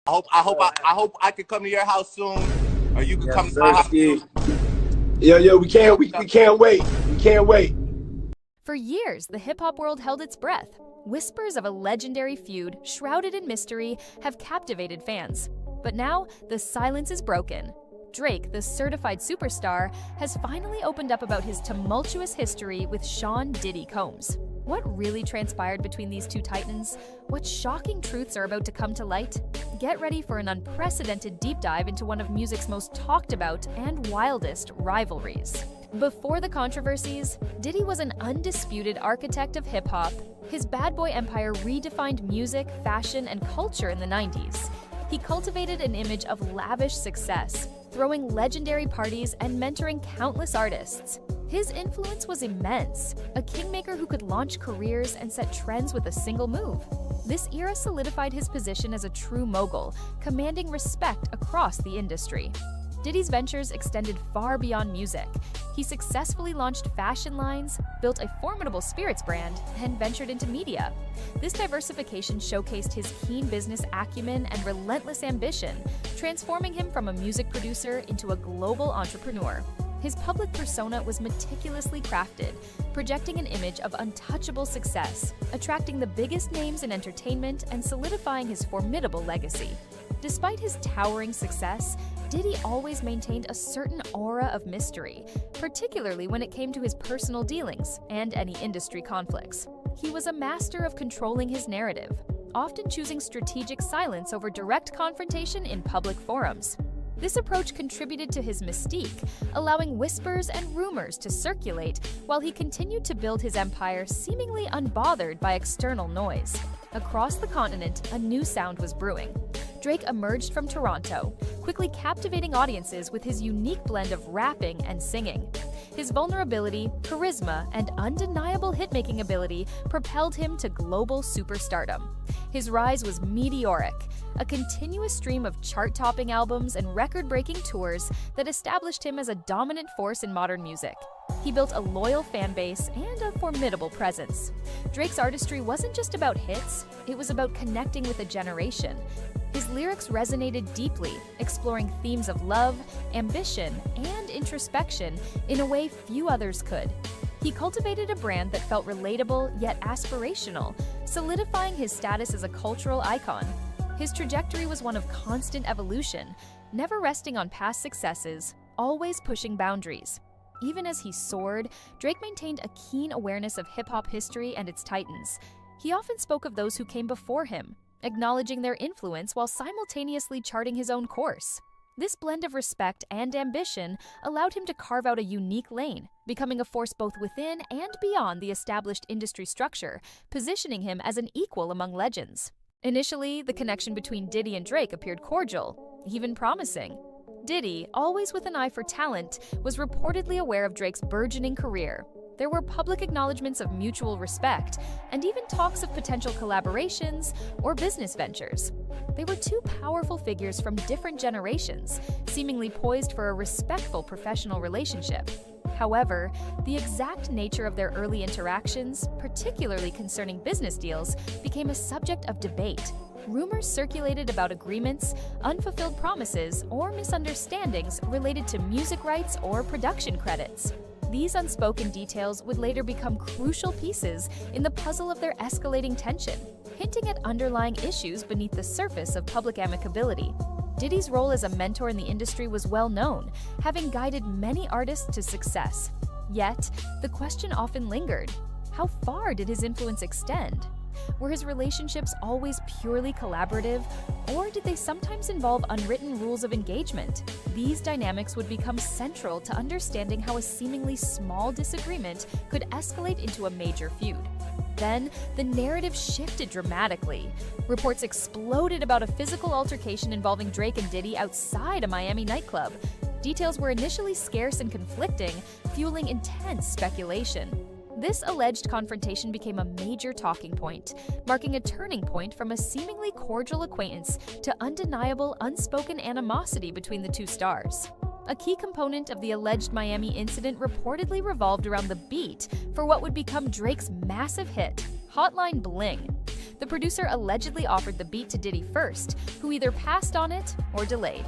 I hope I can come to your house soon, or you can Yes, come to sir, my house. Steve. Yo, we can't wait. We can't wait. For years, the hip-hop world held its breath. Whispers of a legendary feud, shrouded in mystery, have captivated fans. But now, the silence is broken. Drake, the certified superstar, has finally opened up about his tumultuous history with Sean Diddy Combs. What really transpired between these two titans? What shocking truths are about to come to light? Get ready for an unprecedented deep dive into one of music's most talked about and wildest rivalries. Before the controversies, Diddy was an undisputed architect of hip-hop. His bad boy empire redefined music, fashion, and culture in the 90s. He cultivated an image of lavish success, throwing legendary parties and mentoring countless artists. His influence was immense, a kingmaker who could launch careers and set trends with a single move. This era solidified his position as a true mogul, commanding respect across the industry. Diddy's ventures extended far beyond music. He successfully launched fashion lines, built a formidable spirits brand, and ventured into media. This diversification showcased his keen business acumen and relentless ambition, transforming him from a music producer into a global entrepreneur. His public persona was meticulously crafted, projecting an image of untouchable success, attracting the biggest names in entertainment and solidifying his formidable legacy. Despite his towering success, Diddy always maintained a certain aura of mystery, particularly when it came to his personal dealings and any industry conflicts. He was a master of controlling his narrative, often choosing strategic silence over direct confrontation in public forums. This approach contributed to his mystique, allowing whispers and rumors to circulate while he continued to build his empire seemingly unbothered by external noise. Across the continent, a new sound was brewing. Drake emerged from Toronto, quickly captivating audiences with his unique blend of rapping and singing. His vulnerability, charisma, and undeniable hit-making ability propelled him to global superstardom. His rise was meteoric, a continuous stream of chart-topping albums and record-breaking tours that established him as a dominant force in modern music. He built a loyal fan base and a formidable presence. Drake's artistry wasn't just about hits, it was about connecting with a generation. His lyrics resonated deeply, exploring themes of love, ambition, and introspection in a way few others could. He cultivated a brand that felt relatable yet aspirational, solidifying his status as a cultural icon. His trajectory was one of constant evolution, never resting on past successes, always pushing boundaries. Even as he soared, Drake maintained a keen awareness of hip-hop history and its titans. He often spoke of those who came before him, acknowledging their influence while simultaneously charting his own course. This blend of respect and ambition allowed him to carve out a unique lane, becoming a force both within and beyond the established industry structure, positioning him as an equal among legends. Initially, the connection between Diddy and Drake appeared cordial, even promising. Diddy, always with an eye for talent, was reportedly aware of Drake's burgeoning career. There were public acknowledgments of mutual respect, and even talks of potential collaborations or business ventures. They were two powerful figures from different generations, seemingly poised for a respectful professional relationship. However, the exact nature of their early interactions, particularly concerning business deals, became a subject of debate. Rumors circulated about agreements, unfulfilled promises, or misunderstandings related to music rights or production credits. These unspoken details would later become crucial pieces in the puzzle of their escalating tension, hinting at underlying issues beneath the surface of public amicability. Diddy's role as a mentor in the industry was well known, having guided many artists to success. Yet, the question often lingered: how far did his influence extend? Were his relationships always purely collaborative, or did they sometimes involve unwritten rules of engagement? These dynamics would become central to understanding how a seemingly small disagreement could escalate into a major feud. Then, the narrative shifted dramatically. Reports exploded about a physical altercation involving Drake and Diddy outside a Miami nightclub. Details were initially scarce and conflicting, fueling intense speculation. This alleged confrontation became a major talking point, marking a turning point from a seemingly cordial acquaintance to undeniable, unspoken animosity between the two stars. A key component of the alleged Miami incident reportedly revolved around the beat for what would become Drake's massive hit, Hotline Bling. The producer allegedly offered the beat to Diddy first, who either passed on it or delayed.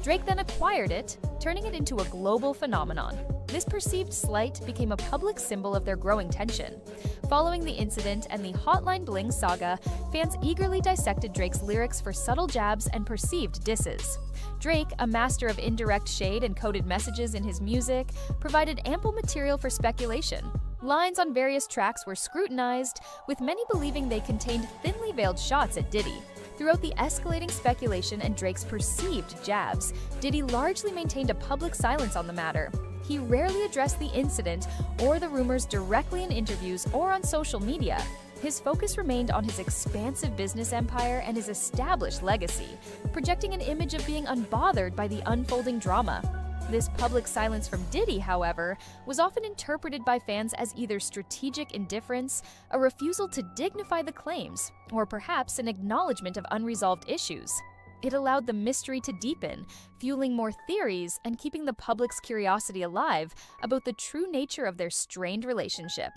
Drake then acquired it, turning it into a global phenomenon. This perceived slight became a public symbol of their growing tension. Following the incident and the Hotline Bling saga, fans eagerly dissected Drake's lyrics for subtle jabs and perceived disses. Drake, a master of indirect shade and coded messages in his music, provided ample material for speculation. Lines on various tracks were scrutinized, with many believing they contained thinly veiled shots at Diddy. Throughout the escalating speculation and Drake's perceived jabs, Diddy largely maintained a public silence on the matter. He rarely addressed the incident or the rumors directly in interviews or on social media. His focus remained on his expansive business empire and his established legacy, projecting an image of being unbothered by the unfolding drama. This public silence from Diddy, however, was often interpreted by fans as either strategic indifference, a refusal to dignify the claims, or perhaps an acknowledgement of unresolved issues. It allowed the mystery to deepen, fueling more theories and keeping the public's curiosity alive about the true nature of their strained relationship.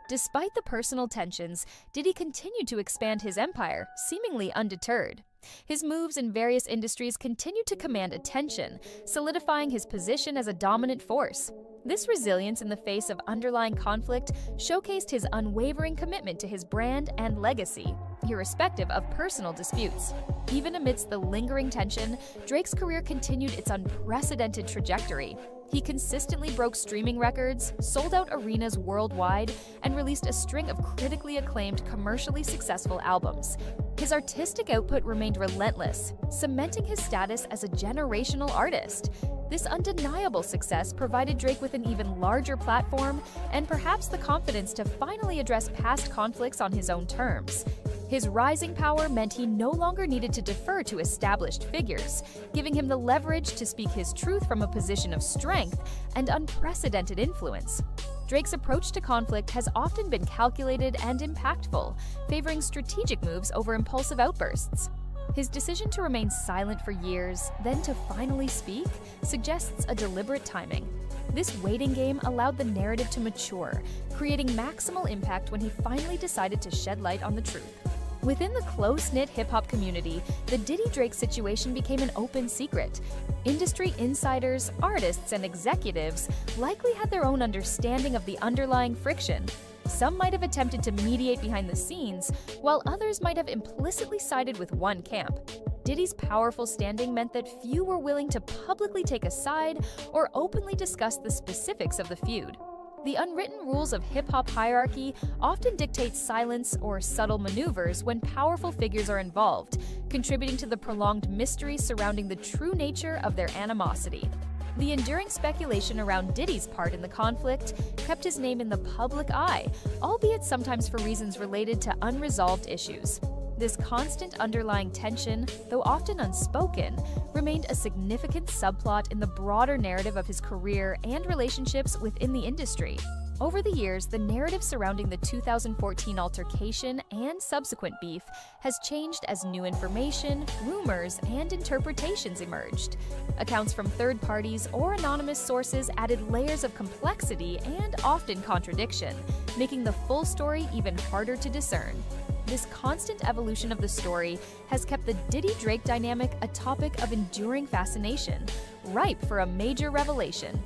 Despite the personal tensions, Diddy continued to expand his empire, seemingly undeterred. His moves in various industries continued to command attention, solidifying his position as a dominant force. This resilience in the face of underlying conflict showcased his unwavering commitment to his brand and legacy, irrespective of personal disputes. Even amidst the lingering tension, Drake's career continued its unprecedented trajectory. He consistently broke streaming records, sold out arenas worldwide, and released a string of critically acclaimed, commercially successful albums. His artistic output remained relentless, cementing his status as a generational artist. This undeniable success provided Drake with an even larger platform and perhaps the confidence to finally address past conflicts on his own terms. His rising power meant he no longer needed to defer to established figures, giving him the leverage to speak his truth from a position of strength and unprecedented influence. Drake's approach to conflict has often been calculated and impactful, favoring strategic moves over impulsive outbursts. His decision to remain silent for years, then to finally speak, suggests a deliberate timing. This waiting game allowed the narrative to mature, creating maximal impact when he finally decided to shed light on the truth. Within the close-knit hip-hop community, the Diddy-Drake situation became an open secret. Industry insiders, artists, and executives likely had their own understanding of the underlying friction. Some might have attempted to mediate behind the scenes, while others might have implicitly sided with one camp. Diddy's powerful standing meant that few were willing to publicly take a side or openly discuss the specifics of the feud. The unwritten rules of hip-hop hierarchy often dictate silence or subtle maneuvers when powerful figures are involved, contributing to the prolonged mystery surrounding the true nature of their animosity. The enduring speculation around Diddy's part in the conflict kept his name in the public eye, albeit sometimes for reasons related to unresolved issues. This constant underlying tension, though often unspoken, remained a significant subplot in the broader narrative of his career and relationships within the industry. Over the years, the narrative surrounding the 2014 altercation and subsequent beef has changed as new information, rumors, and interpretations emerged. Accounts from third parties or anonymous sources added layers of complexity and often contradiction, making the full story even harder to discern. This constant evolution of the story has kept the Diddy-Drake dynamic a topic of enduring fascination, ripe for a major revelation.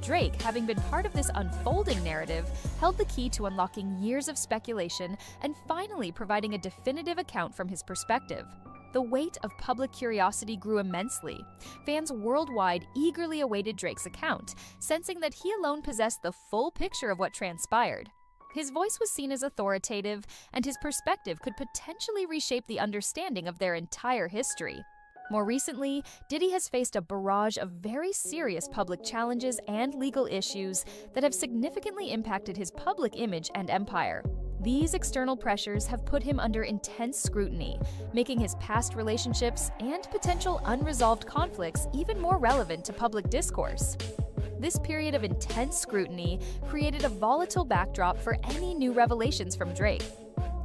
Drake, having been part of this unfolding narrative, held the key to unlocking years of speculation and finally providing a definitive account from his perspective. The weight of public curiosity grew immensely. Fans worldwide eagerly awaited Drake's account, sensing that he alone possessed the full picture of what transpired. His voice was seen as authoritative, and his perspective could potentially reshape the understanding of their entire history. More recently, Diddy has faced a barrage of very serious public challenges and legal issues that have significantly impacted his public image and empire. These external pressures have put him under intense scrutiny, making his past relationships and potential unresolved conflicts even more relevant to public discourse. This period of intense scrutiny created a volatile backdrop for any new revelations from Drake.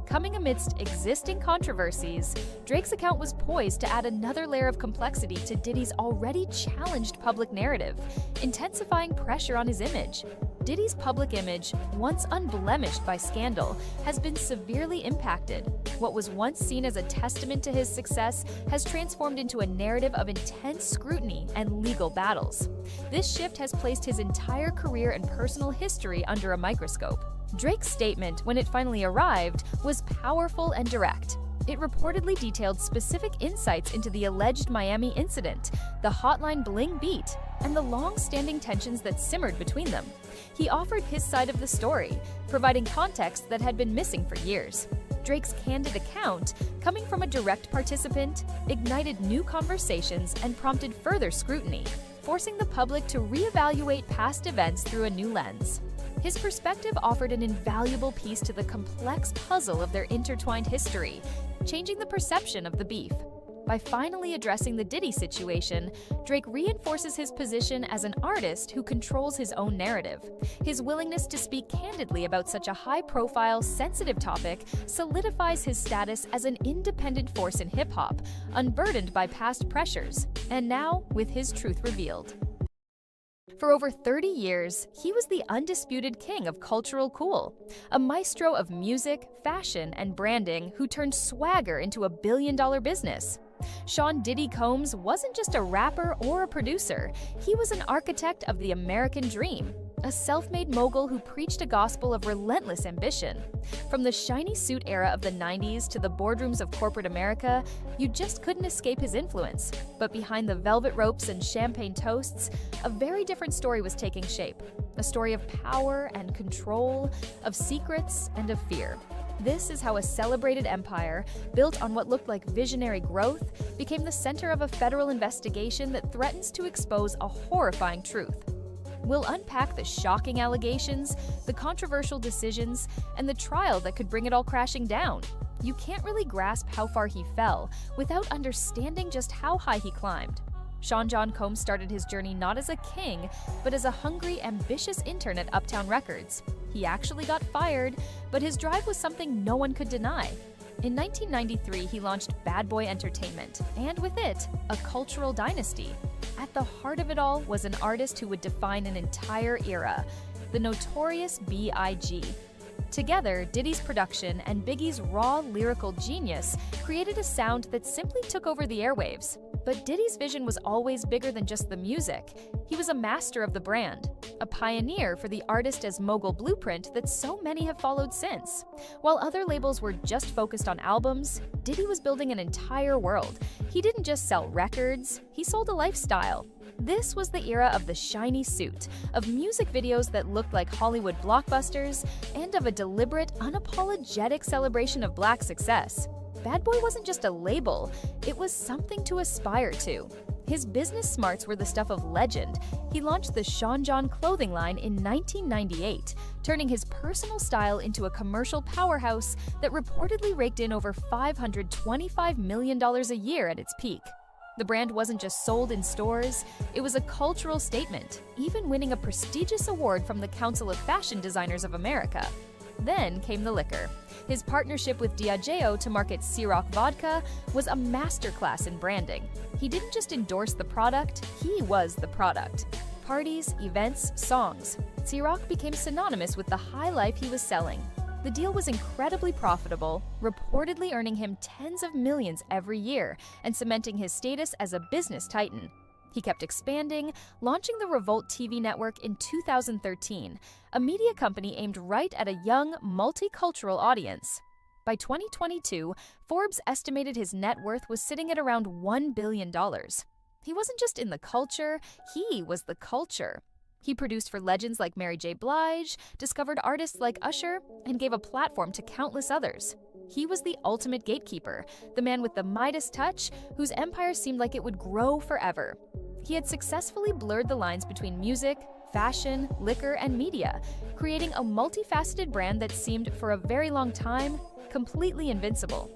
Coming amidst existing controversies, Drake's account was poised to add another layer of complexity to Diddy's already challenged public narrative, intensifying pressure on his image. Diddy's public image, once unblemished by scandal, has been severely impacted. What was once seen as a testament to his success has transformed into a narrative of intense scrutiny and legal battles. This shift has placed his entire career and personal history under a microscope. Drake's statement, when it finally arrived, was powerful and direct. It reportedly detailed specific insights into the alleged Miami incident, the Hotline Bling beat, and the long-standing tensions that simmered between them. He offered his side of the story, providing context that had been missing for years. Drake's candid account, coming from a direct participant, ignited new conversations and prompted further scrutiny, forcing the public to reevaluate past events through a new lens. His perspective offered an invaluable piece to the complex puzzle of their intertwined history, changing the perception of the beef. By finally addressing the Diddy situation, Drake reinforces his position as an artist who controls his own narrative. His willingness to speak candidly about such a high-profile, sensitive topic solidifies his status as an independent force in hip-hop, unburdened by past pressures, and now with his truth revealed. For over 30 years, he was the undisputed king of cultural cool, a maestro of music, fashion, and branding who turned swagger into a billion-dollar business. Sean Diddy Combs wasn't just a rapper or a producer, he was an architect of the American dream, a self-made mogul who preached a gospel of relentless ambition. From the shiny suit era of the 90s to the boardrooms of corporate America, you just couldn't escape his influence. But behind the velvet ropes and champagne toasts, a very different story was taking shape. A story of power and control, of secrets and of fear. This is how a celebrated empire, built on what looked like visionary growth, became the center of a federal investigation that threatens to expose a horrifying truth. We'll unpack the shocking allegations, the controversial decisions, and the trial that could bring it all crashing down. You can't really grasp how far he fell without understanding just how high he climbed. Sean John Combs started his journey not as a king, but as a hungry, ambitious intern at Uptown Records. He actually got fired, but his drive was something no one could deny. In 1993, he launched Bad Boy Entertainment, and with it, a cultural dynasty. At the heart of it all was an artist who would define an entire era, the notorious B.I.G. Together, Diddy's production and Biggie's raw lyrical genius created a sound that simply took over the airwaves. But Diddy's vision was always bigger than just the music. He was a master of the brand, a pioneer for the artist as mogul blueprint that so many have followed since. While other labels were just focused on albums, Diddy was building an entire world. He didn't just sell records, he sold a lifestyle. This was the era of the shiny suit, of music videos that looked like Hollywood blockbusters, and of a deliberate, unapologetic celebration of Black success. Bad Boy wasn't just a label, it was something to aspire to. His business smarts were the stuff of legend. He launched the Sean John clothing line in 1998, turning his personal style into a commercial powerhouse that reportedly raked in over $525 million a year at its peak. The brand wasn't just sold in stores, it was a cultural statement, even winning a prestigious award from the Council of Fashion Designers of America. Then came the liquor. His partnership with Diageo to market Ciroc vodka was a masterclass in branding. He didn't just endorse the product, he was the product. Parties, events, songs. Ciroc became synonymous with the high life he was selling. The deal was incredibly profitable, reportedly earning him tens of millions every year and cementing his status as a business titan. He kept expanding, launching the Revolt TV network in 2013, a media company aimed right at a young, multicultural audience. By 2022, Forbes estimated his net worth was sitting at around $1 billion. He wasn't just in the culture, he was the culture. He produced for legends like Mary J. Blige, discovered artists like Usher, and gave a platform to countless others. He was the ultimate gatekeeper, the man with the Midas touch, whose empire seemed like it would grow forever. He had successfully blurred the lines between music, fashion, liquor, and media, creating a multifaceted brand that seemed, for a very long time, completely invincible.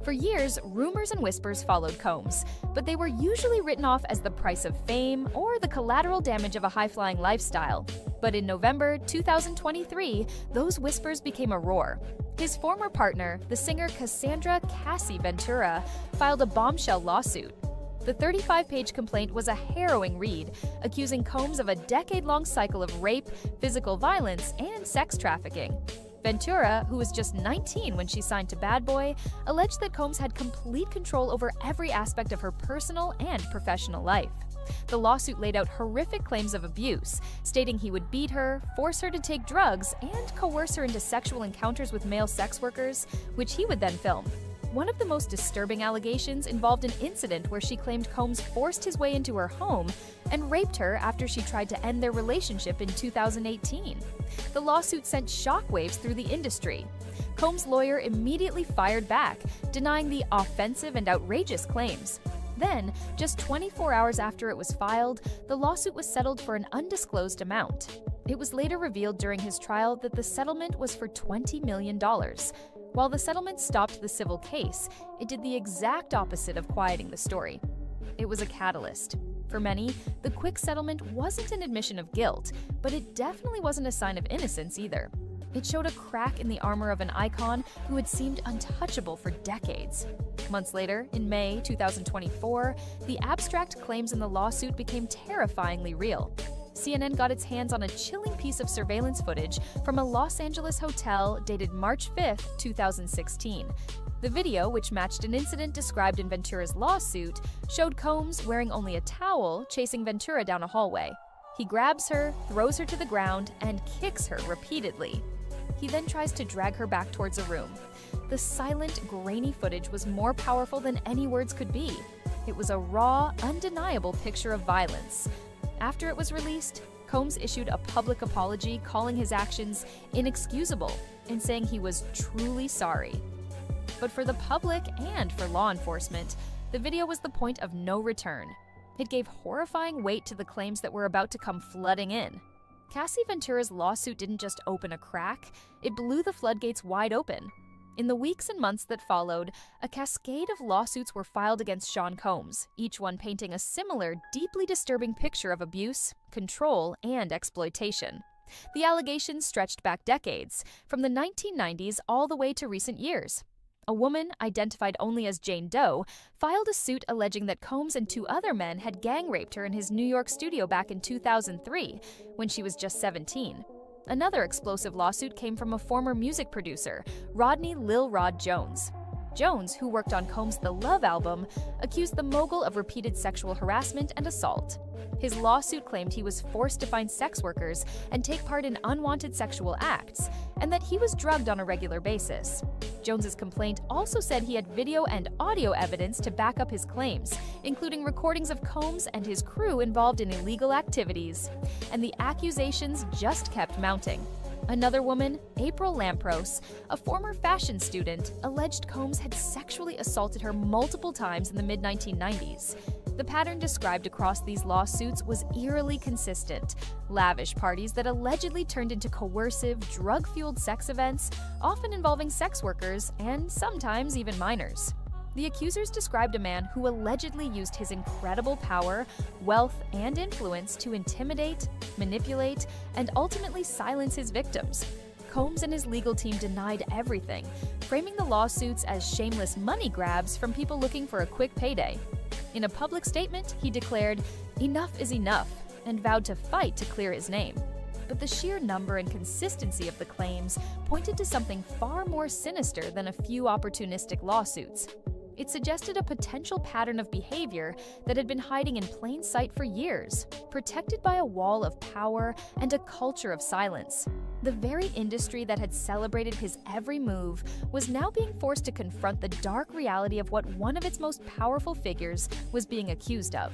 For years, rumors and whispers followed Combs, but they were usually written off as the price of fame or the collateral damage of a high-flying lifestyle. But in November 2023, those whispers became a roar. His former partner, the singer Cassandra "Cassie" Ventura, filed a bombshell lawsuit. The 35-page complaint was a harrowing read, accusing Combs of a decade-long cycle of rape, physical violence, and sex trafficking. Ventura, who was just 19 when she signed to Bad Boy, alleged that Combs had complete control over every aspect of her personal and professional life. The lawsuit laid out horrific claims of abuse, stating he would beat her, force her to take drugs, and coerce her into sexual encounters with male sex workers, which he would then film. One of the most disturbing allegations involved an incident where she claimed Combs forced his way into her home and raped her after she tried to end their relationship in 2018. The lawsuit sent shockwaves through the industry. Combs' lawyer immediately fired back, denying the offensive and outrageous claims. Then, just 24 hours after it was filed, the lawsuit was settled for an undisclosed amount. It was later revealed during his trial that the settlement was for $20 million. While the settlement stopped the civil case, it did the exact opposite of quieting the story. It was a catalyst. For many, the quick settlement wasn't an admission of guilt, but it definitely wasn't a sign of innocence either. It showed a crack in the armor of an icon who had seemed untouchable for decades. Months later, in May 2024, the abstract claims in the lawsuit became terrifyingly real. CNN got its hands on a chilling piece of surveillance footage from a Los Angeles hotel dated March 5, 2016. The video, which matched an incident described in Ventura's lawsuit, showed Combs wearing only a towel chasing Ventura down a hallway. He grabs her, throws her to the ground, and kicks her repeatedly. He then tries to drag her back towards a room. The silent, grainy footage was more powerful than any words could be. It was a raw, undeniable picture of violence. After it was released, Combs issued a public apology calling his actions inexcusable and saying he was truly sorry. But for the public and for law enforcement, the video was the point of no return. It gave horrifying weight to the claims that were about to come flooding in. Cassie Ventura's lawsuit didn't just open a crack, it blew the floodgates wide open. In the weeks and months that followed, a cascade of lawsuits were filed against Sean Combs, each one painting a similar, deeply disturbing picture of abuse, control, and exploitation. The allegations stretched back decades, from the 1990s all the way to recent years. A woman, identified only as Jane Doe, filed a suit alleging that Combs and two other men had gang raped her in his New York studio back in 2003, when she was just 17. Another explosive lawsuit came from a former music producer, Rodney Lil Rod Jones. Jones, who worked on Combs' The Love album, accused the mogul of repeated sexual harassment and assault. His lawsuit claimed he was forced to find sex workers and take part in unwanted sexual acts, and that he was drugged on a regular basis. Jones's complaint also said he had video and audio evidence to back up his claims, including recordings of Combs and his crew involved in illegal activities. And the accusations just kept mounting. Another woman, April Lampros, a former fashion student, alleged Combs had sexually assaulted her multiple times in the mid-1990s. The pattern described across these lawsuits was eerily consistent: lavish parties that allegedly turned into coercive, drug-fueled sex events, often involving sex workers and sometimes even minors. The accusers described a man who allegedly used his incredible power, wealth, and influence to intimidate, manipulate, and ultimately silence his victims. Combs and his legal team denied everything, framing the lawsuits as shameless money grabs from people looking for a quick payday. In a public statement, he declared, "Enough is enough," and vowed to fight to clear his name. But the sheer number and consistency of the claims pointed to something far more sinister than a few opportunistic lawsuits. It suggested a potential pattern of behavior that had been hiding in plain sight for years, protected by a wall of power and a culture of silence. The very industry that had celebrated his every move was now being forced to confront the dark reality of what one of its most powerful figures was being accused of.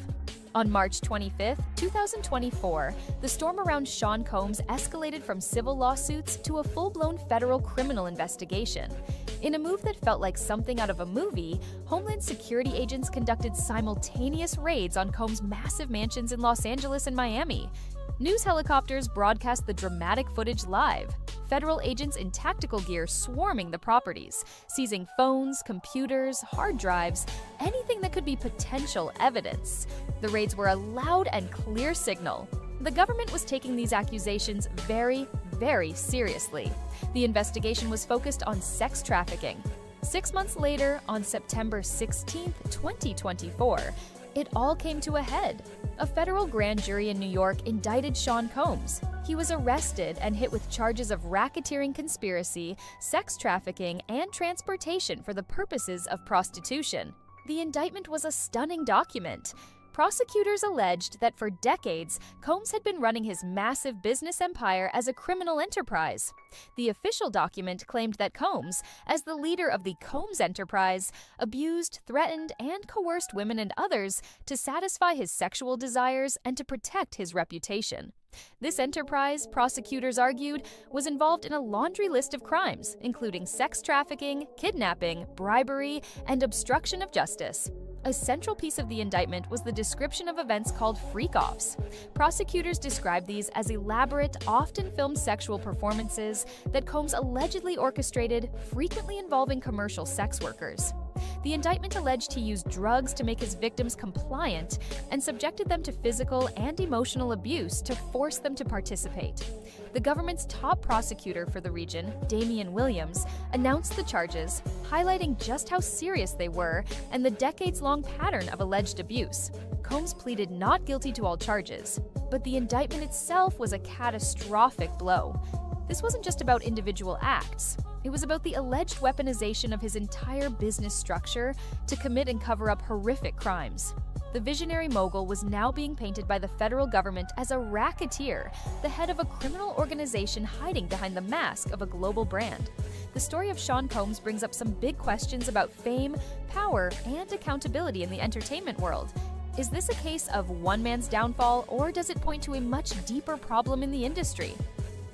On March 25, 2024, the storm around Sean Combs escalated from civil lawsuits to a full-blown federal criminal investigation. In a move that felt like something out of a movie, Homeland Security agents conducted simultaneous raids on Combs' massive mansions in Los Angeles and Miami. News helicopters broadcast the dramatic footage live. federal agents in tactical gear swarming the properties, seizing phones, computers, hard drives, anything that could be potential evidence. The raids were a loud and clear signal. The government was taking these accusations very, very seriously. The investigation was focused on sex trafficking. 6 months later, on September 16, 2024, it all came to a head. A federal grand jury in New York indicted Sean Combs. He was arrested and hit with charges of racketeering conspiracy, sex trafficking, and transportation for the purposes of prostitution. The indictment was a stunning document. Prosecutors alleged that for decades, Combs had been running his massive business empire as a criminal enterprise. The official document claimed that Combs, as the leader of the Combs enterprise, abused, threatened, and coerced women and others to satisfy his sexual desires and to protect his reputation. This enterprise, prosecutors argued, was involved in a laundry list of crimes, including sex trafficking, kidnapping, bribery, and obstruction of justice. A central piece of the indictment was the description of events called freak-offs. Prosecutors described these as elaborate, often filmed sexual performances that Combs allegedly orchestrated, frequently involving commercial sex workers. The indictment alleged he used drugs to make his victims compliant and subjected them to physical and emotional abuse to force them to participate. The government's top prosecutor for the region, Damian Williams, announced the charges, highlighting just how serious they were and the decades-long pattern of alleged abuse. Combs pleaded not guilty to all charges, but the indictment itself was a catastrophic blow. This wasn't just about individual acts. It was about the alleged weaponization of his entire business structure to commit and cover up horrific crimes. The visionary mogul was now being painted by the federal government as a racketeer, the head of a criminal organization hiding behind the mask of a global brand. The story of Sean Combs brings up some big questions about fame, power, and accountability in the entertainment world. Is this a case of one man's downfall, or does it point to a much deeper problem in the industry?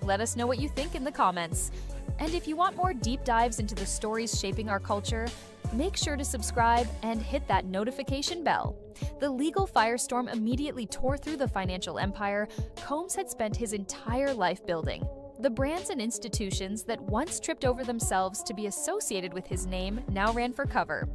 Let us know what you think in the comments. And if you want more deep dives into the stories shaping our culture, make sure to subscribe and hit that notification bell. The legal firestorm immediately tore through the financial empire Combs had spent his entire life building. The brands and institutions that once tripped over themselves to be associated with his name now ran for cover.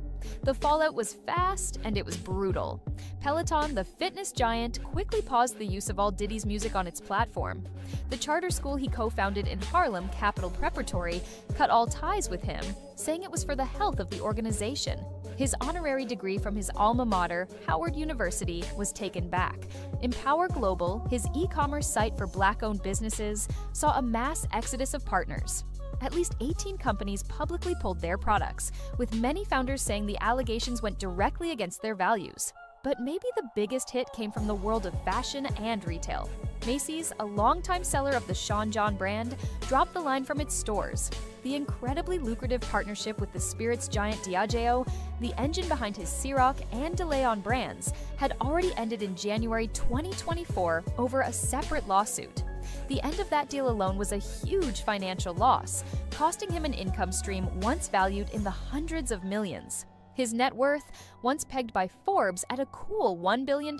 The fallout was fast and it was brutal. Peloton, the fitness giant, quickly paused the use of all Diddy's music on its platform. The charter school he co-founded in Harlem, Capital Preparatory, cut all ties with him, saying it was for the health of the organization. His honorary degree from his alma mater, Howard University, was taken back. Empower Global, his e-commerce site for Black-owned businesses, saw a mass exodus of partners. At least 18 companies publicly pulled their products, with many founders saying the allegations went directly against their values. But maybe the biggest hit came from the world of fashion and retail. Macy's, a longtime seller of the Sean John brand, dropped the line from its stores. The incredibly lucrative partnership with the spirits giant Diageo, the engine behind his Ciroc and DeLeon brands, had already ended in January 2024 over a separate lawsuit. The end of that deal alone was a huge financial loss, costing him an income stream once valued in the hundreds of millions. His net worth, once pegged by Forbes at a cool $1 billion,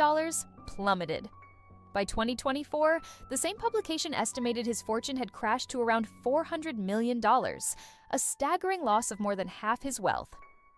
plummeted. By 2024, the same publication estimated his fortune had crashed to around $400 million, a staggering loss of more than half his wealth.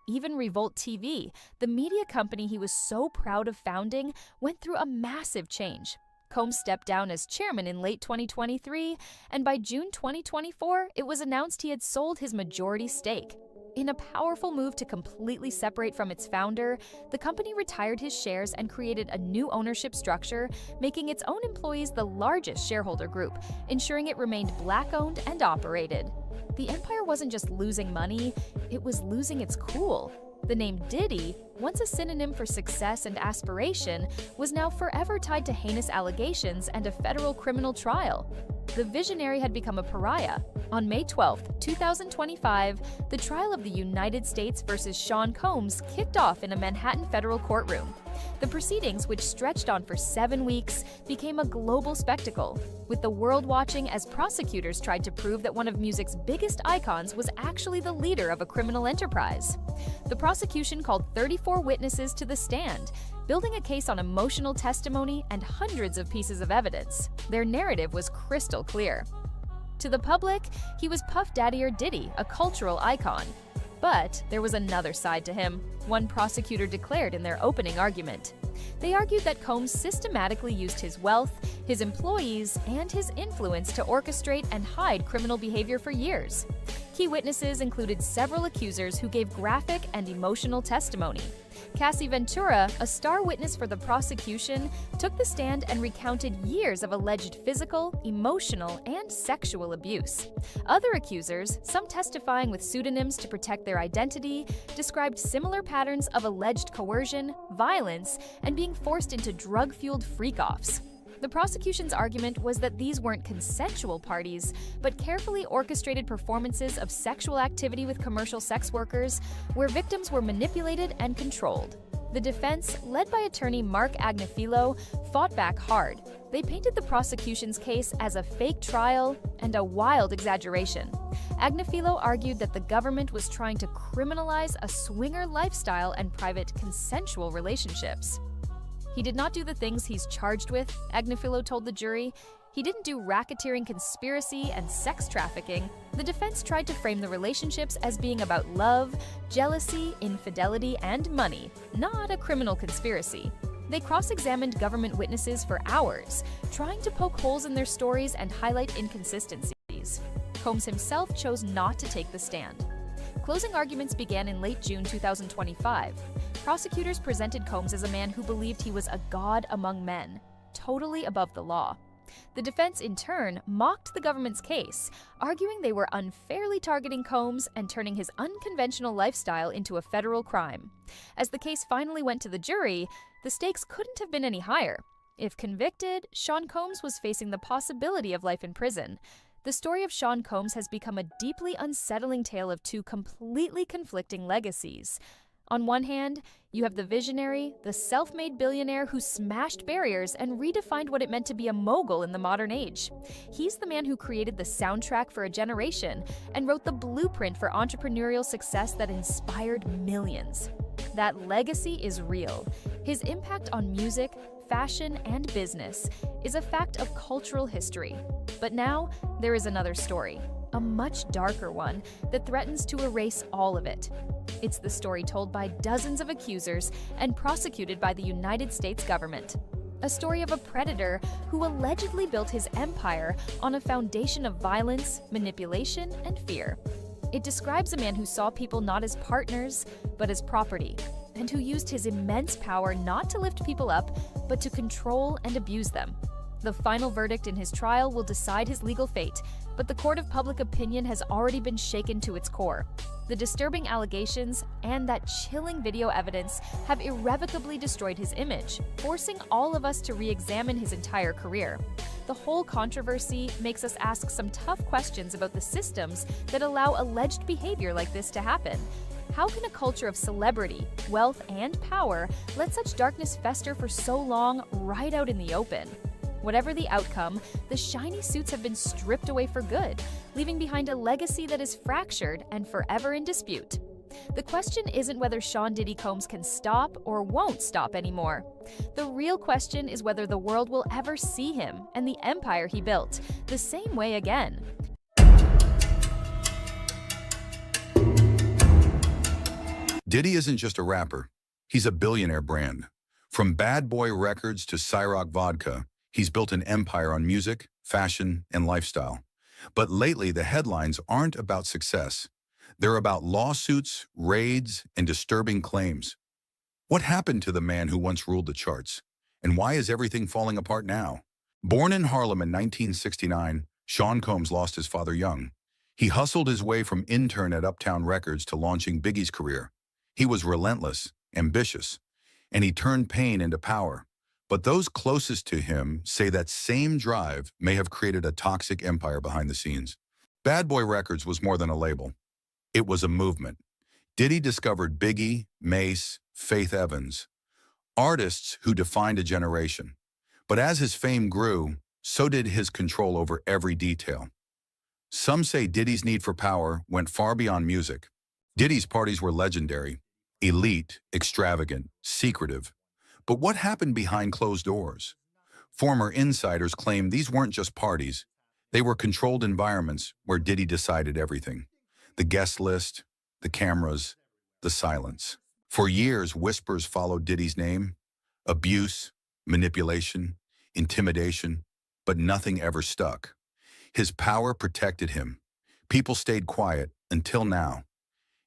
Even Revolt TV, the media company he was so proud of founding, went through a massive change. Combs stepped down as chairman in late 2023, and by June 2024, it was announced he had sold his majority stake. In a powerful move to completely separate from its founder, the company retired his shares and created a new ownership structure, making its own employees the largest shareholder group, ensuring it remained Black-owned and operated. The empire wasn't just losing money, it was losing its cool. The name Diddy, once a synonym for success and aspiration, was now forever tied to heinous allegations and a federal criminal trial. The visionary had become a pariah. On May 12, 2025, the trial of the United States versus Sean Combs kicked off in a Manhattan federal courtroom. The proceedings, which stretched on for 7 weeks, became a global spectacle, with the world watching as prosecutors tried to prove that one of music's biggest icons was actually the leader of a criminal enterprise. The prosecution called 34 witnesses to the stand, building a case on emotional testimony and hundreds of pieces of evidence. Their narrative was crystal clear. To the public, he was Puff Daddy or Diddy, a cultural icon. But there was another side to him, one prosecutor declared in their opening argument. They argued that Combs systematically used his wealth, his employees, and his influence to orchestrate and hide criminal behavior for years. Key witnesses included several accusers who gave graphic and emotional testimony. Cassie Ventura, a star witness for the prosecution, took the stand and recounted years of alleged physical, emotional, and sexual abuse. Other accusers, some testifying with pseudonyms to protect their identity, described similar patterns of alleged coercion, violence, and being forced into drug-fueled freak-offs. The prosecution's argument was that these weren't consensual parties, but carefully orchestrated performances of sexual activity with commercial sex workers, where victims were manipulated and controlled. The defense, led by attorney Mark Agnifilo, fought back hard. They painted the prosecution's case as a fake trial and a wild exaggeration. Agnifilo argued that the government was trying to criminalize a swinger lifestyle and private consensual relationships. He did not do the things he's charged with, Agnifilo told the jury. He didn't do racketeering, conspiracy, and sex trafficking. The defense tried to frame the relationships as being about love, jealousy, infidelity, and money, not a criminal conspiracy. They cross-examined government witnesses for hours, trying to poke holes in their stories and highlight inconsistencies. Combs himself chose not to take the stand. Closing arguments began in late June 2025. Prosecutors presented Combs as a man who believed he was a god among men, totally above the law. The defense, in turn, mocked the government's case, arguing they were unfairly targeting Combs and turning his unconventional lifestyle into a federal crime. As the case finally went to the jury, the stakes couldn't have been any higher. If convicted, Sean Combs was facing the possibility of life in prison. The story of Sean Combs has become a deeply unsettling tale of two completely conflicting legacies. On one hand, you have the visionary, the self-made billionaire who smashed barriers and redefined what it meant to be a mogul in the modern age. He's the man who created the soundtrack for a generation and wrote the blueprint for entrepreneurial success that inspired millions. That legacy is real. His impact on music, fashion, and business is a fact of cultural history. But now, there is another story, a much darker one that threatens to erase all of it. It's the story told by dozens of accusers and prosecuted by the United States government. A story of a predator who allegedly built his empire on a foundation of violence, manipulation, and fear. It describes a man who saw people not as partners, but as property, and who used his immense power not to lift people up, but to control and abuse them. The final verdict in his trial will decide his legal fate, but the court of public opinion has already been shaken to its core. The disturbing allegations and that chilling video evidence have irrevocably destroyed his image, forcing all of us to re-examine his entire career. The whole controversy makes us ask some tough questions about the systems that allow alleged behavior like this to happen. How can a culture of celebrity, wealth, and power let such darkness fester for so long right out in the open? Whatever the outcome, the shiny suits have been stripped away for good, leaving behind a legacy that is fractured and forever in dispute. The question isn't whether Sean Diddy Combs can stop or won't stop anymore. The real question is whether the world will ever see him and the empire he built the same way again. Diddy isn't just a rapper, he's a billionaire brand. From Bad Boy Records to Ciroc Vodka, he's built an empire on music, fashion, and lifestyle. But lately, the headlines aren't about success. They're about lawsuits, raids, and disturbing claims. What happened to the man who once ruled the charts? And why is everything falling apart now? Born in Harlem in 1969, Sean Combs lost his father young. He hustled his way from intern at Uptown Records to launching Biggie's career. He was relentless, ambitious, and he turned pain into power. But those closest to him say that same drive may have created a toxic empire behind the scenes. Bad Boy Records was more than a label. It was a movement. Diddy discovered Biggie, Mace, Faith Evans, artists who defined a generation. But as his fame grew, so did his control over every detail. Some say Diddy's need for power went far beyond music. Diddy's parties were legendary, elite, extravagant, secretive. But what happened behind closed doors? Former insiders claim these weren't just parties. They were controlled environments where Diddy decided everything. The guest list, the cameras, the silence. For years, whispers followed Diddy's name: abuse, manipulation, intimidation, but nothing ever stuck. His power protected him. People stayed quiet until now.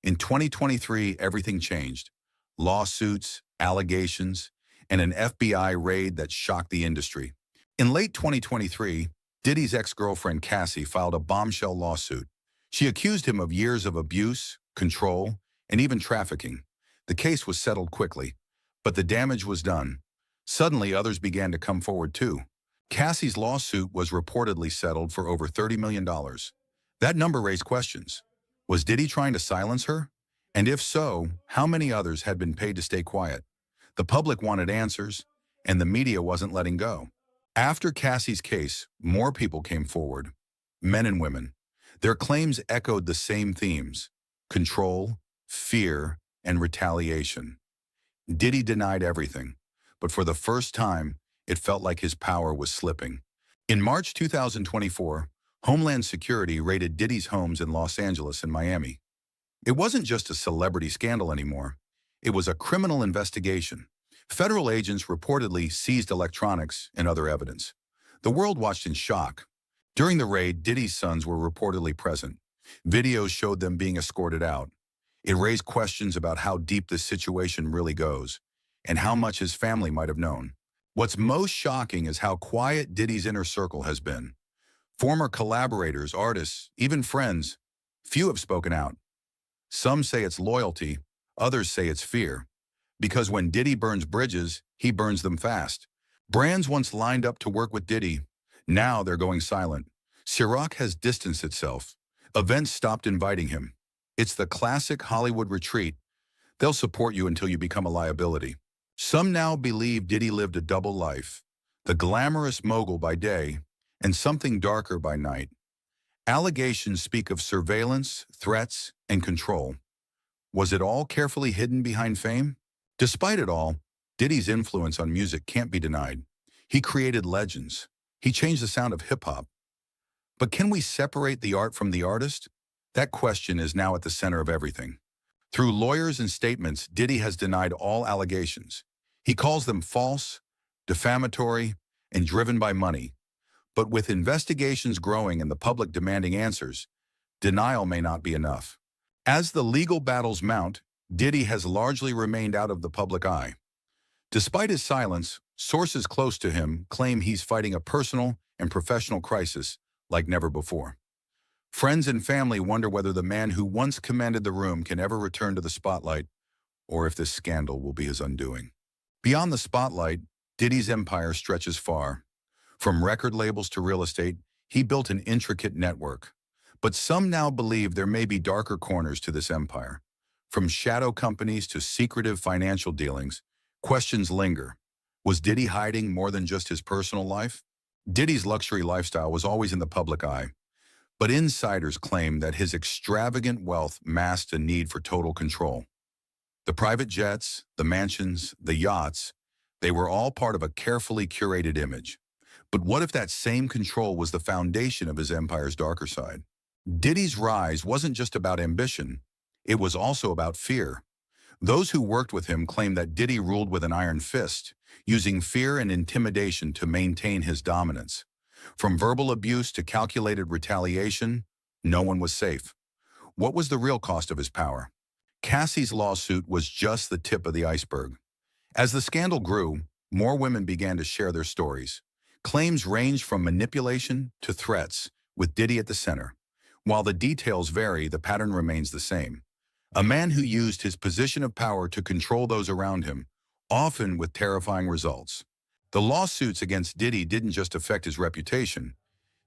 In 2023, everything changed. Lawsuits, allegations, and an FBI raid that shocked the industry. In late 2023, Diddy's ex-girlfriend Cassie filed a bombshell lawsuit. She accused him of years of abuse, control, and even trafficking. The case was settled quickly, but the damage was done. Suddenly, others began to come forward too. Cassie's lawsuit was reportedly settled for over $30 million. That number raised questions. Was Diddy trying to silence her? And if so, how many others had been paid to stay quiet? The public wanted answers, and the media wasn't letting go. After Cassie's case, more people came forward, men and women. Their claims echoed the same themes: control, fear, and retaliation. Diddy denied everything, but for the first time, it felt like his power was slipping. In March 2024, Homeland Security raided Diddy's homes in Los Angeles and Miami. It wasn't just a celebrity scandal anymore. It was a criminal investigation. Federal agents reportedly seized electronics and other evidence. The world watched in shock. During the raid, Diddy's sons were reportedly present. Videos showed them being escorted out. It raised questions about how deep this situation really goes and how much his family might have known. What's most shocking is how quiet Diddy's inner circle has been. Former collaborators, artists, even friends, few have spoken out. Some say it's loyalty, others say it's fear. Because when Diddy burns bridges, he burns them fast. Brands once lined up to work with Diddy. Now they're going silent. Ciroc has distanced itself. Events stopped inviting him. It's the classic Hollywood retreat. They'll support you until you become a liability. Some now believe Diddy lived a double life, the glamorous mogul by day and something darker by night. Allegations speak of surveillance, threats, and control. Was it all carefully hidden behind fame? Despite it all, Diddy's influence on music can't be denied. He created legends. He changed the sound of hip-hop. But can we separate the art from the artist? That question is now at the center of everything. Through lawyers and statements, Diddy has denied all allegations. He calls them false, defamatory, and driven by money. But with investigations growing and the public demanding answers, denial may not be enough. As the legal battles mount, Diddy has largely remained out of the public eye. Despite his silence, sources close to him claim he's fighting a personal and professional crisis like never before. Friends and family wonder whether the man who once commanded the room can ever return to the spotlight, or if this scandal will be his undoing. Beyond the spotlight, Diddy's empire stretches far. From record labels to real estate, he built an intricate network. But some now believe there may be darker corners to this empire. From shadow companies to secretive financial dealings, questions linger. Was Diddy hiding more than just his personal life? Diddy's luxury lifestyle was always in the public eye, but insiders claim that his extravagant wealth masked a need for total control. The private jets, the mansions, the yachts, they were all part of a carefully curated image. But what if that same control was the foundation of his empire's darker side? Diddy's rise wasn't just about ambition. It was also about fear. Those who worked with him claimed that Diddy ruled with an iron fist, using fear and intimidation to maintain his dominance. From verbal abuse to calculated retaliation, no one was safe. What was the real cost of his power? Cassie's lawsuit was just the tip of the iceberg. As the scandal grew, more women began to share their stories. Claims ranged from manipulation to threats, with Diddy at the center. While the details vary, the pattern remains the same. A man who used his position of power to control those around him, often with terrifying results. The lawsuits against Diddy didn't just affect his reputation,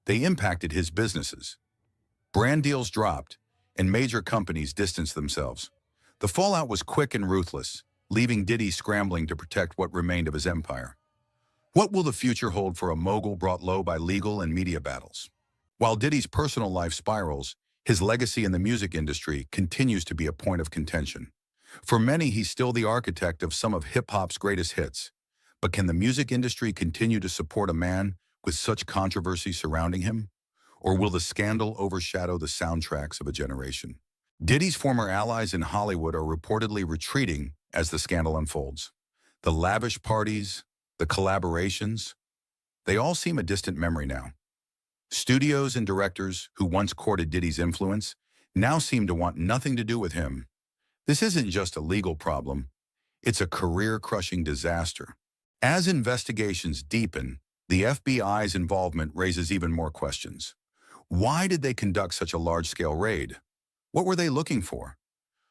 they impacted his businesses. Brand deals dropped, and major companies distanced themselves. The fallout was quick and ruthless, leaving Diddy scrambling to protect what remained of his empire. What will the future hold for a mogul brought low by legal and media battles? While Diddy's personal life spirals, his legacy in the music industry continues to be a point of contention. For many, he's still the architect of some of hip-hop's greatest hits. But can the music industry continue to support a man with such controversy surrounding him? Or will the scandal overshadow the soundtracks of a generation? Diddy's former allies in Hollywood are reportedly retreating as the scandal unfolds. The lavish parties, the collaborations, they all seem a distant memory now. Studios and directors who once courted Diddy's influence now seem to want nothing to do with him. This isn't just a legal problem, it's a career-crushing disaster. As investigations deepen, the FBI's involvement raises even more questions. Why did they conduct such a large-scale raid? What were they looking for?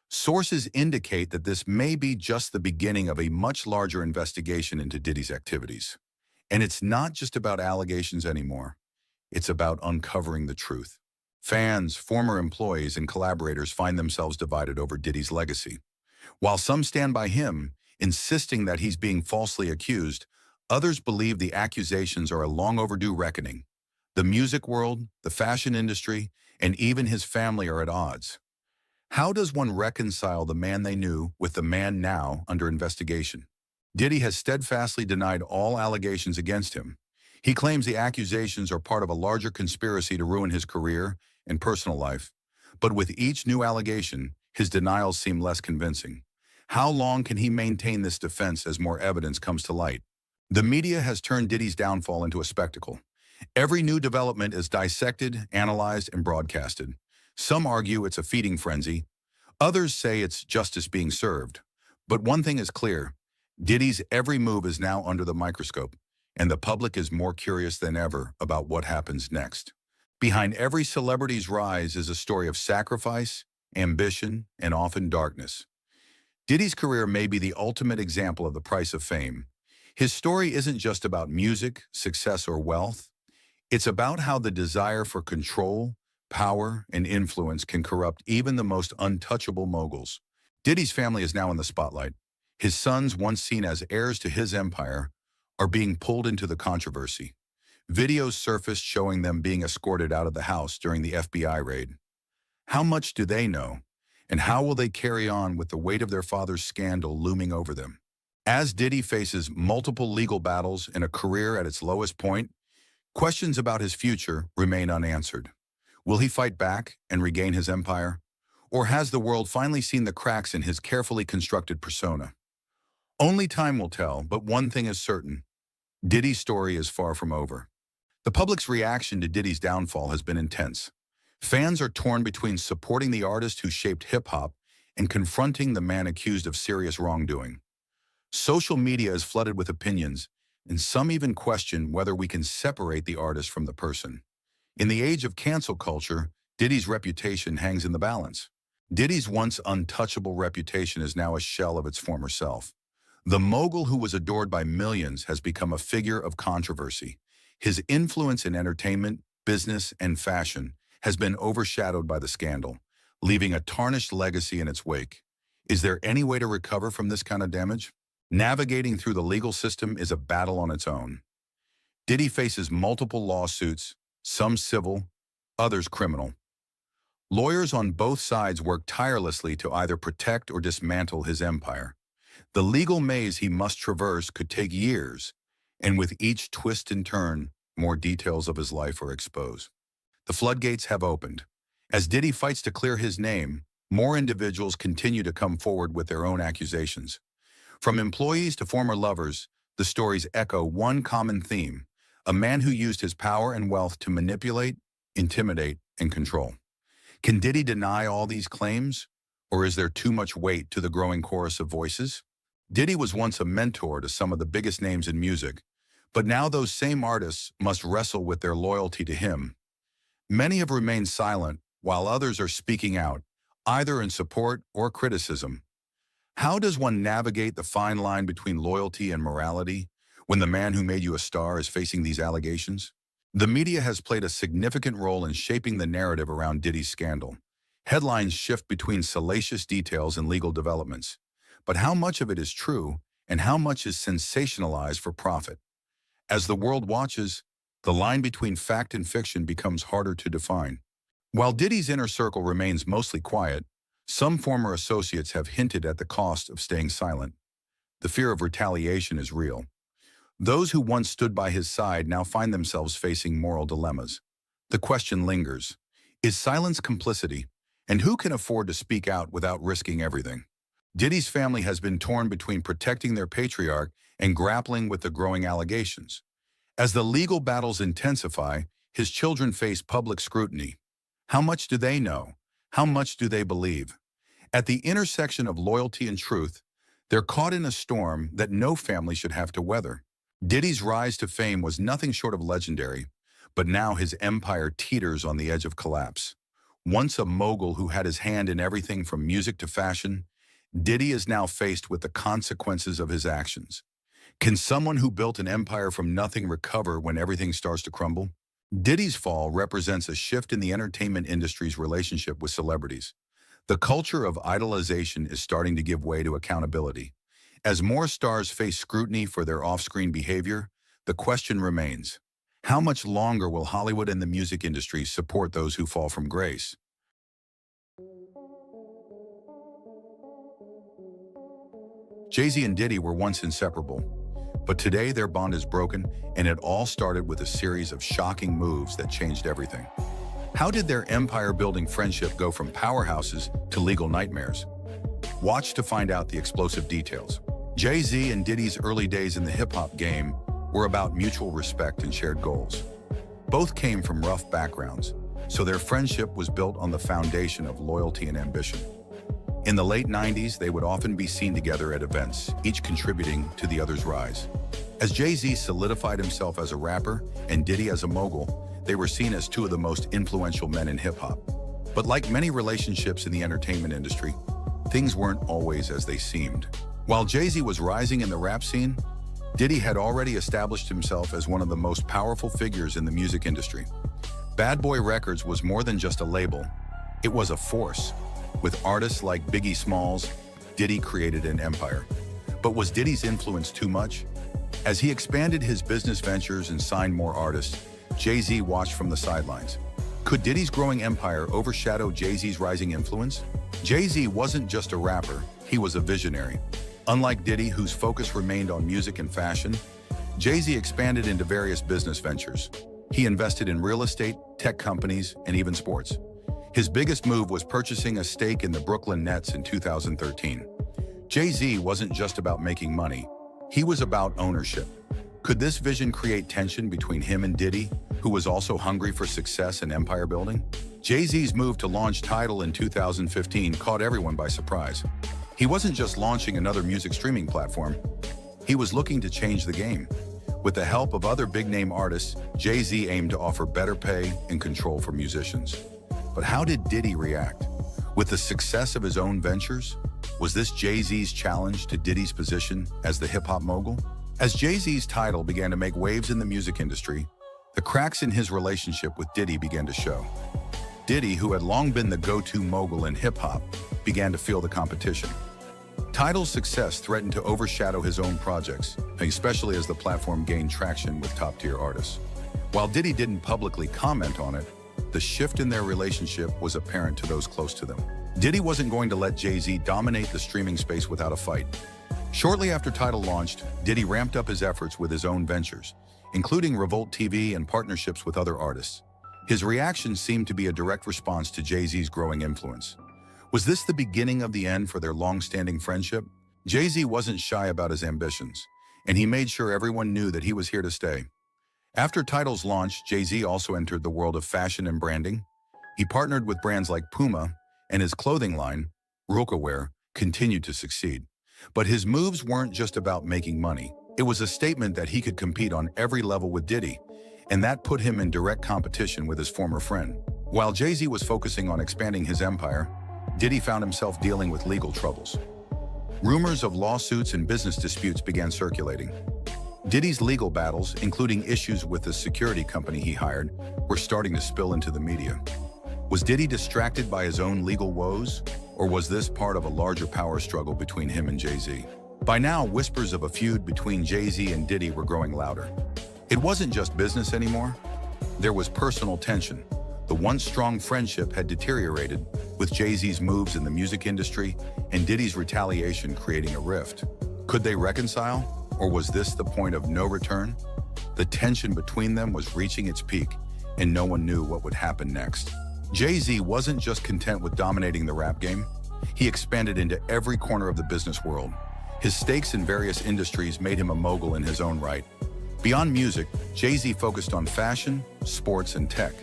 Sources indicate that this may be just the beginning of a much larger investigation into Diddy's activities. And it's not just about allegations anymore. It's about uncovering the truth. Fans, former employees, and collaborators find themselves divided over Diddy's legacy. While some stand by him, insisting that he's being falsely accused, others believe the accusations are a long overdue reckoning. The music world, the fashion industry, and even his family are at odds. How does one reconcile the man they knew with the man now under investigation? Diddy has steadfastly denied all allegations against him. He claims the accusations are part of a larger conspiracy to ruin his career and personal life. But with each new allegation, his denials seem less convincing. How long can he maintain this defense as more evidence comes to light? The media has turned Diddy's downfall into a spectacle. Every new development is dissected, analyzed, and broadcasted. Some argue it's a feeding frenzy. Others say it's justice being served. But one thing is clear. Diddy's every move is now under the microscope, and the public is more curious than ever about what happens next. Behind every celebrity's rise is a story of sacrifice, ambition, and often darkness. Diddy's career may be the ultimate example of the price of fame. His story isn't just about music, success, or wealth. It's about how the desire for control, power, and influence can corrupt even the most untouchable moguls. Diddy's family is now in the spotlight. His sons, once seen as heirs to his empire, are being pulled into the controversy. Videos surfaced showing them being escorted out of the house during the FBI raid. How much do they know? And how will they carry on with the weight of their father's scandal looming over them? As Diddy faces multiple legal battles and a career at its lowest point, questions about his future remain unanswered. Will he fight back and regain his empire? Or has the world finally seen the cracks in his carefully constructed persona? Only time will tell, but one thing is certain. Diddy's story is far from over. The public's reaction to Diddy's downfall has been intense. Fans are torn between supporting the artist who shaped hip-hop and confronting the man accused of serious wrongdoing. Social media is flooded with opinions, and some even question whether we can separate the artist from the person. In the age of cancel culture, Diddy's reputation hangs in the balance. Diddy's once untouchable reputation is now a shell of its former self. The mogul who was adored by millions has become a figure of controversy. His influence in entertainment, business, and fashion has been overshadowed by the scandal, leaving a tarnished legacy in its wake. Is there any way to recover from this kind of damage? Navigating through the legal system is a battle on its own. Diddy faces multiple lawsuits, some civil, others criminal. Lawyers on both sides work tirelessly to either protect or dismantle his empire. The legal maze he must traverse could take years, and with each twist and turn, more details of his life are exposed. The floodgates have opened. As Diddy fights to clear his name, more individuals continue to come forward with their own accusations. From employees to former lovers, the stories echo one common theme: a man who used his power and wealth to manipulate, intimidate, and control. Can Diddy deny all these claims, or is there too much weight to the growing chorus of voices? Diddy was once a mentor to some of the biggest names in music, but now those same artists must wrestle with their loyalty to him. Many have remained silent, while others are speaking out, either in support or criticism. How does one navigate the fine line between loyalty and morality when the man who made you a star is facing these allegations? The media has played a significant role in shaping the narrative around Diddy's scandal. Headlines shift between salacious details and legal developments. But how much of it is true and how much is sensationalized for profit? As the world watches, the line between fact and fiction becomes harder to define. While Diddy's inner circle remains mostly quiet, some former associates have hinted at the cost of staying silent. The fear of retaliation is real. Those who once stood by his side now find themselves facing moral dilemmas. The question lingers. Is silence complicity? And who can afford to speak out without risking everything? Diddy's family has been torn between protecting their patriarch and grappling with the growing allegations. As the legal battles intensify, his children face public scrutiny. How much do they know? How much do they believe? At the intersection of loyalty and truth, they're caught in a storm that no family should have to weather. Diddy's rise to fame was nothing short of legendary, but now his empire teeters on the edge of collapse. Once a mogul who had his hand in everything from music to fashion, Diddy is now faced with the consequences of his actions. Can someone who built an empire from nothing recover when everything starts to crumble? Diddy's fall represents a shift in the entertainment industry's relationship with celebrities. The culture of idolization is starting to give way to accountability. As more stars face scrutiny for their off-screen behavior, the question remains, how much longer will Hollywood and the music industry support those who fall from grace? Jay-Z and Diddy were once inseparable, but today their bond is broken, and it all started with a series of shocking moves that changed everything. How did their empire-building friendship go from powerhouses to legal nightmares? Watch to find out the explosive details. Jay-Z and Diddy's early days in the hip-hop game were about mutual respect and shared goals. Both came from rough backgrounds, so their friendship was built on the foundation of loyalty and ambition. In the late 90s, they would often be seen together at events, each contributing to the other's rise. As Jay-Z solidified himself as a rapper and Diddy as a mogul, they were seen as two of the most influential men in hip-hop. But like many relationships in the entertainment industry, things weren't always as they seemed. While Jay-Z was rising in the rap scene, Diddy had already established himself as one of the most powerful figures in the music industry. Bad Boy Records was more than just a label. It was a force. With artists like Biggie Smalls, Diddy created an empire. But was Diddy's influence too much? As he expanded his business ventures and signed more artists, Jay-Z watched from the sidelines. Could Diddy's growing empire overshadow Jay-Z's rising influence? Jay-Z wasn't just a rapper, he was a visionary. Unlike Diddy, whose focus remained on music and fashion, Jay-Z expanded into various business ventures. He invested in real estate, tech companies, and even sports. His biggest move was purchasing a stake in the Brooklyn Nets in 2013. Jay-Z wasn't just about making money, he was about ownership. Could this vision create tension between him and Diddy, who was also hungry for success and empire building? Jay-Z's move to launch Tidal in 2015 caught everyone by surprise. He wasn't just launching another music streaming platform, he was looking to change the game. With the help of other big-name artists, Jay-Z aimed to offer better pay and control for musicians. But how did Diddy react? With the success of his own ventures, was this Jay-Z's challenge to Diddy's position as the hip-hop mogul? As Jay-Z's Tidal began to make waves in the music industry, the cracks in his relationship with Diddy began to show. Diddy, who had long been the go-to mogul in hip-hop, began to feel the competition. Tidal's success threatened to overshadow his own projects, especially as the platform gained traction with top-tier artists. While Diddy didn't publicly comment on it, the shift in their relationship was apparent to those close to them. Diddy wasn't going to let Jay-Z dominate the streaming space without a fight. Shortly after Tidal launched, Diddy ramped up his efforts with his own ventures, including Revolt TV and partnerships with other artists. His reaction seemed to be a direct response to Jay-Z's growing influence. Was this the beginning of the end for their long-standing friendship? Jay-Z wasn't shy about his ambitions, and he made sure everyone knew that he was here to stay. After Tidal's launch, Jay-Z also entered the world of fashion and branding. He partnered with brands like Puma, and his clothing line, Ruka Wear, continued to succeed. But his moves weren't just about making money. It was a statement that he could compete on every level with Diddy, and that put him in direct competition with his former friend. While Jay-Z was focusing on expanding his empire, Diddy found himself dealing with legal troubles. Rumors of lawsuits and business disputes began circulating. Diddy's legal battles, including issues with the security company he hired, were starting to spill into the media. Was Diddy distracted by his own legal woes, or was this part of a larger power struggle between him and Jay-Z? By now, whispers of a feud between Jay-Z and Diddy were growing louder. It wasn't just business anymore. There was personal tension. The once strong friendship had deteriorated, with Jay-Z's moves in the music industry and Diddy's retaliation creating a rift. Could they reconcile, or was this the point of no return? The tension between them was reaching its peak, and no one knew what would happen next. Jay-Z wasn't just content with dominating the rap game. He expanded into every corner of the business world. His stakes in various industries made him a mogul in his own right. Beyond music, Jay-Z focused on fashion, sports, and tech.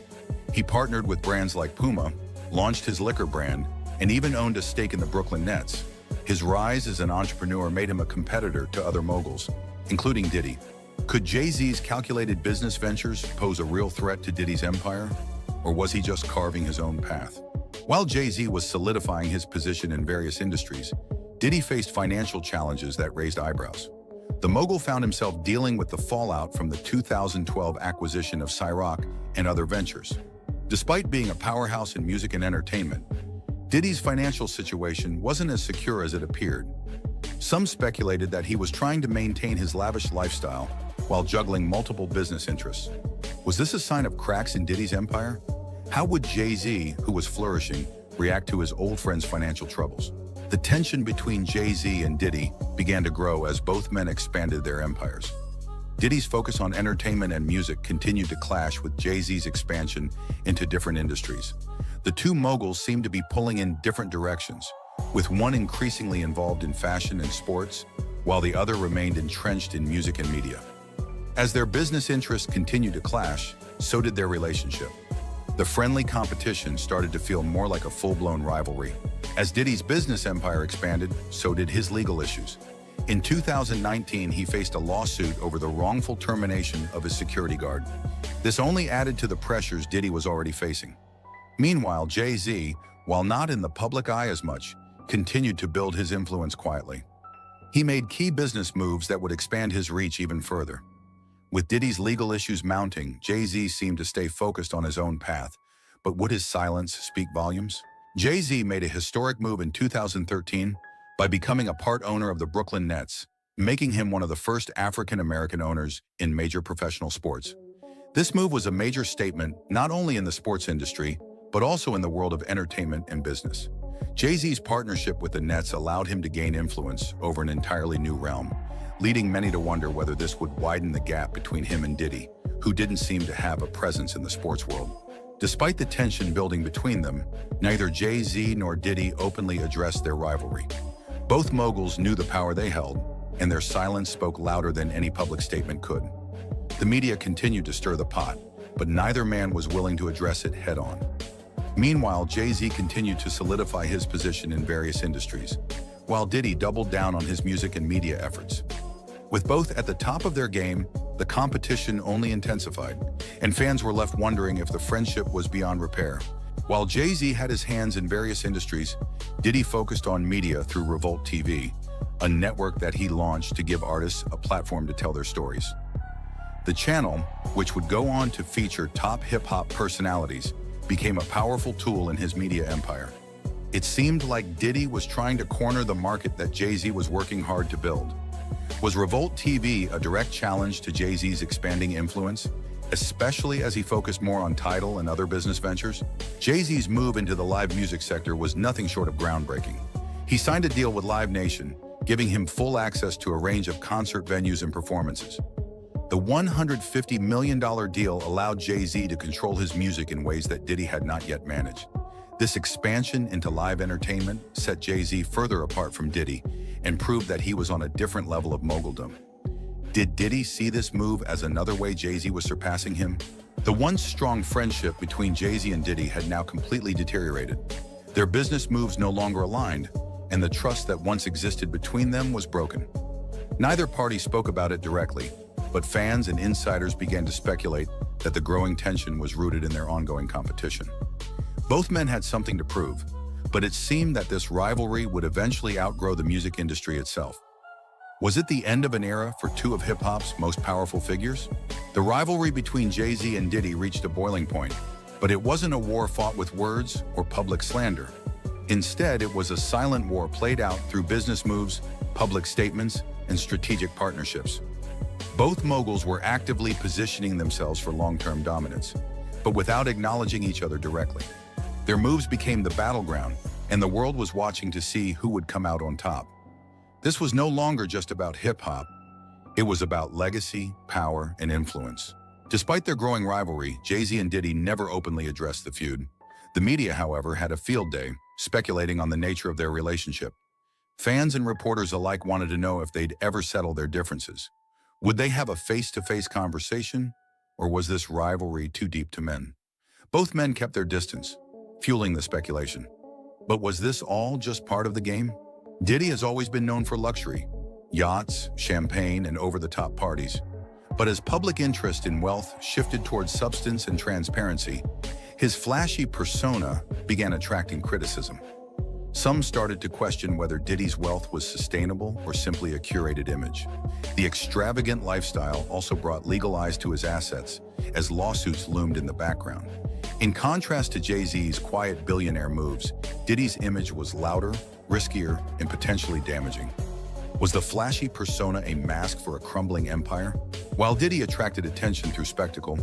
He partnered with brands like Puma, launched his liquor brand, and even owned a stake in the Brooklyn Nets. His rise as an entrepreneur made him a competitor to other moguls, including Diddy. Could Jay-Z's calculated business ventures pose a real threat to Diddy's empire? Or was he just carving his own path? While Jay-Z was solidifying his position in various industries, Diddy faced financial challenges that raised eyebrows. The mogul found himself dealing with the fallout from the 2012 acquisition of Ciroc and other ventures. Despite being a powerhouse in music and entertainment, Diddy's financial situation wasn't as secure as it appeared. Some speculated that he was trying to maintain his lavish lifestyle while juggling multiple business interests. Was this a sign of cracks in Diddy's empire? How would Jay-Z, who was flourishing, react to his old friend's financial troubles? The tension between Jay-Z and Diddy began to grow as both men expanded their empires. Diddy's focus on entertainment and music continued to clash with Jay-Z's expansion into different industries. The two moguls seemed to be pulling in different directions, with one increasingly involved in fashion and sports, while the other remained entrenched in music and media. As their business interests continued to clash, so did their relationship. The friendly competition started to feel more like a full-blown rivalry. As Diddy's business empire expanded, so did his legal issues. In 2019, he faced a lawsuit over the wrongful termination of his security guard. This only added to the pressures Diddy was already facing. Meanwhile, Jay-Z, while not in the public eye as much, continued to build his influence quietly. He made key business moves that would expand his reach even further. With Diddy's legal issues mounting, Jay-Z seemed to stay focused on his own path. But would his silence speak volumes? Jay-Z made a historic move in 2013 by becoming a part owner of the Brooklyn Nets, making him one of the first African-American owners in major professional sports. This move was a major statement not only in the sports industry, but also in the world of entertainment and business. Jay-Z's partnership with the Nets allowed him to gain influence over an entirely new realm, leading many to wonder whether this would widen the gap between him and Diddy, who didn't seem to have a presence in the sports world. Despite the tension building between them, neither Jay-Z nor Diddy openly addressed their rivalry. Both moguls knew the power they held, and their silence spoke louder than any public statement could. The media continued to stir the pot, but neither man was willing to address it head-on. Meanwhile, Jay-Z continued to solidify his position in various industries, while Diddy doubled down on his music and media efforts. With both at the top of their game, the competition only intensified, and fans were left wondering if the friendship was beyond repair. While Jay-Z had his hands in various industries, Diddy focused on media through Revolt TV, a network that he launched to give artists a platform to tell their stories. The channel, which would go on to feature top hip-hop personalities, became a powerful tool in his media empire. It seemed like Diddy was trying to corner the market that Jay-Z was working hard to build. Was Revolt TV a direct challenge to Jay-Z's expanding influence, especially as he focused more on Tidal and other business ventures? Jay-Z's move into the live music sector was nothing short of groundbreaking. He signed a deal with Live Nation, giving him full access to a range of concert venues and performances. The $150 million deal allowed Jay-Z to control his music in ways that Diddy had not yet managed. This expansion into live entertainment set Jay-Z further apart from Diddy and proved that he was on a different level of moguldom. Did Diddy see this move as another way Jay-Z was surpassing him? The once strong friendship between Jay-Z and Diddy had now completely deteriorated. Their business moves no longer aligned, and the trust that once existed between them was broken. Neither party spoke about it directly, but fans and insiders began to speculate that the growing tension was rooted in their ongoing competition. Both men had something to prove, but it seemed that this rivalry would eventually outgrow the music industry itself. Was it the end of an era for two of hip-hop's most powerful figures? The rivalry between Jay-Z and Diddy reached a boiling point, but it wasn't a war fought with words or public slander. Instead, it was a silent war played out through business moves, public statements, and strategic partnerships. Both moguls were actively positioning themselves for long-term dominance, but without acknowledging each other directly. Their moves became the battleground, and the world was watching to see who would come out on top. This was no longer just about hip-hop. It was about legacy, power, and influence. Despite their growing rivalry, Jay-Z and Diddy never openly addressed the feud. The media, however, had a field day, speculating on the nature of their relationship. Fans and reporters alike wanted to know if they'd ever settle their differences. Would they have a face-to-face conversation, or was this rivalry too deep to mend? Both men kept their distance, fueling the speculation. But was this all just part of the game? Diddy has always been known for luxury, yachts, champagne, and over-the-top parties. But as public interest in wealth shifted towards substance and transparency, his flashy persona began attracting criticism. Some started to question whether Diddy's wealth was sustainable or simply a curated image. The extravagant lifestyle also brought legal eyes to his assets, as lawsuits loomed in the background. In contrast to Jay-Z's quiet billionaire moves, Diddy's image was louder, riskier, and potentially damaging. Was the flashy persona a mask for a crumbling empire? While Diddy attracted attention through spectacle,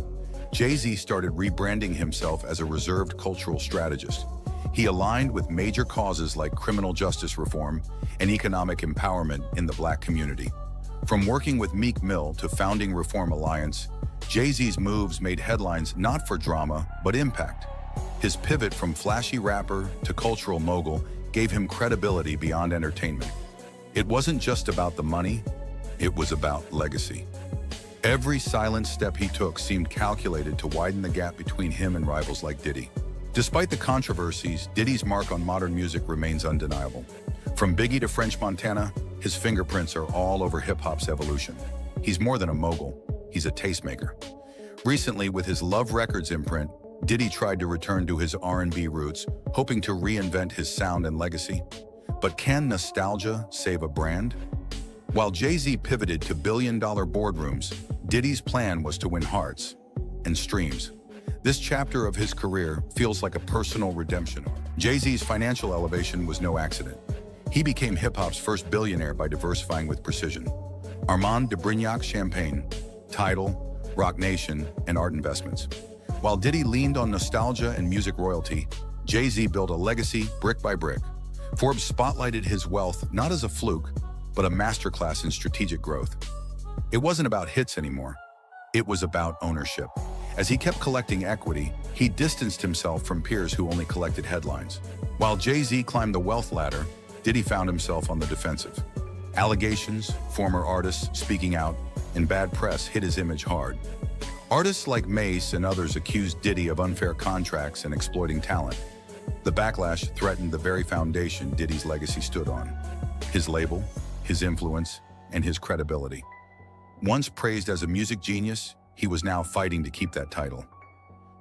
Jay-Z started rebranding himself as a reserved cultural strategist. He aligned with major causes like criminal justice reform and economic empowerment in the Black community. From working with Meek Mill to founding Reform Alliance, Jay-Z's moves made headlines not for drama, but impact. His pivot from flashy rapper to cultural mogul gave him credibility beyond entertainment. It wasn't just about the money, it was about legacy. Every silent step he took seemed calculated to widen the gap between him and rivals like Diddy. Despite the controversies, Diddy's mark on modern music remains undeniable. From Biggie to French Montana, his fingerprints are all over hip-hop's evolution. He's more than a mogul, he's a tastemaker. Recently, with his Love Records imprint, Diddy tried to return to his R&B roots, hoping to reinvent his sound and legacy. But can nostalgia save a brand? While Jay-Z pivoted to billion-dollar boardrooms, Diddy's plan was to win hearts and streams. This chapter of his career feels like a personal redemption. Jay-Z's financial elevation was no accident. He became hip-hop's first billionaire by diversifying with precision. Armand de Brignac Champagne, Tidal, Roc Nation, and art investments. While Diddy leaned on nostalgia and music royalty, Jay-Z built a legacy brick by brick. Forbes spotlighted his wealth not as a fluke, but a masterclass in strategic growth. It wasn't about hits anymore. It was about ownership. As he kept collecting equity, he distanced himself from peers who only collected headlines. While Jay-Z climbed the wealth ladder, Diddy found himself on the defensive. Allegations, former artists speaking out, and bad press hit his image hard. Artists like Mace and others accused Diddy of unfair contracts and exploiting talent. The backlash threatened the very foundation Diddy's legacy stood on: his label, his influence, and his credibility. Once praised as a music genius, he was now fighting to keep that title.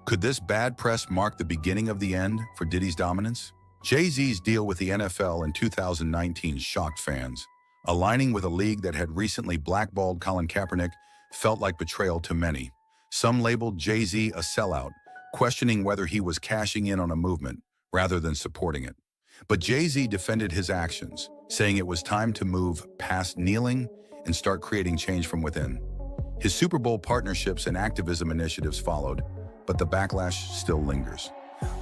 Could this bad press mark the beginning of the end for Diddy's dominance? Jay-Z's deal with the NFL in 2019 shocked fans. Aligning with a league that had recently blackballed Colin Kaepernick felt like betrayal to many. Some labeled Jay-Z a sellout, questioning whether he was cashing in on a movement rather than supporting it. But Jay-Z defended his actions, saying it was time to move past kneeling and start creating change from within. His Super Bowl partnerships and activism initiatives followed, but the backlash still lingers.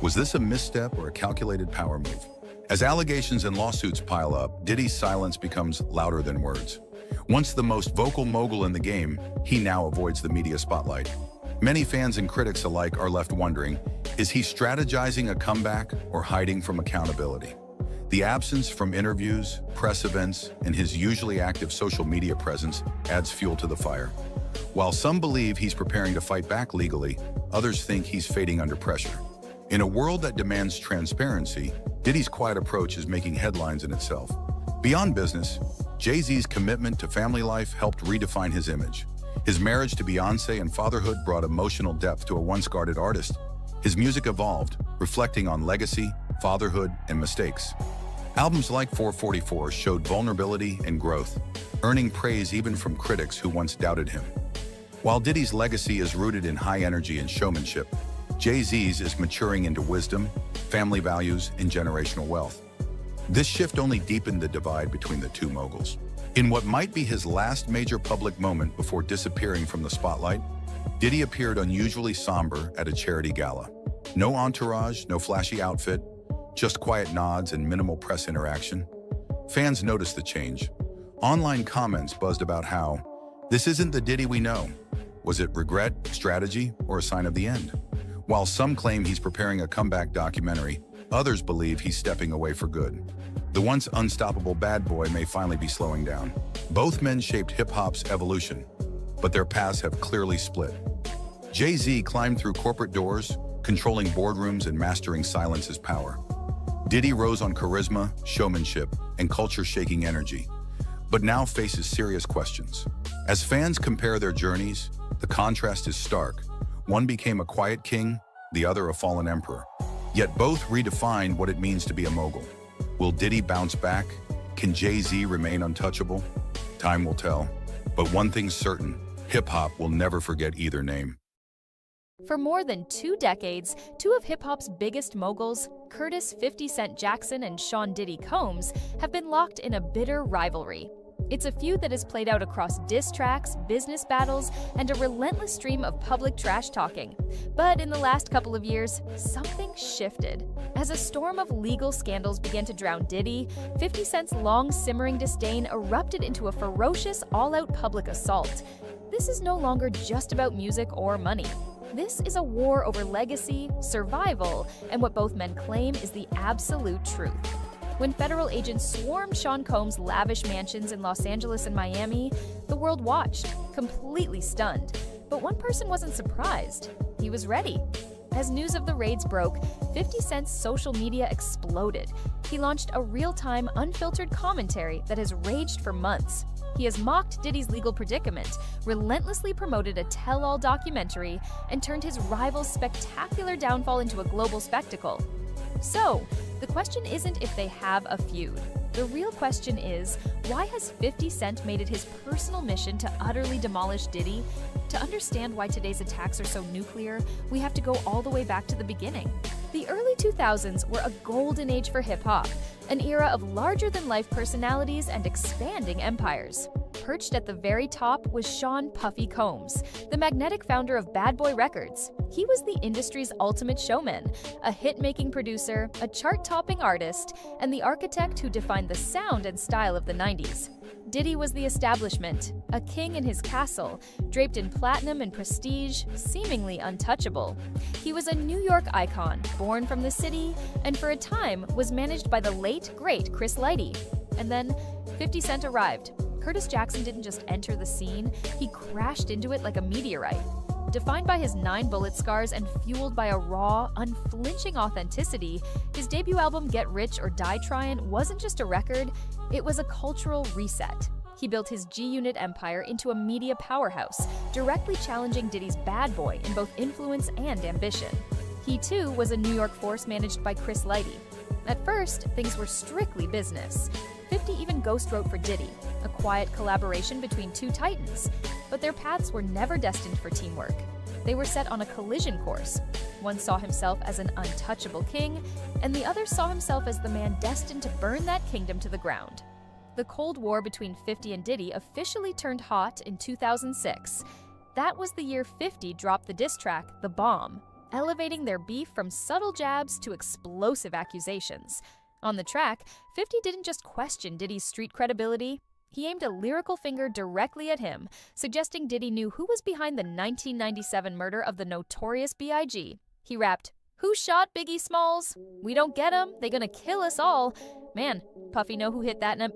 Was this a misstep or a calculated power move? As allegations and lawsuits pile up, Diddy's silence becomes louder than words. Once the most vocal mogul in the game, he now avoids the media spotlight. Many fans and critics alike are left wondering, is he strategizing a comeback or hiding from accountability? The absence from interviews, press events, and his usually active social media presence adds fuel to the fire. While some believe he's preparing to fight back legally, others think he's fading under pressure. In a world that demands transparency, Diddy's quiet approach is making headlines in itself. Beyond business, Jay-Z's commitment to family life helped redefine his image. His marriage to Beyoncé and fatherhood brought emotional depth to a once guarded artist. His music evolved, reflecting on legacy, fatherhood, and mistakes. Albums like 444 showed vulnerability and growth, earning praise even from critics who once doubted him. While Diddy's legacy is rooted in high energy and showmanship, Jay-Z's is maturing into wisdom, family values, and generational wealth. This shift only deepened the divide between the two moguls. In what might be his last major public moment before disappearing from the spotlight, Diddy appeared unusually somber at a charity gala. No entourage, no flashy outfit, just quiet nods and minimal press interaction. Fans noticed the change. Online comments buzzed about how, "This isn't the Diddy we know." Was it regret, strategy, or a sign of the end? While some claim he's preparing a comeback documentary, others believe he's stepping away for good. The once unstoppable bad boy may finally be slowing down. Both men shaped hip-hop's evolution, but their paths have clearly split. Jay-Z climbed through corporate doors, controlling boardrooms and mastering silence's power. Diddy rose on charisma, showmanship, and culture-shaking energy, but now faces serious questions. As fans compare their journeys, the contrast is stark. One became a quiet king, the other a fallen emperor. Yet both redefined what it means to be a mogul. Will Diddy bounce back? Can Jay-Z remain untouchable? Time will tell. But one thing's certain, hip-hop will never forget either name. For more than 2 decades, two of hip-hop's biggest moguls, Curtis 50 Cent Jackson and Sean Diddy Combs, have been locked in a bitter rivalry. It's a feud that has played out across diss tracks, business battles, and a relentless stream of public trash talking. But in the last couple of years, something shifted. As a storm of legal scandals began to drown Diddy, 50 Cent's long-simmering disdain erupted into a ferocious, all-out public assault. This is no longer just about music or money. This is a war over legacy, survival, and what both men claim is the absolute truth. When federal agents swarmed Sean Combs' lavish mansions in Los Angeles and Miami, the world watched, completely stunned. But one person wasn't surprised. He was ready. As news of the raids broke, 50 Cent's social media exploded. He launched a real-time, unfiltered commentary that has raged for months. He has mocked Diddy's legal predicament, relentlessly promoted a tell-all documentary, and turned his rival's spectacular downfall into a global spectacle. So, the question isn't if they have a feud. The real question is, why has 50 Cent made it his personal mission to utterly demolish Diddy? To understand why today's attacks are so nuclear, we have to go all the way back to the beginning. The early 2000s were a golden age for hip-hop, an era of larger-than-life personalities and expanding empires. Perched at the very top was Sean "Puffy" Combs, the magnetic founder of Bad Boy Records. He was the industry's ultimate showman, a hit-making producer, a chart-topping artist, and the architect who defined the sound and style of the 90s. Diddy was the establishment, a king in his castle, draped in platinum and prestige, seemingly untouchable. He was a New York icon, born from the city, and for a time was managed by the late, great Chris Lighty. And then 50 Cent arrived. Curtis Jackson didn't just enter the scene, he crashed into it like a meteorite. Defined by his 9 bullet scars and fueled by a raw, unflinching authenticity, his debut album Get Rich or Die Tryin' wasn't just a record, it was a cultural reset. He built his G-Unit empire into a media powerhouse, directly challenging Diddy's Bad Boy in both influence and ambition. He too was a New York force managed by Chris Lighty. At first, things were strictly business. 50 even ghost-wrote for Diddy, a quiet collaboration between two titans. But their paths were never destined for teamwork. They were set on a collision course. One saw himself as an untouchable king, and the other saw himself as the man destined to burn that kingdom to the ground. The Cold War between 50 and Diddy officially turned hot in 2006. That was the year 50 dropped the diss track, The Bomb, elevating their beef from subtle jabs to explosive accusations. On the track, 50 didn't just question Diddy's street credibility, he aimed a lyrical finger directly at him, suggesting Diddy knew who was behind the 1997 murder of the notorious B.I.G. He rapped, "Who shot Biggie Smalls? We don't get 'em, they gonna kill us all. Man, Puffy know who hit that in a..."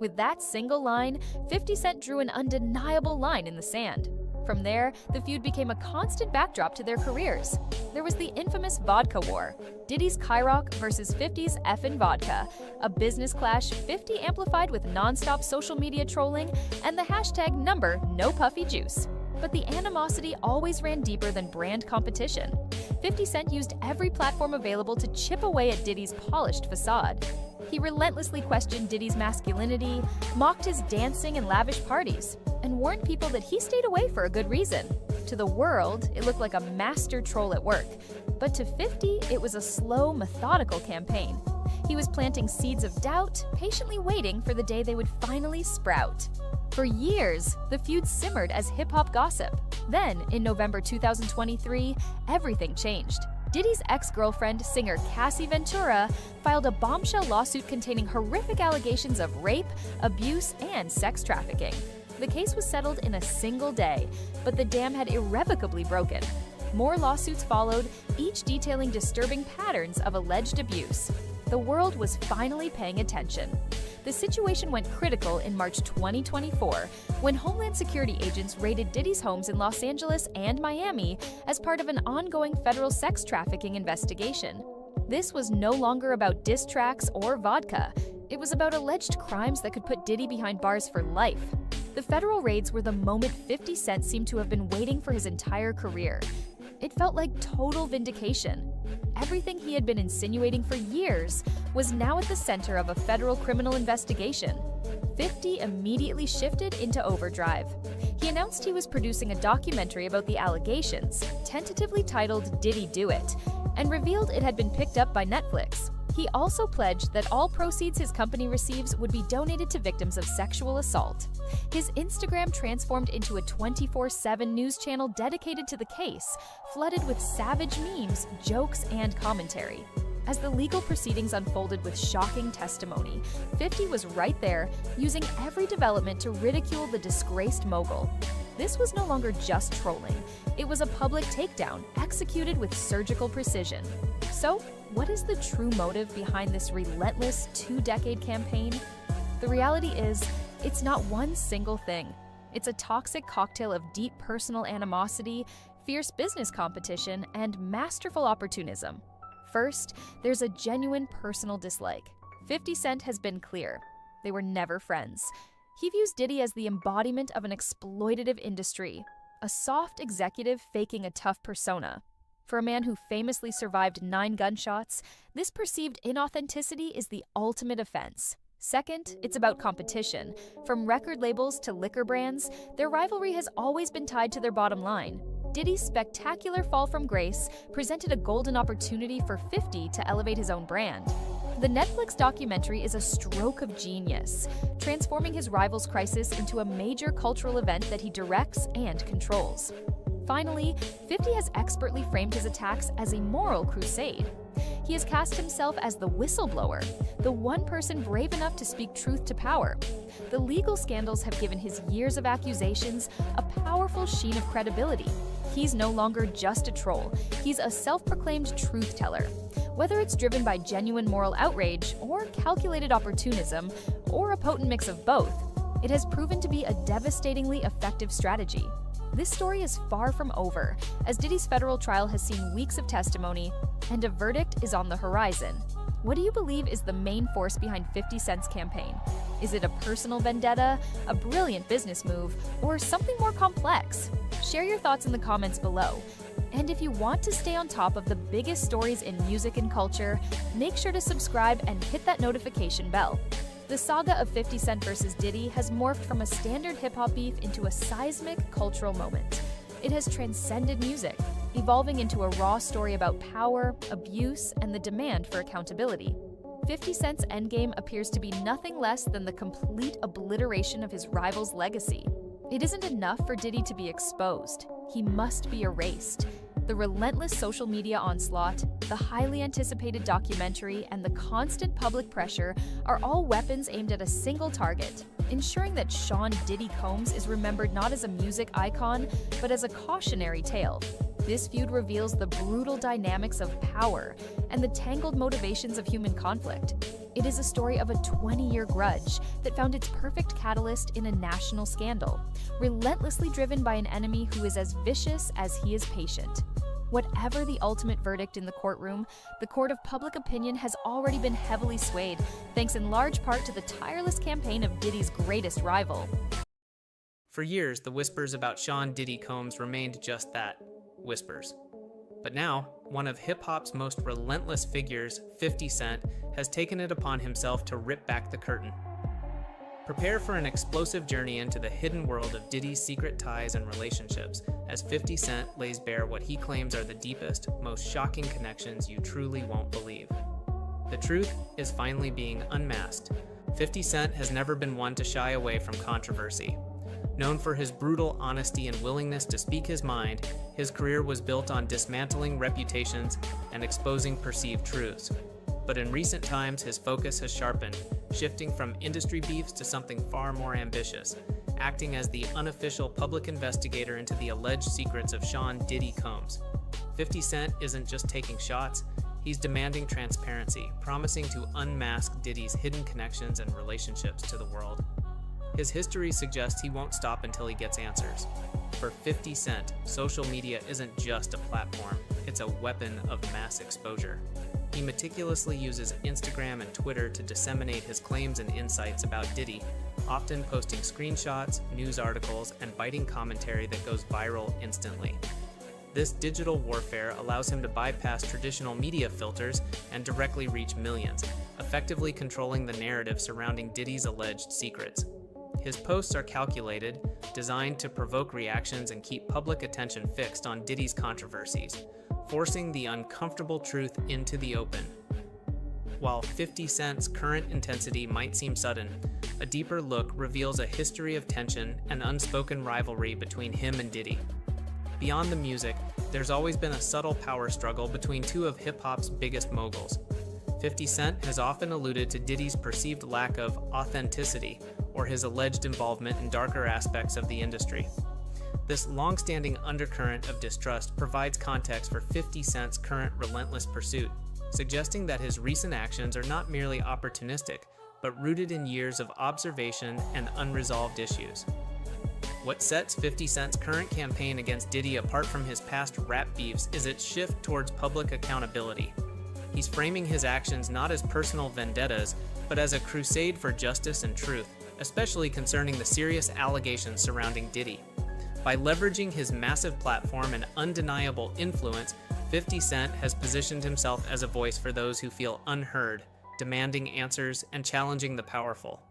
With that single line, 50 Cent drew an undeniable line in the sand. From there, the feud became a constant backdrop to their careers. There was the infamous vodka war, Diddy's Kyrock versus 50's Effin' Vodka, a business clash 50 amplified with non-stop social media trolling and the hashtag number #NoPuffyJuice. But the animosity always ran deeper than brand competition. 50 Cent used every platform available to chip away at Diddy's polished facade. He relentlessly questioned Diddy's masculinity, mocked his dancing and lavish parties, and warned people that he stayed away for a good reason. To the world, it looked like a master troll at work. But to 50, it was a slow, methodical campaign. He was planting seeds of doubt, patiently waiting for the day they would finally sprout. For years, the feud simmered as hip-hop gossip. Then, in November 2023, everything changed. Diddy's ex-girlfriend, singer Cassie Ventura, filed a bombshell lawsuit containing horrific allegations of rape, abuse, and sex trafficking. The case was settled in a single day, but the dam had irrevocably broken. More lawsuits followed, each detailing disturbing patterns of alleged abuse. The world was finally paying attention. The situation went critical in March 2024 when Homeland Security agents raided Diddy's homes in Los Angeles and Miami as part of an ongoing federal sex trafficking investigation. This was no longer about diss tracks or vodka. It was about alleged crimes that could put Diddy behind bars for life. The federal raids were the moment 50 Cent seemed to have been waiting for his entire career. It felt like total vindication. Everything he had been insinuating for years was now at the center of a federal criminal investigation. 50 immediately shifted into overdrive. He announced he was producing a documentary about the allegations, tentatively titled Diddy Do It, and revealed it had been picked up by Netflix. He also pledged that all proceeds his company receives would be donated to victims of sexual assault. His Instagram transformed into a 24/7 news channel dedicated to the case, flooded with savage memes, jokes, and commentary. As the legal proceedings unfolded with shocking testimony, 50 was right there, using every development to ridicule the disgraced mogul. This was no longer just trolling. It was a public takedown, executed with surgical precision. So, what is the true motive behind this relentless two-decade campaign? The reality is, it's not one single thing. It's a toxic cocktail of deep personal animosity, fierce business competition, and masterful opportunism. First, there's a genuine personal dislike. 50 Cent has been clear. They were never friends. He views Diddy as the embodiment of an exploitative industry, a soft executive faking a tough persona. For a man who famously survived 9 gunshots, this perceived inauthenticity is the ultimate offense. Second, it's about competition. From record labels to liquor brands, their rivalry has always been tied to their bottom line. Diddy's spectacular fall from grace presented a golden opportunity for 50 to elevate his own brand. The Netflix documentary is a stroke of genius, transforming his rival's crisis into a major cultural event that he directs and controls. Finally, 50 has expertly framed his attacks as a moral crusade. He has cast himself as the whistleblower, the one person brave enough to speak truth to power. The legal scandals have given his years of accusations a powerful sheen of credibility. He's no longer just a troll, he's a self-proclaimed truth teller. Whether it's driven by genuine moral outrage or calculated opportunism, or a potent mix of both, it has proven to be a devastatingly effective strategy. This story is far from over, as Diddy's federal trial has seen weeks of testimony, and a verdict is on the horizon. What do you believe is the main force behind 50 Cent's campaign? Is it a personal vendetta, a brilliant business move, or something more complex? Share your thoughts in the comments below. And if you want to stay on top of the biggest stories in music and culture, make sure to subscribe and hit that notification bell. The saga of 50 Cent versus Diddy has morphed from a standard hip-hop beef into a seismic cultural moment. It has transcended music, evolving into a raw story about power, abuse, and the demand for accountability. 50 Cent's endgame appears to be nothing less than the complete obliteration of his rival's legacy. It isn't enough for Diddy to be exposed. He must be erased. The relentless social media onslaught, the highly anticipated documentary, and the constant public pressure are all weapons aimed at a single target, ensuring that Sean Diddy Combs is remembered not as a music icon, but as a cautionary tale. This feud reveals the brutal dynamics of power and the tangled motivations of human conflict. It is a story of a 20-year grudge that found its perfect catalyst in a national scandal, relentlessly driven by an enemy who is as vicious as he is patient. Whatever the ultimate verdict in the courtroom, the court of public opinion has already been heavily swayed, thanks in large part to the tireless campaign of Diddy's greatest rival. For years, the whispers about Sean Diddy Combs remained just that, whispers. But now, one of hip-hop's most relentless figures, 50 Cent, has taken it upon himself to rip back the curtain. Prepare for an explosive journey into the hidden world of Diddy's secret ties and relationships, as 50 Cent lays bare what he claims are the deepest, most shocking connections you truly won't believe. The truth is finally being unmasked. 50 Cent has never been one to shy away from controversy. Known for his brutal honesty and willingness to speak his mind, his career was built on dismantling reputations and exposing perceived truths. But in recent times, his focus has sharpened, shifting from industry beefs to something far more ambitious: acting as the unofficial public investigator into the alleged secrets of Sean Diddy Combs. 50 Cent isn't just taking shots, he's demanding transparency, promising to unmask Diddy's hidden connections and relationships to the world. His history suggests he won't stop until he gets answers. For 50 Cent, social media isn't just a platform, it's a weapon of mass exposure. He meticulously uses Instagram and Twitter to disseminate his claims and insights about Diddy, often posting screenshots, news articles, and biting commentary that goes viral instantly. This digital warfare allows him to bypass traditional media filters and directly reach millions, effectively controlling the narrative surrounding Diddy's alleged secrets. His posts are calculated, designed to provoke reactions and keep public attention fixed on Diddy's controversies, forcing the uncomfortable truth into the open. While 50 Cent's current intensity might seem sudden, a deeper look reveals a history of tension and unspoken rivalry between him and Diddy. Beyond the music, there's always been a subtle power struggle between two of hip-hop's biggest moguls. 50 Cent has often alluded to Diddy's perceived lack of authenticity or his alleged involvement in darker aspects of the industry. This long-standing undercurrent of distrust provides context for 50 Cent's current relentless pursuit, suggesting that his recent actions are not merely opportunistic, but rooted in years of observation and unresolved issues. What sets 50 Cent's current campaign against Diddy apart from his past rap beefs is its shift towards public accountability. He's framing his actions not as personal vendettas, but as a crusade for justice and truth, especially concerning the serious allegations surrounding Diddy. By leveraging his massive platform and undeniable influence, 50 Cent has positioned himself as a voice for those who feel unheard, demanding answers and challenging the powerful.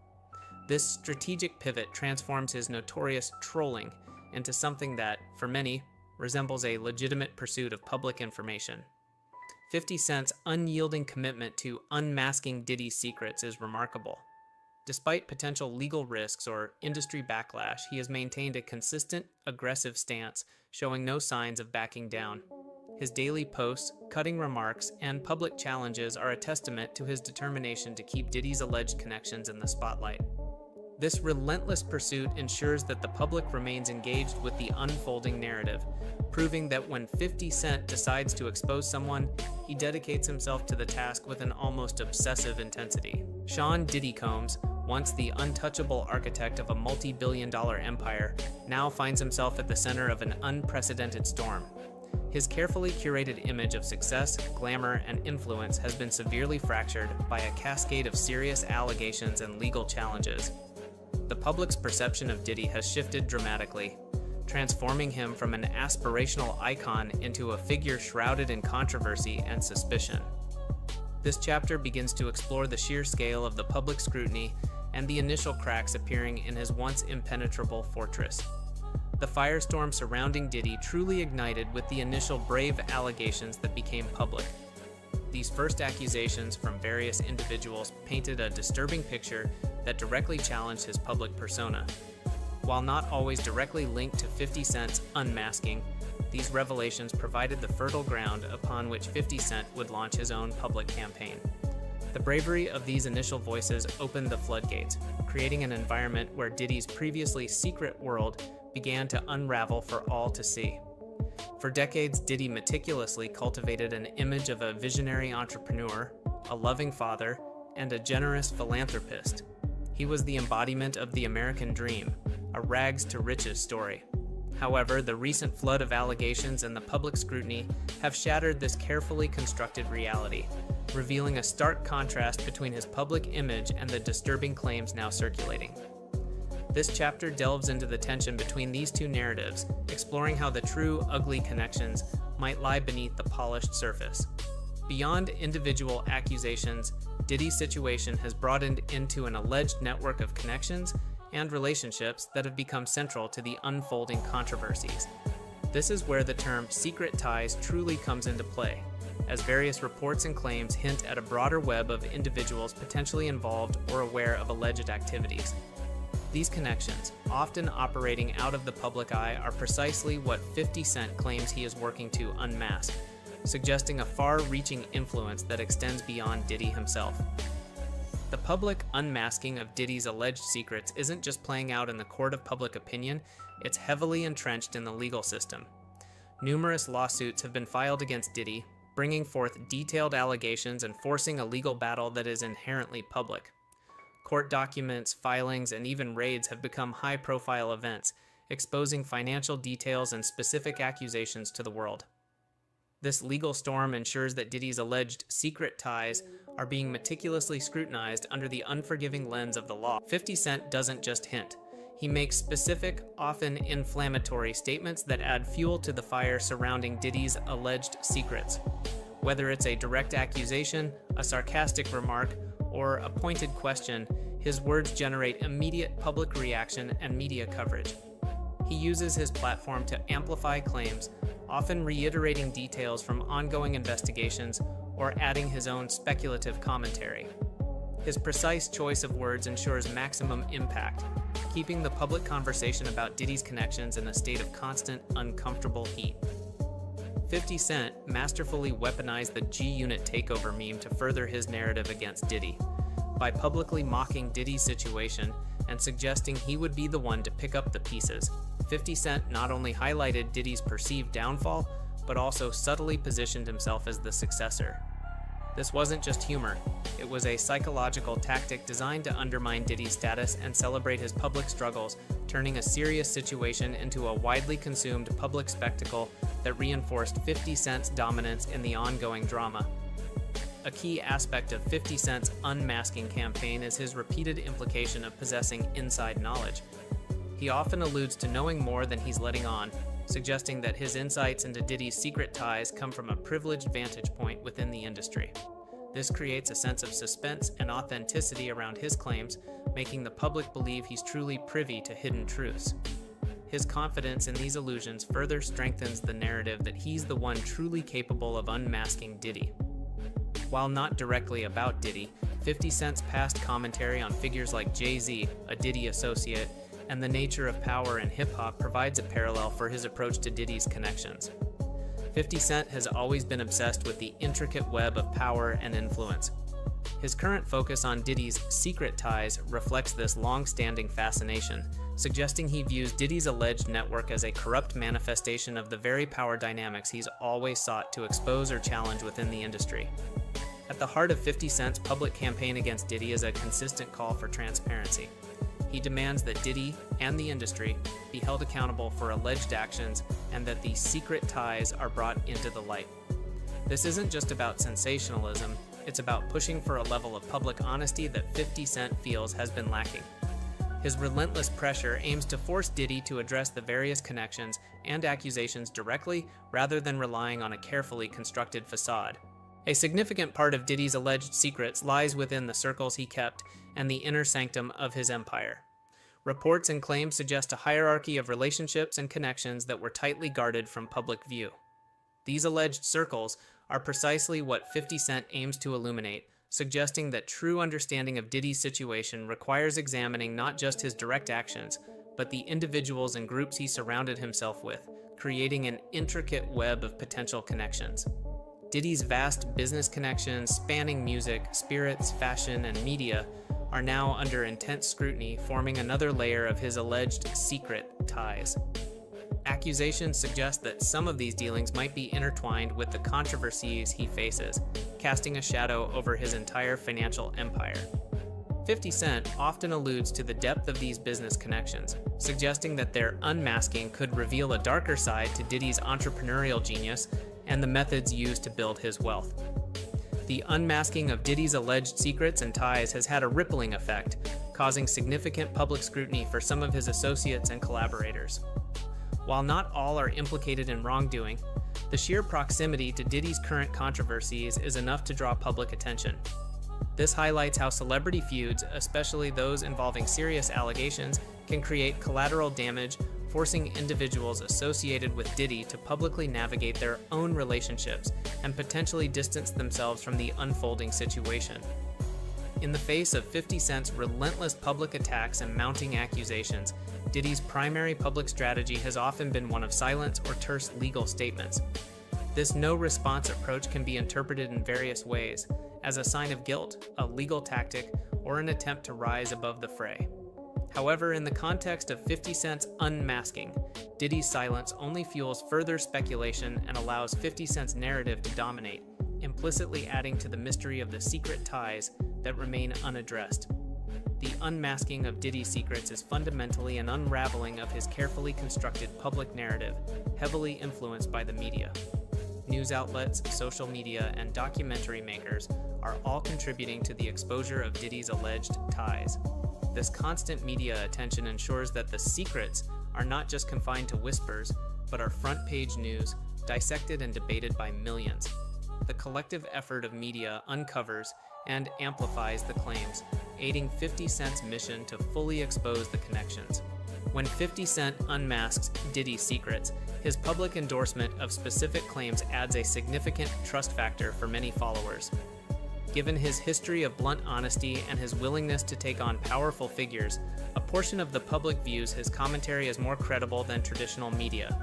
This strategic pivot transforms his notorious trolling into something that, for many, resembles a legitimate pursuit of public information. 50 Cent's unyielding commitment to unmasking Diddy's secrets is remarkable. Despite potential legal risks or industry backlash, he has maintained a consistent, aggressive stance, showing no signs of backing down. His daily posts, cutting remarks, and public challenges are a testament to his determination to keep Diddy's alleged connections in the spotlight. This relentless pursuit ensures that the public remains engaged with the unfolding narrative, proving that when 50 Cent decides to expose someone, he dedicates himself to the task with an almost obsessive intensity. Sean Diddy Combs, once the untouchable architect of a multi-billion-dollar empire, now finds himself at the center of an unprecedented storm. His carefully curated image of success, glamour, and influence has been severely fractured by a cascade of serious allegations and legal challenges. The public's perception of Diddy has shifted dramatically, transforming him from an aspirational icon into a figure shrouded in controversy and suspicion. This chapter begins to explore the sheer scale of the public scrutiny and the initial cracks appearing in his once impenetrable fortress. The firestorm surrounding Diddy truly ignited with the initial brave allegations that became public. These first accusations from various individuals painted a disturbing picture that directly challenged his public persona. While not always directly linked to 50 Cent's unmasking, these revelations provided the fertile ground upon which 50 Cent would launch his own public campaign. The bravery of these initial voices opened the floodgates, creating an environment where Diddy's previously secret world began to unravel for all to see. For decades, Diddy meticulously cultivated an image of a visionary entrepreneur, a loving father, and a generous philanthropist. He was the embodiment of the American dream, a rags-to-riches story. However, the recent flood of allegations and the public scrutiny have shattered this carefully constructed reality, revealing a stark contrast between his public image and the disturbing claims now circulating. This chapter delves into the tension between these two narratives, exploring how the true, ugly connections might lie beneath the polished surface. Beyond individual accusations, Diddy's situation has broadened into an alleged network of connections and relationships that have become central to the unfolding controversies. This is where the term secret ties truly comes into play, as various reports and claims hint at a broader web of individuals potentially involved or aware of alleged activities. These connections, often operating out of the public eye, are precisely what 50 Cent claims he is working to unmask, suggesting a far-reaching influence that extends beyond Diddy himself. The public unmasking of Diddy's alleged secrets isn't just playing out in the court of public opinion, it's heavily entrenched in the legal system. Numerous lawsuits have been filed against Diddy, bringing forth detailed allegations and forcing a legal battle that is inherently public. Court documents, filings, and even raids have become high-profile events, exposing financial details and specific accusations to the world. This legal storm ensures that Diddy's alleged secret ties are being meticulously scrutinized under the unforgiving lens of the law. 50 Cent doesn't just hint. He makes specific, often inflammatory statements that add fuel to the fire surrounding Diddy's alleged secrets. Whether it's a direct accusation, a sarcastic remark, or a pointed question, his words generate immediate public reaction and media coverage. He uses his platform to amplify claims, often reiterating details from ongoing investigations or adding his own speculative commentary. His precise choice of words ensures maximum impact, keeping the public conversation about Diddy's connections in a state of constant, uncomfortable heat. 50 Cent masterfully weaponized the G-Unit takeover meme to further his narrative against Diddy. By publicly mocking Diddy's situation and suggesting he would be the one to pick up the pieces, 50 Cent not only highlighted Diddy's perceived downfall, but also subtly positioned himself as the successor. This wasn't just humor, it was a psychological tactic designed to undermine Diddy's status and celebrate his public struggles, turning a serious situation into a widely consumed public spectacle that reinforced 50 Cent's dominance in the ongoing drama. A key aspect of 50 Cent's unmasking campaign is his repeated implication of possessing inside knowledge. He often alludes to knowing more than he's letting on, suggesting that his insights into Diddy's secret ties come from a privileged vantage point within the industry. This creates a sense of suspense and authenticity around his claims, making the public believe he's truly privy to hidden truths. His confidence in these allusions further strengthens the narrative that he's the one truly capable of unmasking Diddy. While not directly about Diddy, 50 Cent's past commentary on figures like Jay-Z, a Diddy associate, and the nature of power in hip-hop provides a parallel for his approach to Diddy's connections. 50 Cent has always been obsessed with the intricate web of power and influence. His current focus on Diddy's secret ties reflects this long-standing fascination, suggesting he views Diddy's alleged network as a corrupt manifestation of the very power dynamics he's always sought to expose or challenge within the industry. At the heart of 50 Cent's public campaign against Diddy is a consistent call for transparency. He demands that Diddy and the industry be held accountable for alleged actions and that these secret ties are brought into the light. This isn't just about sensationalism, it's about pushing for a level of public honesty that 50 Cent feels has been lacking. His relentless pressure aims to force Diddy to address the various connections and accusations directly rather than relying on a carefully constructed facade. A significant part of Diddy's alleged secrets lies within the circles he kept and the inner sanctum of his empire. Reports and claims suggest a hierarchy of relationships and connections that were tightly guarded from public view. These alleged circles are precisely what 50 Cent aims to illuminate, suggesting that true understanding of Diddy's situation requires examining not just his direct actions, but the individuals and groups he surrounded himself with, creating an intricate web of potential connections. Diddy's vast business connections spanning music, spirits, fashion, and media are now under intense scrutiny, forming another layer of his alleged secret ties. Accusations suggest that some of these dealings might be intertwined with the controversies he faces, casting a shadow over his entire financial empire. 50 Cent often alludes to the depth of these business connections, suggesting that their unmasking could reveal a darker side to Diddy's entrepreneurial genius and the methods used to build his wealth. The unmasking of Diddy's alleged secrets and ties has had a rippling effect, causing significant public scrutiny for some of his associates and collaborators. While not all are implicated in wrongdoing, the sheer proximity to Diddy's current controversies is enough to draw public attention. This highlights how celebrity feuds, especially those involving serious allegations, can create collateral damage, forcing individuals associated with Diddy to publicly navigate their own relationships and potentially distance themselves from the unfolding situation. In the face of 50 Cent's relentless public attacks and mounting accusations, Diddy's primary public strategy has often been one of silence or terse legal statements. This no-response approach can be interpreted in various ways, as a sign of guilt, a legal tactic, or an attempt to rise above the fray. However, in the context of 50 Cent's unmasking, Diddy's silence only fuels further speculation and allows 50 Cent's narrative to dominate, implicitly adding to the mystery of the secret ties that remain unaddressed. The unmasking of Diddy's secrets is fundamentally an unraveling of his carefully constructed public narrative, heavily influenced by the media. News outlets, social media, and documentary makers are all contributing to the exposure of Diddy's alleged ties. This constant media attention ensures that the secrets are not just confined to whispers, but are front-page news, dissected and debated by millions. The collective effort of media uncovers and amplifies the claims, aiding 50 Cent's mission to fully expose the connections. When 50 Cent unmasks Diddy's secrets, his public endorsement of specific claims adds a significant trust factor for many followers. Given his history of blunt honesty and his willingness to take on powerful figures, a portion of the public views his commentary as more credible than traditional media.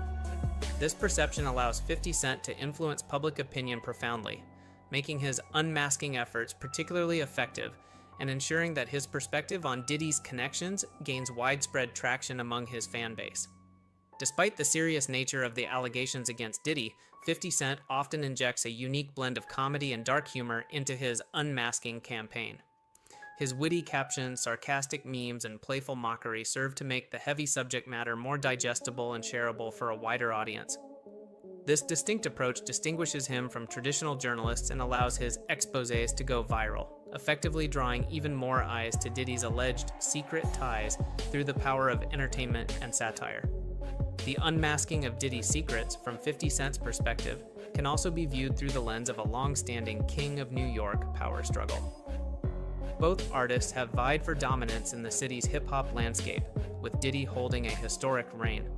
This perception allows 50 Cent to influence public opinion profoundly, making his unmasking efforts particularly effective and ensuring that his perspective on Diddy's connections gains widespread traction among his fan base. Despite the serious nature of the allegations against Diddy, 50 Cent often injects a unique blend of comedy and dark humor into his unmasking campaign. His witty captions, sarcastic memes, and playful mockery serve to make the heavy subject matter more digestible and shareable for a wider audience. This distinct approach distinguishes him from traditional journalists and allows his exposés to go viral, effectively drawing even more eyes to Diddy's alleged secret ties through the power of entertainment and satire. The unmasking of Diddy's secrets, from 50 Cent's perspective, can also be viewed through the lens of a long-standing King of New York power struggle. Both artists have vied for dominance in the city's hip-hop landscape, with Diddy holding a historic reign.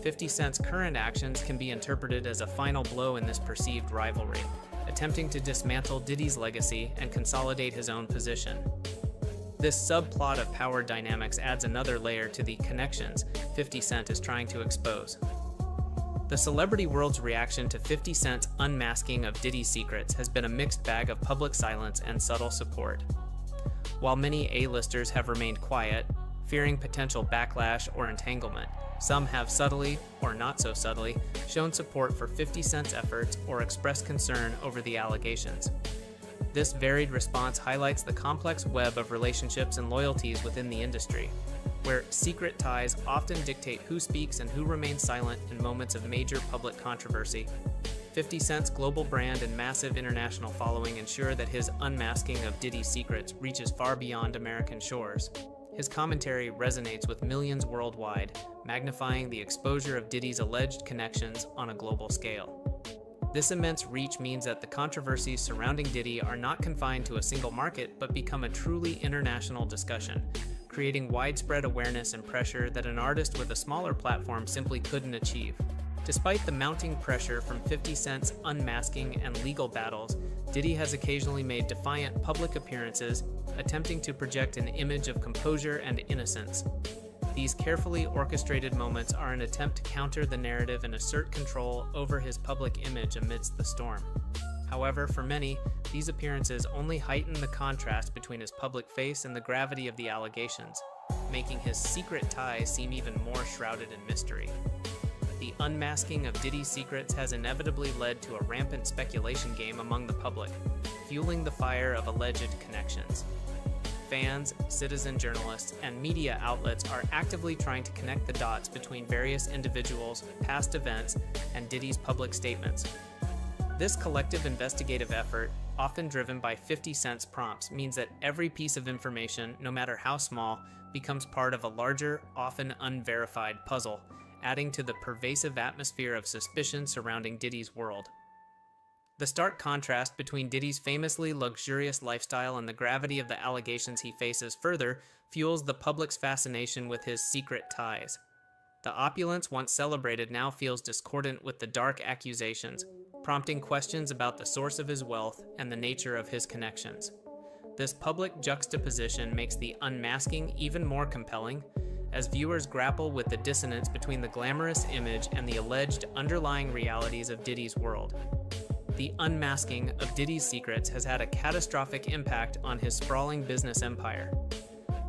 50 Cent's current actions can be interpreted as a final blow in this perceived rivalry, attempting to dismantle Diddy's legacy and consolidate his own position. This subplot of power dynamics adds another layer to the connections 50 Cent is trying to expose. The celebrity world's reaction to 50 Cent's unmasking of Diddy's secrets has been a mixed bag of public silence and subtle support. While many A-listers have remained quiet, fearing potential backlash or entanglement, some have subtly, or not so subtly, shown support for 50 Cent's efforts or expressed concern over the allegations. This varied response highlights the complex web of relationships and loyalties within the industry, where secret ties often dictate who speaks and who remains silent in moments of major public controversy. 50 Cent's global brand and massive international following ensure that his unmasking of Diddy's secrets reaches far beyond American shores. His commentary resonates with millions worldwide, magnifying the exposure of Diddy's alleged connections on a global scale. This immense reach means that the controversies surrounding Diddy are not confined to a single market, but become a truly international discussion, creating widespread awareness and pressure that an artist with a smaller platform simply couldn't achieve. Despite the mounting pressure from 50 Cent's unmasking and legal battles, Diddy has occasionally made defiant public appearances, attempting to project an image of composure and innocence. These carefully orchestrated moments are an attempt to counter the narrative and assert control over his public image amidst the storm. However, for many, these appearances only heighten the contrast between his public face and the gravity of the allegations, making his secret ties seem even more shrouded in mystery. The unmasking of Diddy's secrets has inevitably led to a rampant speculation game among the public, fueling the fire of alleged connections. Fans, citizen journalists, and media outlets are actively trying to connect the dots between various individuals, past events, and Diddy's public statements. This collective investigative effort, often driven by 50 Cent's prompts, means that every piece of information, no matter how small, becomes part of a larger, often unverified puzzle, adding to the pervasive atmosphere of suspicion surrounding Diddy's world. The stark contrast between Diddy's famously luxurious lifestyle and the gravity of the allegations he faces further fuels the public's fascination with his secret ties. The opulence once celebrated now feels discordant with the dark accusations, prompting questions about the source of his wealth and the nature of his connections. This public juxtaposition makes the unmasking even more compelling, as viewers grapple with the dissonance between the glamorous image and the alleged underlying realities of Diddy's world. the unmasking of Diddy's secrets has had a catastrophic impact on his sprawling business empire.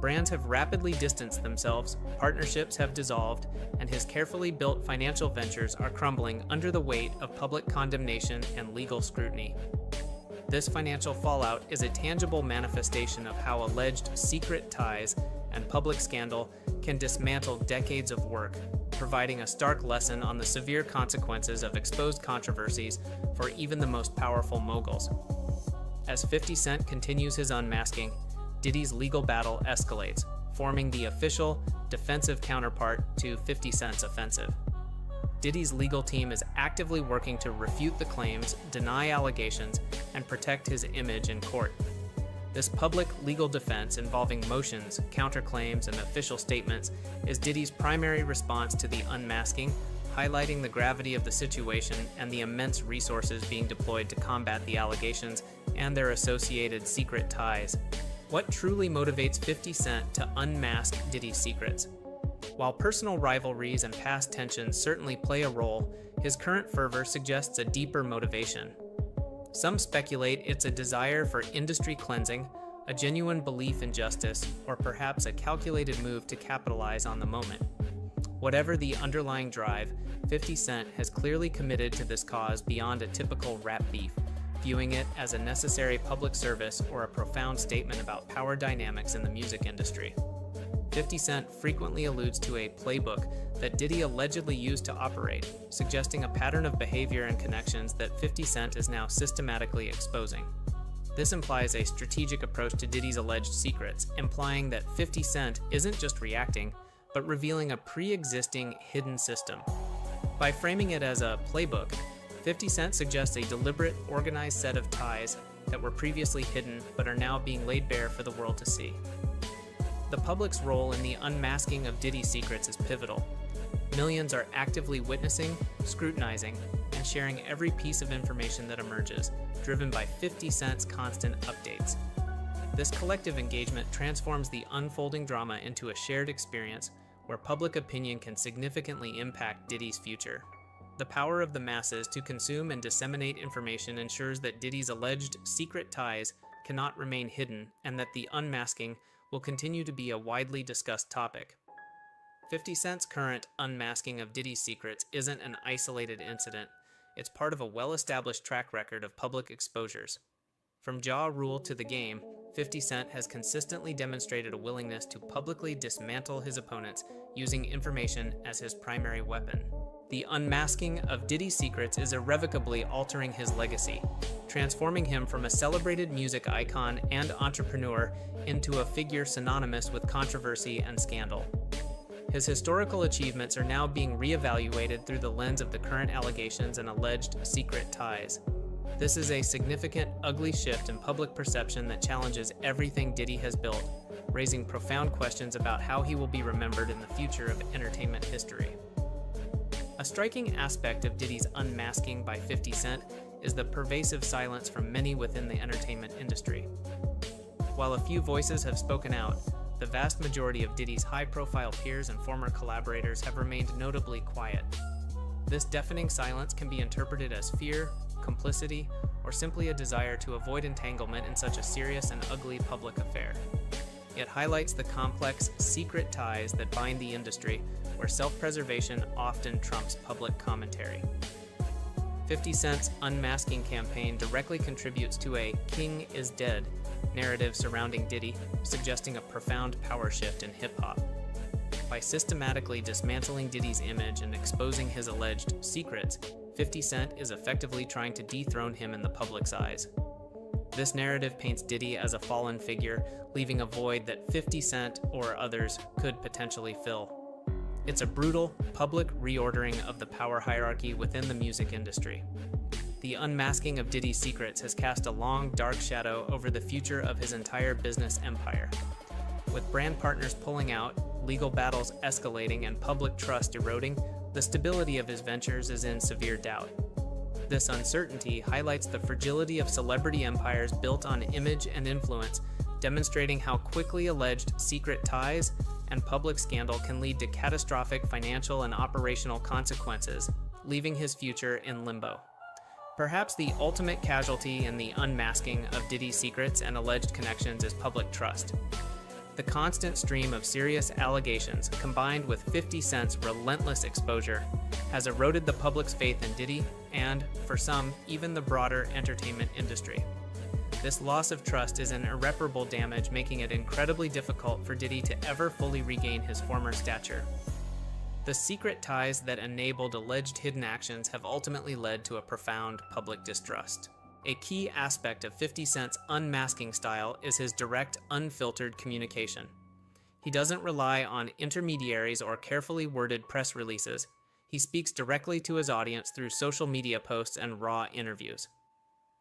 Brands have rapidly distanced themselves, partnerships have dissolved, and his carefully built financial ventures are crumbling under the weight of public condemnation and legal scrutiny. This financial fallout is a tangible manifestation of how alleged secret ties and public scandal can dismantle decades of work, providing a stark lesson on the severe consequences of exposed controversies for even the most powerful moguls. As 50 Cent continues his unmasking, Diddy's legal battle escalates, forming the official, defensive counterpart to 50 Cent's offensive. Diddy's legal team is actively working to refute the claims, deny allegations, and protect his image in court. This public legal defense involving motions, counterclaims, and official statements is Diddy's primary response to the unmasking, highlighting the gravity of the situation and the immense resources being deployed to combat the allegations and their associated secret ties. What truly motivates 50 Cent to unmask Diddy's secrets? While personal rivalries and past tensions certainly play a role, his current fervor suggests a deeper motivation. Some speculate it's a desire for industry cleansing, a genuine belief in justice, or perhaps a calculated move to capitalize on the moment. Whatever the underlying drive, 50 Cent has clearly committed to this cause beyond a typical rap beef, viewing it as a necessary public service or a profound statement about power dynamics in the music industry. 50 Cent frequently alludes to a playbook that Diddy allegedly used to operate, suggesting a pattern of behavior and connections that 50 Cent is now systematically exposing. This implies a strategic approach to Diddy's alleged secrets, implying that 50 Cent isn't just reacting, but revealing a pre-existing hidden system. By framing it as a playbook, 50 Cent suggests a deliberate, organized set of ties that were previously hidden but are now being laid bare for the world to see. The public's role in the unmasking of Diddy's secrets is pivotal. Millions are actively witnessing, scrutinizing, and sharing every piece of information that emerges, driven by 50 Cent's constant updates. This collective engagement transforms the unfolding drama into a shared experience where public opinion can significantly impact Diddy's future. The power of the masses to consume and disseminate information ensures that Diddy's alleged secret ties cannot remain hidden and that the unmasking will continue to be a widely discussed topic. 50 Cent's current unmasking of Diddy's secrets isn't an isolated incident. It's part of a well-established track record of public exposures. From Ja Rule to The Game, 50 Cent has consistently demonstrated a willingness to publicly dismantle his opponents using information as his primary weapon. The unmasking of Diddy's secrets is irrevocably altering his legacy, transforming him from a celebrated music icon and entrepreneur into a figure synonymous with controversy and scandal. His historical achievements are now being reevaluated through the lens of the current allegations and alleged secret ties. This is a significant, ugly shift in public perception that challenges everything Diddy has built, raising profound questions about how he will be remembered in the future of entertainment history. A striking aspect of Diddy's unmasking by 50 Cent is the pervasive silence from many within the entertainment industry. While a few voices have spoken out, the vast majority of Diddy's high-profile peers and former collaborators have remained notably quiet. This deafening silence can be interpreted as fear, complicity, or simply a desire to avoid entanglement in such a serious and ugly public affair. It highlights the complex, secret ties that bind the industry, where self-preservation often trumps public commentary. 50 Cent's unmasking campaign directly contributes to a "King is dead" narrative surrounding Diddy, suggesting a profound power shift in hip-hop. By systematically dismantling Diddy's image and exposing his alleged secrets, 50 Cent is effectively trying to dethrone him in the public's eyes. This narrative paints Diddy as a fallen figure, leaving a void that 50 Cent or others could potentially fill. It's a brutal, public reordering of the power hierarchy within the music industry. The unmasking of Diddy's secrets has cast a long, dark shadow over the future of his entire business empire. With brand partners pulling out, legal battles escalating, and public trust eroding, the stability of his ventures is in severe doubt. This uncertainty highlights the fragility of celebrity empires built on image and influence, demonstrating how quickly alleged secret ties and public scandal can lead to catastrophic financial and operational consequences, leaving his future in limbo. Perhaps the ultimate casualty in the unmasking of Diddy's secrets and alleged connections is public trust. The constant stream of serious allegations, combined with 50 Cent's relentless exposure, has eroded the public's faith in Diddy and, for some, even the broader entertainment industry. This loss of trust is an irreparable damage, making it incredibly difficult for Diddy to ever fully regain his former stature. The secret ties that enabled alleged hidden actions have ultimately led to a profound public distrust. A key aspect of 50 Cent's unmasking style is his direct, unfiltered communication. He doesn't rely on intermediaries or carefully worded press releases. He speaks directly to his audience through social media posts and raw interviews.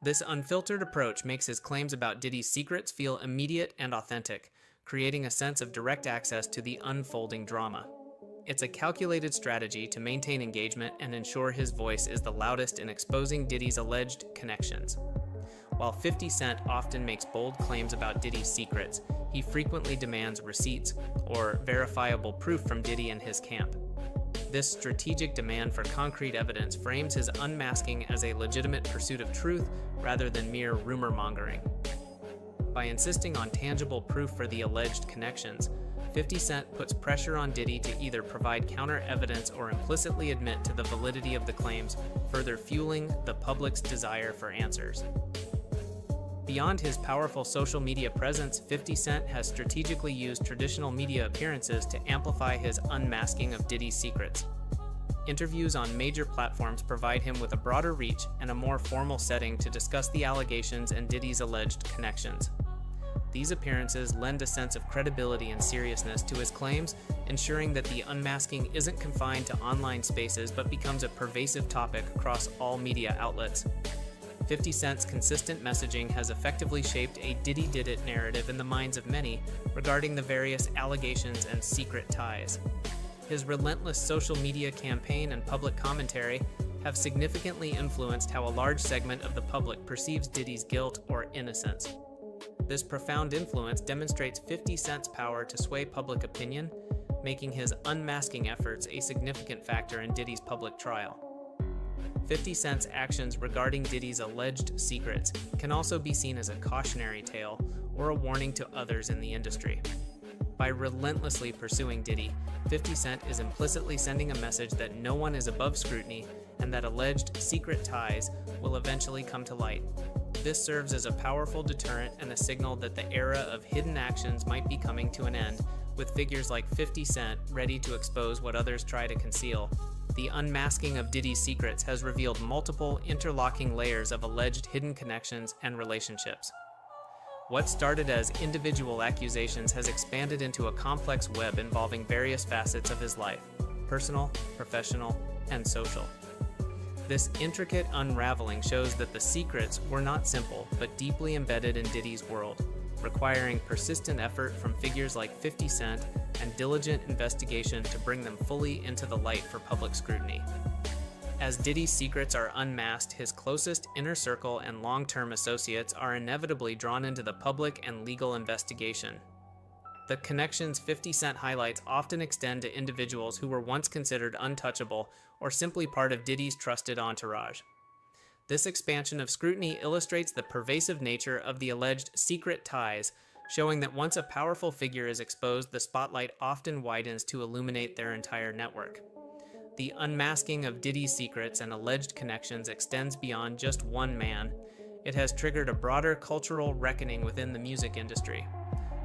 This unfiltered approach makes his claims about Diddy's secrets feel immediate and authentic, creating a sense of direct access to the unfolding drama. It's a calculated strategy to maintain engagement and ensure his voice is the loudest in exposing Diddy's alleged connections. While 50 Cent often makes bold claims about Diddy's secrets, he frequently demands receipts or verifiable proof from Diddy and his camp. This strategic demand for concrete evidence frames his unmasking as a legitimate pursuit of truth rather than mere rumor mongering. By insisting on tangible proof for the alleged connections, 50 Cent puts pressure on Diddy to either provide counter evidence or implicitly admit to the validity of the claims, further fueling the public's desire for answers. Beyond his powerful social media presence, 50 Cent has strategically used traditional media appearances to amplify his unmasking of Diddy's secrets. Interviews on major platforms provide him with a broader reach and a more formal setting to discuss the allegations and Diddy's alleged connections. These appearances lend a sense of credibility and seriousness to his claims, ensuring that the unmasking isn't confined to online spaces but becomes a pervasive topic across all media outlets. 50 Cent's consistent messaging has effectively shaped a Diddy did it narrative in the minds of many regarding the various allegations and secret ties. His relentless social media campaign and public commentary have significantly influenced how a large segment of the public perceives Diddy's guilt or innocence. This profound influence demonstrates 50 Cent's power to sway public opinion, making his unmasking efforts a significant factor in Diddy's public trial. 50 Cent's actions regarding Diddy's alleged secrets can also be seen as a cautionary tale or a warning to others in the industry. By relentlessly pursuing Diddy, 50 Cent is implicitly sending a message that no one is above scrutiny and that alleged secret ties will eventually come to light. This serves as a powerful deterrent and a signal that the era of hidden actions might be coming to an end, with figures like 50 Cent ready to expose what others try to conceal. The unmasking of Diddy's secrets has revealed multiple interlocking layers of alleged hidden connections and relationships. What started as individual accusations has expanded into a complex web involving various facets of his life: personal, professional, and social. This intricate unraveling shows that the secrets were not simple, but deeply embedded in Diddy's world, requiring persistent effort from figures like 50 Cent and diligent investigation to bring them fully into the light for public scrutiny. As Diddy's secrets are unmasked, his closest inner circle and long-term associates are inevitably drawn into the public and legal investigation. The connections 50 Cent highlights often extend to individuals who were once considered untouchable or simply part of Diddy's trusted entourage. This expansion of scrutiny illustrates the pervasive nature of the alleged secret ties, showing that once a powerful figure is exposed, the spotlight often widens to illuminate their entire network. The unmasking of Diddy's secrets and alleged connections extends beyond just one man. It has triggered a broader cultural reckoning within the music industry.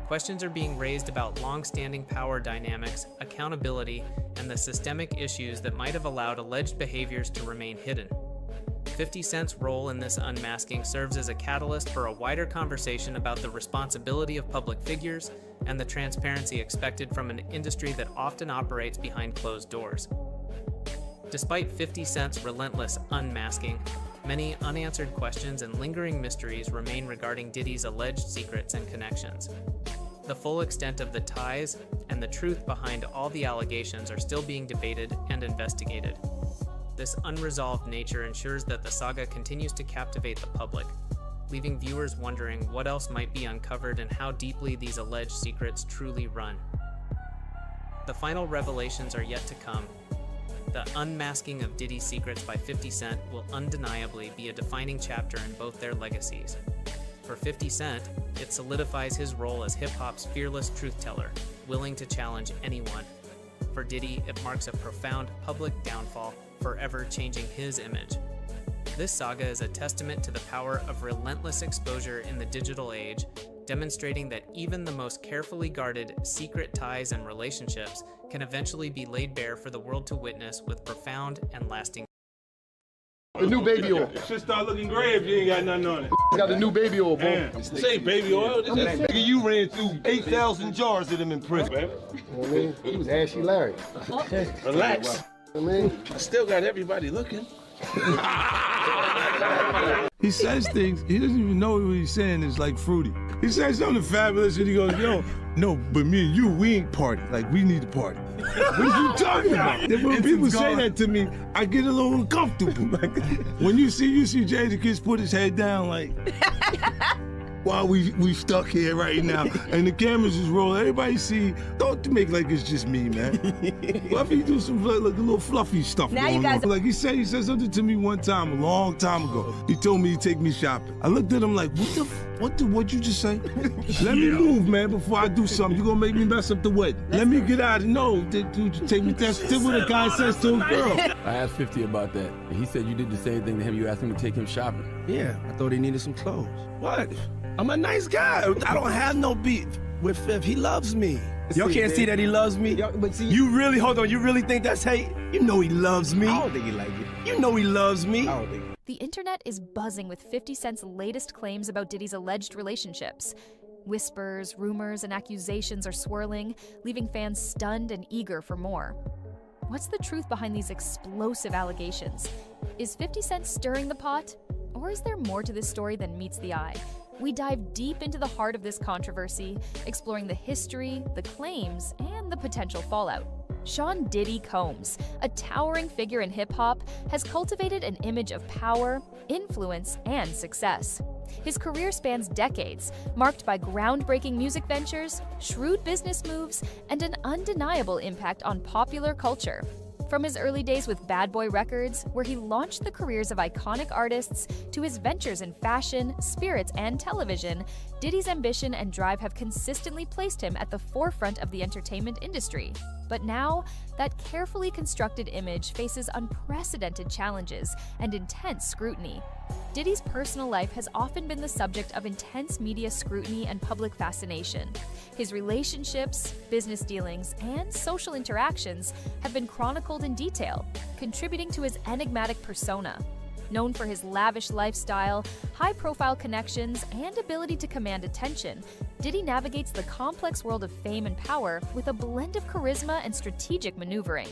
Questions are being raised about long-standing power dynamics, accountability, and the systemic issues that might have allowed alleged behaviors to remain hidden. 50 Cent's role in this unmasking serves as a catalyst for a wider conversation about the responsibility of public figures and the transparency expected from an industry that often operates behind closed doors. Despite 50 Cent's relentless unmasking, many unanswered questions and lingering mysteries remain regarding Diddy's alleged secrets and connections. The full extent of the ties and the truth behind all the allegations are still being debated and investigated. This unresolved nature ensures that the saga continues to captivate the public, leaving viewers wondering what else might be uncovered and how deeply these alleged secrets truly run. The final revelations are yet to come, the unmasking of Diddy's secrets by 50 Cent will undeniably be a defining chapter in both their legacies. For 50 Cent, it solidifies his role as hip-hop's fearless truth-teller, willing to challenge anyone. For Diddy, it marks a profound public downfall, forever changing his image. This saga is a testament to the power of relentless exposure in the digital age, demonstrating that even the most carefully guarded secret ties and relationships can eventually be laid bare for the world to witness with profound and lasting. The new baby oil. It should start looking gray if you ain't got nothing on it. Got the new baby oil, bro. Man, this ain't baby oil. This ain't Nigga, you ran through 8,000 jars of them in prison. baby. I mean, he was Ashy Larry. Relax. I mean, I still got everybody looking. He says things, he doesn't even know what he's saying is like fruity. He says something fabulous and he goes, yo, no, but me and you, we ain't party. Like, we need to party. What are you talking about? Then when people say that to me, I get a little uncomfortable. Like, when you see Jadakiss put his head down, like, while we stuck here right now, and the cameras is rolling, everybody see, don't make like it's just me, man. What if you do some like a little fluffy stuff Now going you guys on? Like he said something to me one time, a long time ago. He told me he'd take me shopping. I looked at him like, what'd you just say? Let me move, man, before I do something. You gonna make me mess up the wedding. Let me get out of no, dude, you take me, that's what a guy says to a girl. I asked 50 about that, and he said you did the same thing to him. You asked him to take him shopping. Yeah, I thought he needed some clothes. What? I'm a nice guy. I don't have no beef with Fifth. He loves me. Y'all can't see that he loves me? but see, You really, hold on, you really think that's hate? You know he loves me. I don't think he like it. You know he loves me. I don't think. The internet is buzzing with 50 Cent's latest claims about Diddy's alleged relationships. Whispers, rumors, and accusations are swirling, leaving fans stunned and eager for more. What's the truth behind these explosive allegations? Is 50 Cent stirring the pot? Or is there more to this story than meets the eye? We dive deep into the heart of this controversy, exploring the history, the claims, and the potential fallout. Sean Diddy Combs, a towering figure in hip-hop, has cultivated an image of power, influence, and success. His career spans decades, marked by groundbreaking music ventures, shrewd business moves, and an undeniable impact on popular culture. From his early days with Bad Boy Records, where he launched the careers of iconic artists, to his ventures in fashion, spirits, and television, Diddy's ambition and drive have consistently placed him at the forefront of the entertainment industry. But now, that carefully constructed image faces unprecedented challenges and intense scrutiny. Diddy's personal life has often been the subject of intense media scrutiny and public fascination. His relationships, business dealings, and social interactions have been chronicled in detail, contributing to his enigmatic persona. Known for his lavish lifestyle, high-profile connections, and ability to command attention, Diddy navigates the complex world of fame and power with a blend of charisma and strategic maneuvering.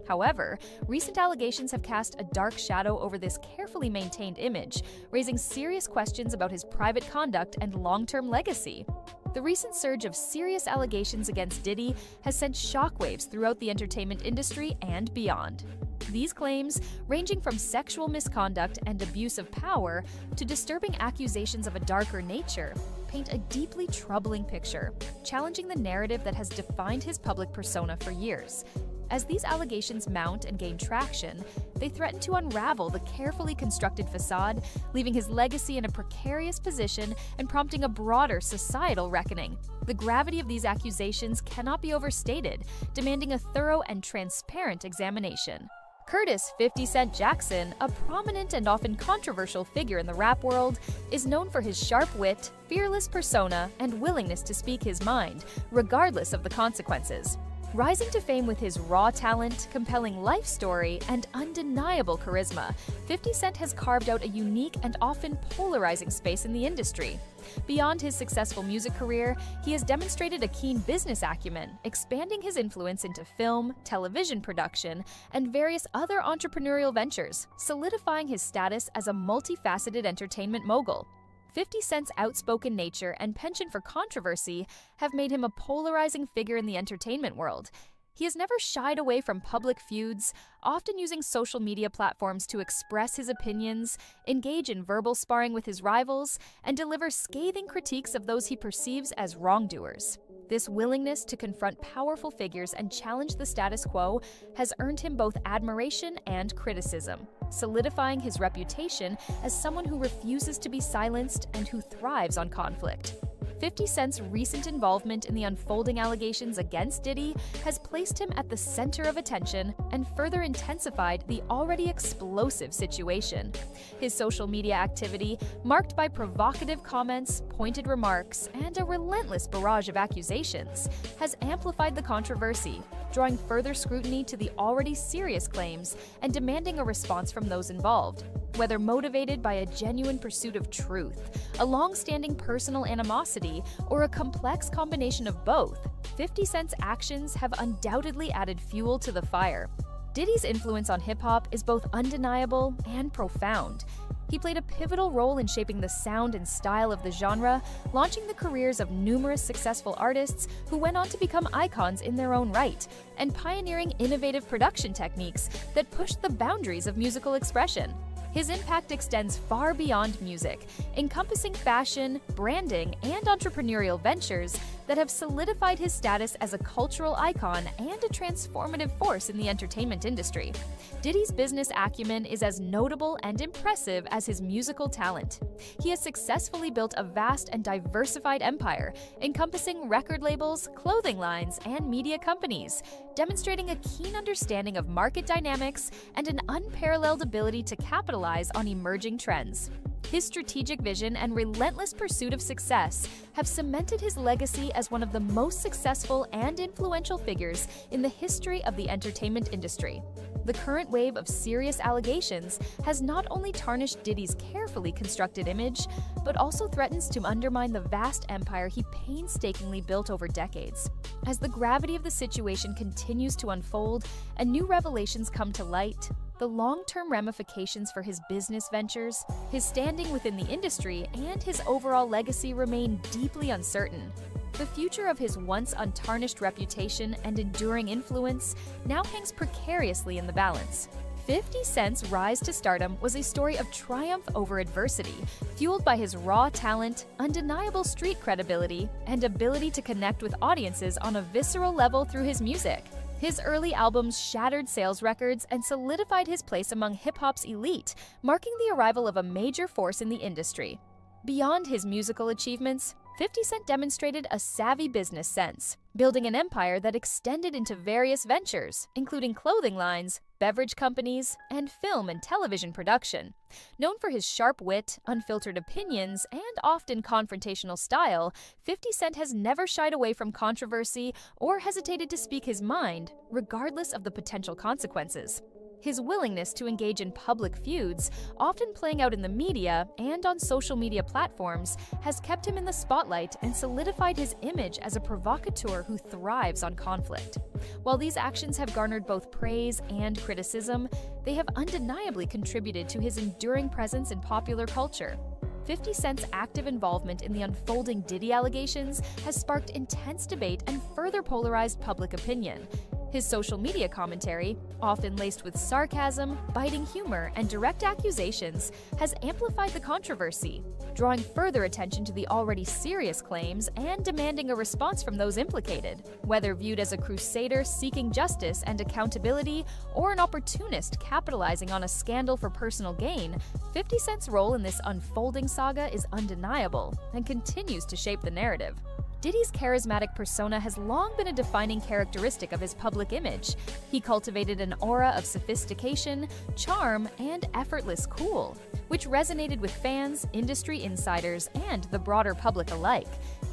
However, recent allegations have cast a dark shadow over this carefully maintained image, raising serious questions about his private conduct and long-term legacy. The recent surge of serious allegations against Diddy has sent shockwaves throughout the entertainment industry and beyond. These claims, ranging from sexual misconduct and abuse of power to disturbing accusations of a darker nature, paint a deeply troubling picture, challenging the narrative that has defined his public persona for years. As these allegations mount and gain traction, they threaten to unravel the carefully constructed facade, leaving his legacy in a precarious position and prompting a broader societal reckoning. The gravity of these accusations cannot be overstated, demanding a thorough and transparent examination. Curtis 50 Cent Jackson, a prominent and often controversial figure in the rap world, is known for his sharp wit, fearless persona, and willingness to speak his mind, regardless of the consequences. Rising to fame with his raw talent, compelling life story, and undeniable charisma, 50 Cent has carved out a unique and often polarizing space in the industry. Beyond his successful music career, he has demonstrated a keen business acumen, expanding his influence into film, television production, and various other entrepreneurial ventures, solidifying his status as a multifaceted entertainment mogul. 50 Cent's outspoken nature and penchant for controversy have made him a polarizing figure in the entertainment world. He has never shied away from public feuds, often using social media platforms to express his opinions, engage in verbal sparring with his rivals, and deliver scathing critiques of those he perceives as wrongdoers. This willingness to confront powerful figures and challenge the status quo has earned him both admiration and criticism, solidifying his reputation as someone who refuses to be silenced and who thrives on conflict. 50 Cent's recent involvement in the unfolding allegations against Diddy has placed him at the center of attention and further intensified the already explosive situation. His social media activity, marked by provocative comments, pointed remarks, and a relentless barrage of accusations, has amplified the controversy, drawing further scrutiny to the already serious claims and demanding a response from those involved. Whether motivated by a genuine pursuit of truth, a long-standing personal animosity, or a complex combination of both, 50 Cent's actions have undoubtedly added fuel to the fire. Diddy's influence on hip-hop is both undeniable and profound. He played a pivotal role in shaping the sound and style of the genre, launching the careers of numerous successful artists who went on to become icons in their own right, and pioneering innovative production techniques that pushed the boundaries of musical expression. His impact extends far beyond music, encompassing fashion, branding, and entrepreneurial ventures that have solidified his status as a cultural icon and a transformative force in the entertainment industry. Diddy's business acumen is as notable and impressive as his musical talent. He has successfully built a vast and diversified empire, encompassing record labels, clothing lines, and media companies, demonstrating a keen understanding of market dynamics and an unparalleled ability to capitalize on emerging trends. His strategic vision and relentless pursuit of success have cemented his legacy as one of the most successful and influential figures in the history of the entertainment industry. The current wave of serious allegations has not only tarnished Diddy's carefully constructed image, but also threatens to undermine the vast empire he painstakingly built over decades. As the gravity of the situation continues to unfold and new revelations come to light, the long-term ramifications for his business ventures, his standing within the industry, and his overall legacy remain deeply uncertain. The future of his once untarnished reputation and enduring influence now hangs precariously in the balance. 50 Cent's rise to stardom was a story of triumph over adversity, fueled by his raw talent, undeniable street credibility, and ability to connect with audiences on a visceral level through his music. His early albums shattered sales records and solidified his place among hip-hop's elite, marking the arrival of a major force in the industry. Beyond his musical achievements, 50 Cent demonstrated a savvy business sense, building an empire that extended into various ventures, including clothing lines, beverage companies, and film and television production. Known for his sharp wit, unfiltered opinions, and often confrontational style, 50 Cent has never shied away from controversy or hesitated to speak his mind, regardless of the potential consequences. His willingness to engage in public feuds, often playing out in the media and on social media platforms, has kept him in the spotlight and solidified his image as a provocateur who thrives on conflict. While these actions have garnered both praise and criticism, they have undeniably contributed to his enduring presence in popular culture. 50 Cent's active involvement in the unfolding Diddy allegations has sparked intense debate and further polarized public opinion. His social media commentary, often laced with sarcasm, biting humor, and direct accusations, has amplified the controversy, drawing further attention to the already serious claims and demanding a response from those implicated. Whether viewed as a crusader seeking justice and accountability or an opportunist capitalizing on a scandal for personal gain, 50 Cent's role in this unfolding saga is undeniable and continues to shape the narrative. Diddy's charismatic persona has long been a defining characteristic of his public image. He cultivated an aura of sophistication, charm, and effortless cool, which resonated with fans, industry insiders, and the broader public alike.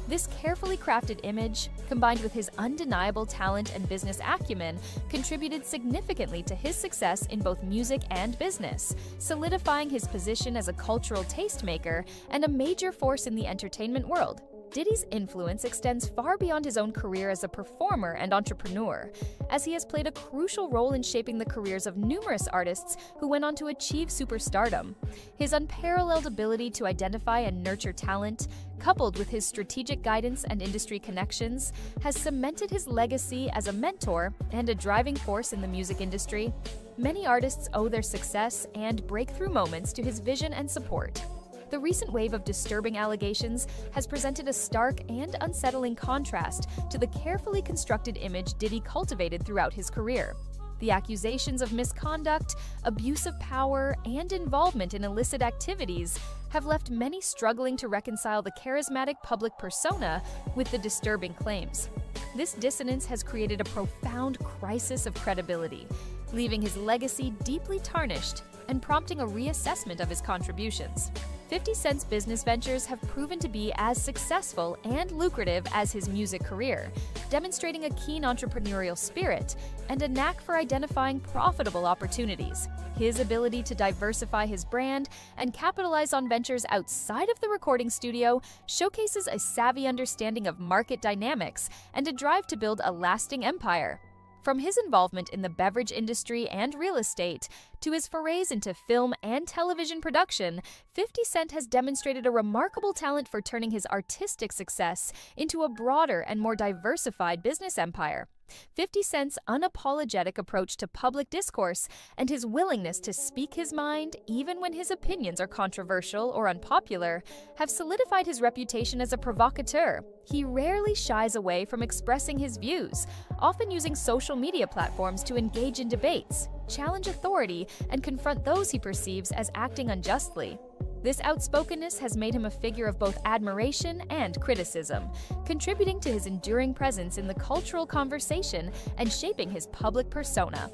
This carefully crafted image, combined with his undeniable talent and business acumen, contributed significantly to his success in both music and business, solidifying his position as a cultural tastemaker and a major force in the entertainment world. Diddy's influence extends far beyond his own career as a performer and entrepreneur, as he has played a crucial role in shaping the careers of numerous artists who went on to achieve superstardom. His unparalleled ability to identify and nurture talent, coupled with his strategic guidance and industry connections, has cemented his legacy as a mentor and a driving force in the music industry. Many artists owe their success and breakthrough moments to his vision and support. The recent wave of disturbing allegations has presented a stark and unsettling contrast to the carefully constructed image Diddy cultivated throughout his career. The accusations of misconduct, abuse of power, and involvement in illicit activities have left many struggling to reconcile the charismatic public persona with the disturbing claims. This dissonance has created a profound crisis of credibility, leaving his legacy deeply tarnished and prompting a reassessment of his contributions. 50 Cent's business ventures have proven to be as successful and lucrative as his music career, demonstrating a keen entrepreneurial spirit and a knack for identifying profitable opportunities. His ability to diversify his brand and capitalize on ventures outside of the recording studio showcases a savvy understanding of market dynamics and a drive to build a lasting empire. From his involvement in the beverage industry and real estate to his forays into film and television production, 50 Cent has demonstrated a remarkable talent for turning his artistic success into a broader and more diversified business empire. 50 Cent's unapologetic approach to public discourse and his willingness to speak his mind, even when his opinions are controversial or unpopular, have solidified his reputation as a provocateur. He rarely shies away from expressing his views, often using social media platforms to engage in debates, challenge authority, and confront those he perceives as acting unjustly. This outspokenness has made him a figure of both admiration and criticism, contributing to his enduring presence in the cultural conversation and shaping his public persona.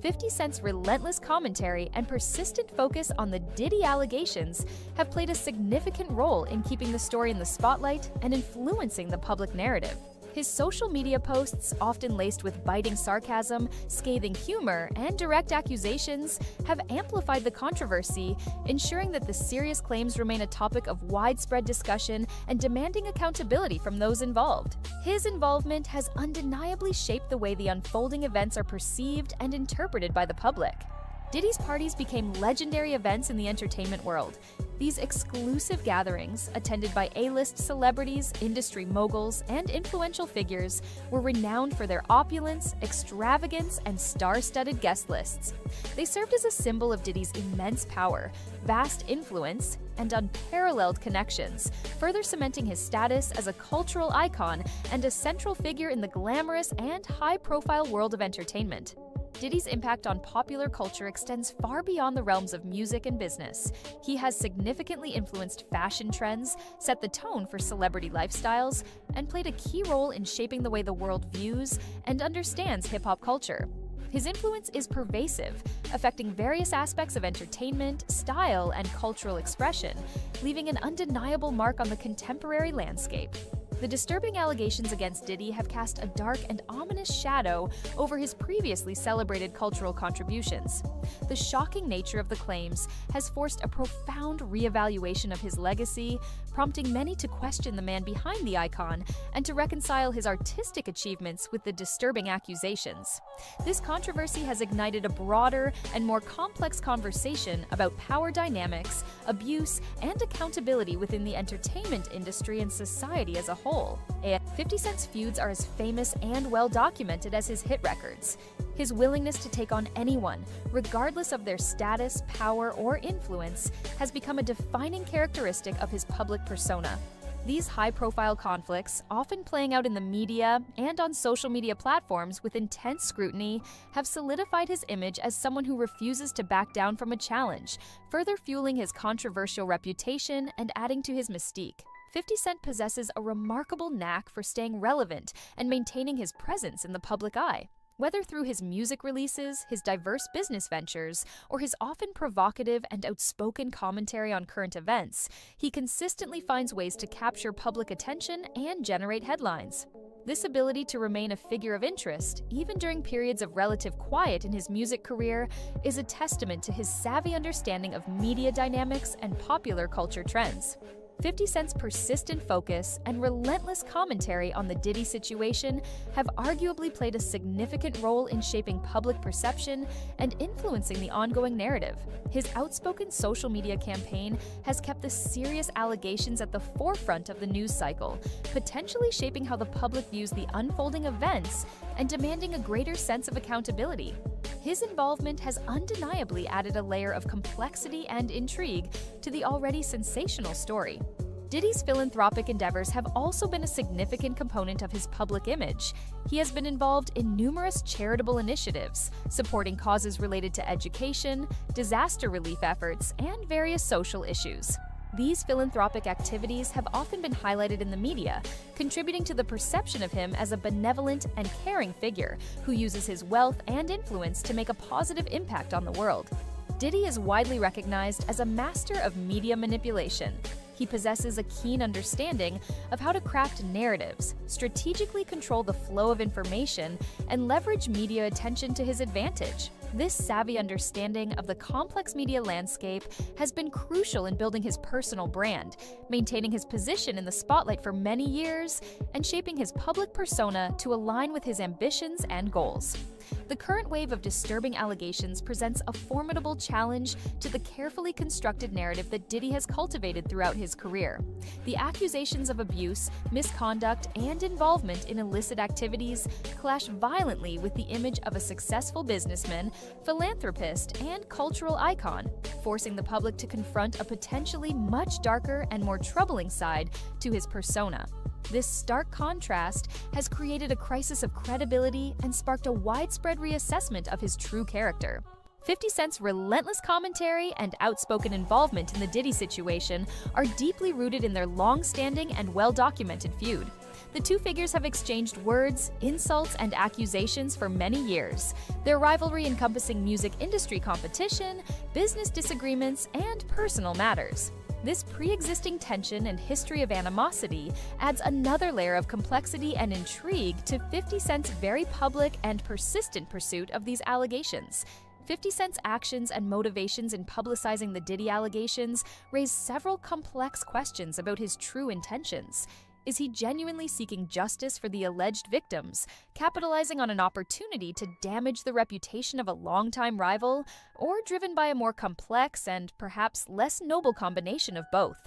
50 Cent's relentless commentary and persistent focus on the Diddy allegations have played a significant role in keeping the story in the spotlight and influencing the public narrative. His social media posts, often laced with biting sarcasm, scathing humor, and direct accusations, have amplified the controversy, ensuring that the serious claims remain a topic of widespread discussion and demanding accountability from those involved. His involvement has undeniably shaped the way the unfolding events are perceived and interpreted by the public. Diddy's parties became legendary events in the entertainment world. These exclusive gatherings, attended by A-list celebrities, industry moguls, and influential figures, were renowned for their opulence, extravagance, and star-studded guest lists. They served as a symbol of Diddy's immense power, vast influence, and unparalleled connections, further cementing his status as a cultural icon and a central figure in the glamorous and high-profile world of entertainment. Diddy's impact on popular culture extends far beyond the realms of music and business. He has significantly influenced fashion trends, set the tone for celebrity lifestyles, and played a key role in shaping the way the world views and understands hip-hop culture. His influence is pervasive, affecting various aspects of entertainment, style, and cultural expression, leaving an undeniable mark on the contemporary landscape. The disturbing allegations against Diddy have cast a dark and ominous shadow over his previously celebrated cultural contributions. The shocking nature of the claims has forced a profound reevaluation of his legacy, prompting many to question the man behind the icon and to reconcile his artistic achievements with the disturbing accusations. This controversy has ignited a broader and more complex conversation about power dynamics, abuse, and accountability within the entertainment industry and society as a whole. 50 Cent's feuds are as famous and well documented as his hit records. His willingness to take on anyone, regardless of their status, power, or influence, has become a defining characteristic of his public persona. These high-profile conflicts, often playing out in the media and on social media platforms with intense scrutiny, have solidified his image as someone who refuses to back down from a challenge, further fueling his controversial reputation and adding to his mystique. 50 Cent possesses a remarkable knack for staying relevant and maintaining his presence in the public eye. Whether through his music releases, his diverse business ventures, or his often provocative and outspoken commentary on current events, he consistently finds ways to capture public attention and generate headlines. This ability to remain a figure of interest, even during periods of relative quiet in his music career, is a testament to his savvy understanding of media dynamics and popular culture trends. 50 Cent's persistent focus and relentless commentary on the Diddy situation have arguably played a significant role in shaping public perception and influencing the ongoing narrative. His outspoken social media campaign has kept the serious allegations at the forefront of the news cycle, potentially shaping how the public views the unfolding events and demanding a greater sense of accountability. His involvement has undeniably added a layer of complexity and intrigue to the already sensational story. Diddy's philanthropic endeavors have also been a significant component of his public image. He has been involved in numerous charitable initiatives, supporting causes related to education, disaster relief efforts, and various social issues. These philanthropic activities have often been highlighted in the media, contributing to the perception of him as a benevolent and caring figure who uses his wealth and influence to make a positive impact on the world. Diddy is widely recognized as a master of media manipulation. He possesses a keen understanding of how to craft narratives, strategically control the flow of information, and leverage media attention to his advantage. This savvy understanding of the complex media landscape has been crucial in building his personal brand, maintaining his position in the spotlight for many years, and shaping his public persona to align with his ambitions and goals. The current wave of disturbing allegations presents a formidable challenge to the carefully constructed narrative that Diddy has cultivated throughout his career. The accusations of abuse, misconduct, and involvement in illicit activities clash violently with the image of a successful businessman, philanthropist, and cultural icon, forcing the public to confront a potentially much darker and more troubling side to his persona. This stark contrast has created a crisis of credibility and sparked a widespread reassessment of his true character. 50 Cent's relentless commentary and outspoken involvement in the Diddy situation are deeply rooted in their long-standing and well-documented feud. The two figures have exchanged words, insults, and accusations for many years, their rivalry encompassing music industry competition, business disagreements, and personal matters. This pre-existing tension and history of animosity adds another layer of complexity and intrigue to 50 Cent's very public and persistent pursuit of these allegations. 50 Cent's actions and motivations in publicizing the Diddy allegations raise several complex questions about his true intentions. Is he genuinely seeking justice for the alleged victims, capitalizing on an opportunity to damage the reputation of a longtime rival, or driven by a more complex and perhaps less noble combination of both?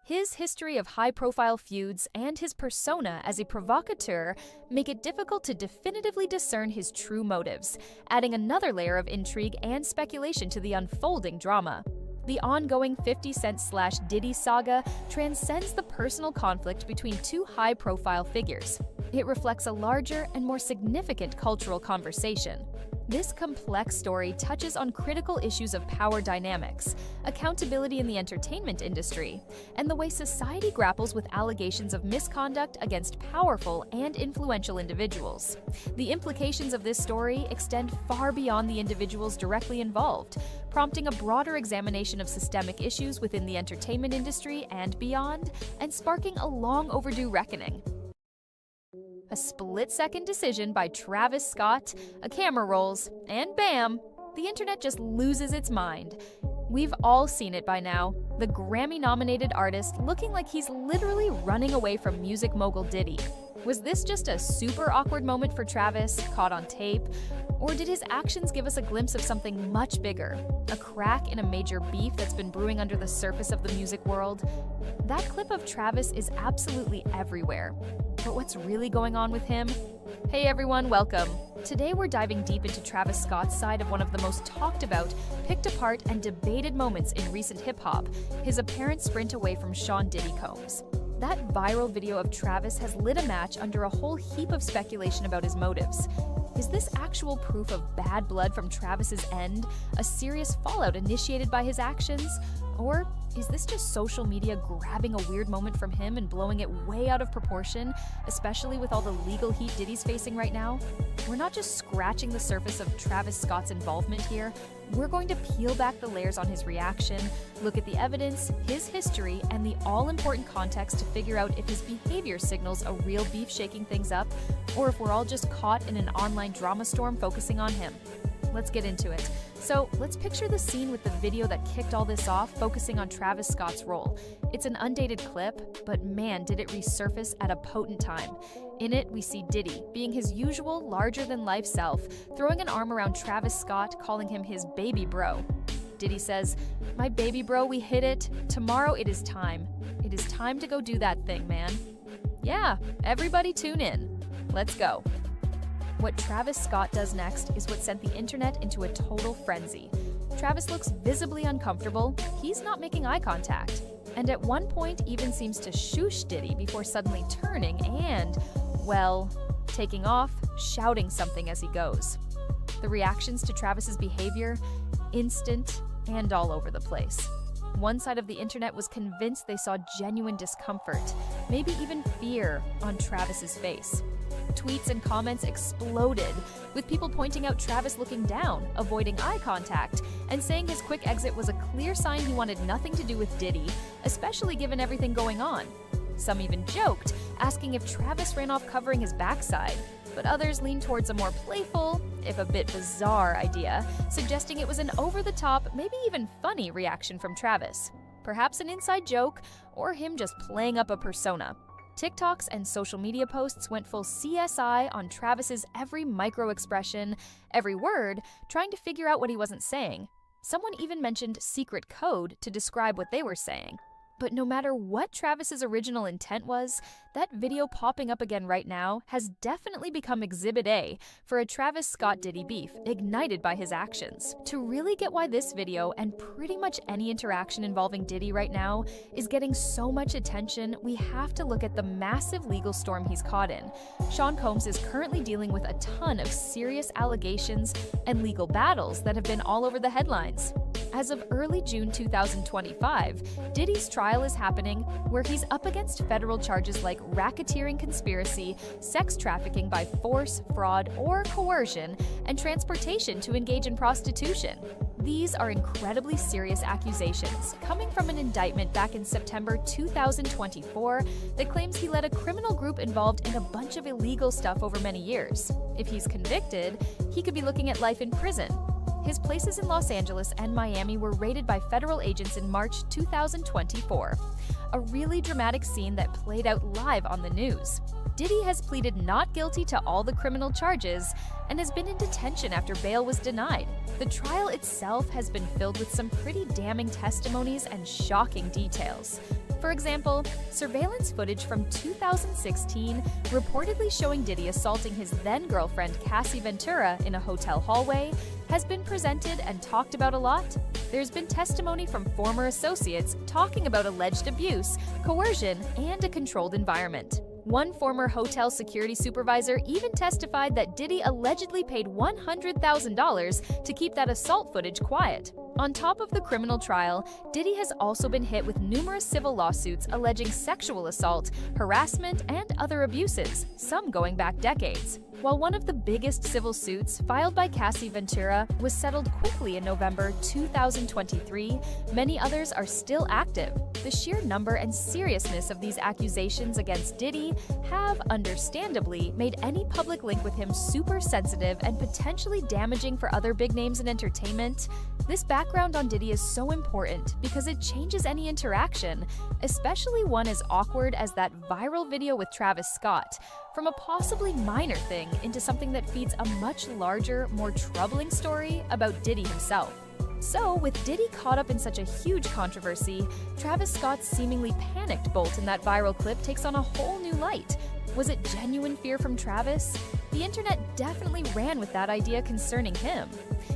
His history of high-profile feuds and his persona as a provocateur make it difficult to definitively discern his true motives, adding another layer of intrigue and speculation to the unfolding drama. The ongoing 50 Cent/Diddy saga transcends the personal conflict between two high-profile figures. It reflects a larger and more significant cultural conversation. This complex story touches on critical issues of power dynamics, accountability in the entertainment industry, and the way society grapples with allegations of misconduct against powerful and influential individuals. The implications of this story extend far beyond the individuals directly involved, prompting a broader examination of systemic issues within the entertainment industry and beyond, and sparking a long overdue reckoning. A split-second decision by Travis Scott, a camera rolls, and bam, the internet just loses its mind. We've all seen it by now, the Grammy-nominated artist looking like he's literally running away from music mogul Diddy. Was this just a super awkward moment for Travis, caught on tape? Or did his actions give us a glimpse of something much bigger? A crack in a major beef that's been brewing under the surface of the music world? That clip of Travis is absolutely everywhere. But what's really going on with him? Hey everyone, welcome. Today we're diving deep into Travis Scott's side of one of the most talked about, picked apart, and debated moments in recent hip-hop, his apparent sprint away from Sean Diddy Combs. That viral video of Travis has lit a match under a whole heap of speculation about his motives. Is this actual proof of bad blood from Travis's end, a serious fallout initiated by his actions? Or is this just social media grabbing a weird moment from him and blowing it way out of proportion, especially with all the legal heat Diddy's facing right now? We're not just scratching the surface of Travis Scott's involvement here. We're going to peel back the layers on his reaction, look at the evidence, his history, and the all-important context to figure out if his behavior signals a real beef shaking things up, or if we're all just caught in an online drama storm focusing on him. Let's get into it. So let's picture the scene with the video that kicked all this off, focusing on Travis Scott's role. It's an undated clip, but man, did it resurface at a potent time. In it, we see Diddy, being his usual larger-than-life self, throwing an arm around Travis Scott, calling him his baby bro. Diddy says, "My baby bro, we hit it. Tomorrow it is time. It is time to go do that thing, man." Yeah, everybody tune in. Let's go. What Travis Scott does next is what sent the internet into a total frenzy. Travis looks visibly uncomfortable. He's not making eye contact. And at one point even seems to shoosh Diddy before suddenly turning and, well, taking off, shouting something as he goes. The reactions to Travis's behavior, instant and all over the place. One side of the internet was convinced they saw genuine discomfort, maybe even fear, on Travis's face. Tweets and comments exploded, with people pointing out Travis looking down, avoiding eye contact, and saying his quick exit was a clear sign he wanted nothing to do with Diddy, especially given everything going on. Some even joked, asking if Travis ran off covering his backside, but others leaned towards a more playful, if a bit bizarre idea, suggesting it was an over-the-top, maybe even funny reaction from Travis. Perhaps an inside joke, or him just playing up a persona. TikToks and social media posts went full CSI on Travis's every micro-expression, every word, trying to figure out what he wasn't saying. Someone even mentioned secret code to describe what they were saying. But no matter what Travis's original intent was, that video popping up again right now has definitely become Exhibit A for a Travis Scott-Diddy beef ignited by his actions. To really get why this video, and pretty much any interaction involving Diddy right now, is getting so much attention, we have to look at the massive legal storm he's caught in. Sean Combs is currently dealing with a ton of serious allegations and legal battles that have been all over the headlines. As of early June 2025, Diddy's trial is happening, where he's up against federal charges like racketeering conspiracy, sex trafficking by force, fraud, or coercion, and transportation to engage in prostitution. These are incredibly serious accusations, coming from an indictment back in September 2024 that claims he led a criminal group involved in a bunch of illegal stuff over many years. If he's convicted, he could be looking at life in prison. His places in Los Angeles and Miami were raided by federal agents in March 2024. A really dramatic scene that played out live on the news. Diddy has pleaded not guilty to all the criminal charges and has been in detention after bail was denied. The trial itself has been filled with some pretty damning testimonies and shocking details. For example, surveillance footage from 2016 reportedly showing Diddy assaulting his then-girlfriend Cassie Ventura in a hotel hallway has been presented and talked about a lot. There's been testimony from former associates talking about alleged abuse, coercion, and a controlled environment. One former hotel security supervisor even testified that Diddy allegedly paid $100,000 to keep that assault footage quiet. On top of the criminal trial, Diddy has also been hit with numerous civil lawsuits alleging sexual assault, harassment, and other abuses, some going back decades. While one of the biggest civil suits, filed by Cassie Ventura, was settled quickly in November 2023, many others are still active. The sheer number and seriousness of these accusations against Diddy have, understandably, made any public link with him super sensitive and potentially damaging for other big names in entertainment. This background on Diddy is so important because it changes any interaction, especially one as awkward as that viral video with Travis Scott, from a possibly minor thing into something that feeds a much larger, more troubling story about Diddy himself. So, with Diddy caught up in such a huge controversy, Travis Scott's seemingly panicked bolt in that viral clip takes on a whole new light. Was it genuine fear from Travis? The internet definitely ran with that idea concerning him.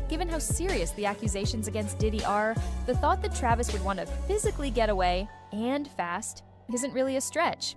Given how serious the accusations against Diddy are, the thought that Travis would want to physically get away, and fast, isn't really a stretch.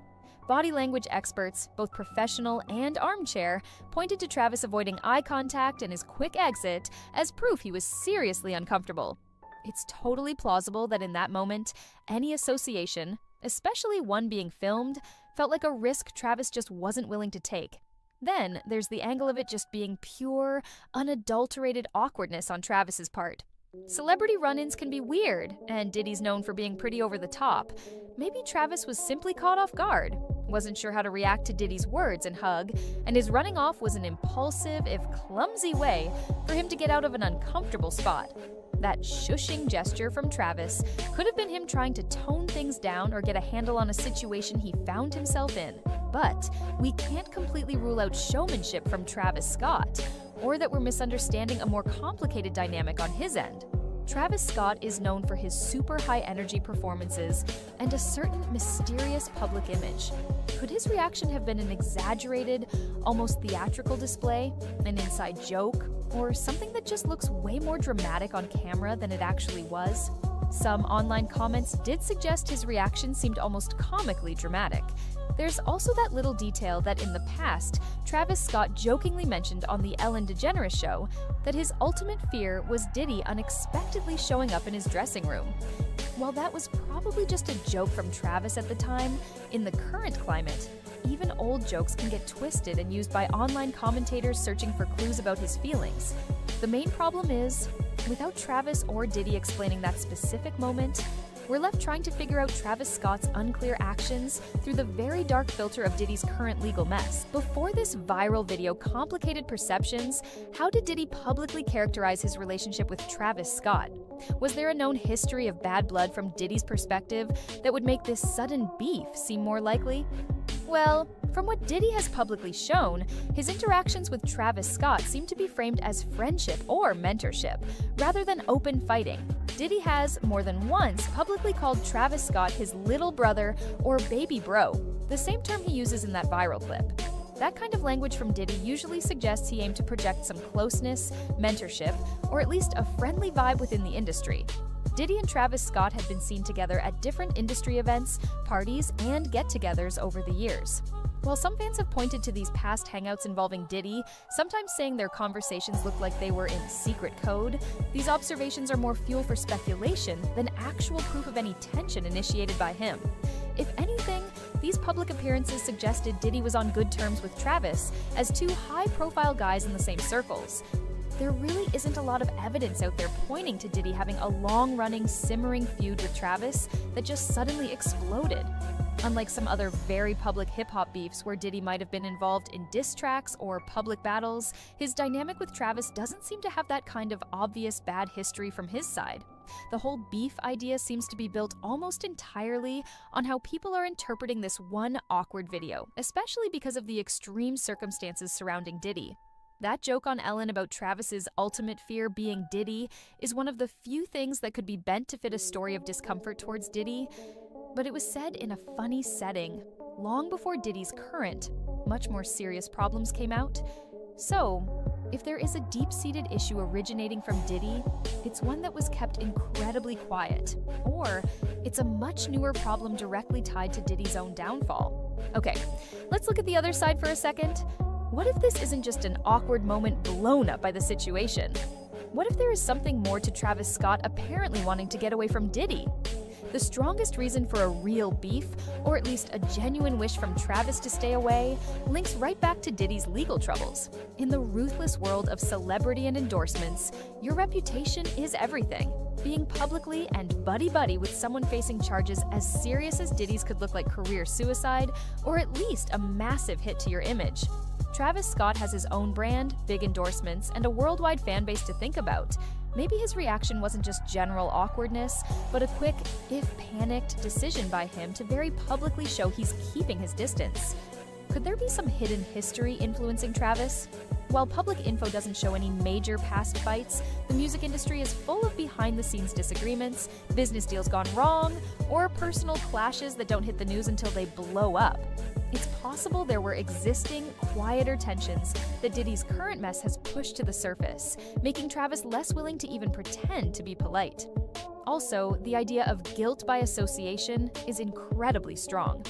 Body language experts, both professional and armchair, pointed to Travis avoiding eye contact and his quick exit as proof he was seriously uncomfortable. It's totally plausible that in that moment, any association, especially one being filmed, felt like a risk Travis just wasn't willing to take. Then there's the angle of it just being pure, unadulterated awkwardness on Travis's part. Celebrity run-ins can be weird, and Diddy's known for being pretty over the top. Maybe Travis was simply caught off guard. wasn't sure how to react to Diddy's words and hug, and his running off was an impulsive, if clumsy way for him to get out of an uncomfortable spot. That shushing gesture from Travis could have been him trying to tone things down or get a handle on a situation he found himself in. But we can't completely rule out showmanship from Travis Scott, or that we're misunderstanding a more complicated dynamic on his end. Travis Scott is known for his super high-energy performances and a certain mysterious public image. Could his reaction have been an exaggerated, almost theatrical display, an inside joke, or something that just looks way more dramatic on camera than it actually was? Some online comments did suggest his reaction seemed almost comically dramatic. There's also that little detail that in the past, Travis Scott jokingly mentioned on the Ellen DeGeneres show that his ultimate fear was Diddy unexpectedly showing up in his dressing room. While that was probably just a joke from Travis at the time, in the current climate, even old jokes can get twisted and used by online commentators searching for clues about his feelings. The main problem is, without Travis or Diddy explaining that specific moment, we're left trying to figure out Travis Scott's unclear actions through the very dark filter of Diddy's current legal mess. Before this viral video complicated perceptions, how did Diddy publicly characterize his relationship with Travis Scott? Was there a known history of bad blood from Diddy's perspective that would make this sudden beef seem more likely? Well, from what Diddy has publicly shown, his interactions with Travis Scott seem to be framed as friendship or mentorship, rather than open fighting. Diddy has, more than once, publicly called Travis Scott his little brother or baby bro, the same term he uses in that viral clip. That kind of language from Diddy usually suggests he aimed to project some closeness, mentorship, or at least a friendly vibe within the industry. Diddy and Travis Scott had been seen together at different industry events, parties, and get-togethers over the years. While some fans have pointed to these past hangouts involving Diddy, sometimes saying their conversations looked like they were in secret code, these observations are more fuel for speculation than actual proof of any tension initiated by him. If anything, these public appearances suggested Diddy was on good terms with Travis as two high-profile guys in the same circles. There really isn't a lot of evidence out there pointing to Diddy having a long-running, simmering feud with Travis that just suddenly exploded. Unlike some other very public hip-hop beefs where Diddy might have been involved in diss tracks or public battles, his dynamic with Travis doesn't seem to have that kind of obvious bad history from his side. The whole beef idea seems to be built almost entirely on how people are interpreting this one awkward video, especially because of the extreme circumstances surrounding Diddy. That joke on Ellen about Travis's ultimate fear being Diddy is one of the few things that could be bent to fit a story of discomfort towards Diddy, but it was said in a funny setting, long before Diddy's current, much more serious problems came out. So, if there is a deep-seated issue originating from Diddy, it's one that was kept incredibly quiet, or it's a much newer problem directly tied to Diddy's own downfall. Okay, let's look at the other side for a second. What if this isn't just an awkward moment blown up by the situation? What if there is something more to Travis Scott apparently wanting to get away from Diddy? The strongest reason for a real beef, or at least a genuine wish from Travis to stay away, links right back to Diddy's legal troubles. In the ruthless world of celebrity and endorsements, your reputation is everything. Being publicly and buddy-buddy with someone facing charges as serious as Diddy's could look like career suicide, or at least a massive hit to your image. Travis Scott has his own brand, big endorsements, and a worldwide fan base to think about. Maybe his reaction wasn't just general awkwardness, but a quick, if panicked, decision by him to very publicly show he's keeping his distance. Could there be some hidden history influencing Travis? While public info doesn't show any major past fights, the music industry is full of behind-the-scenes disagreements, business deals gone wrong, or personal clashes that don't hit the news until they blow up. It's possible there were existing, quieter tensions that Diddy's current mess has pushed to the surface, making Travis less willing to even pretend to be polite. Also, the idea of guilt by association is incredibly strong.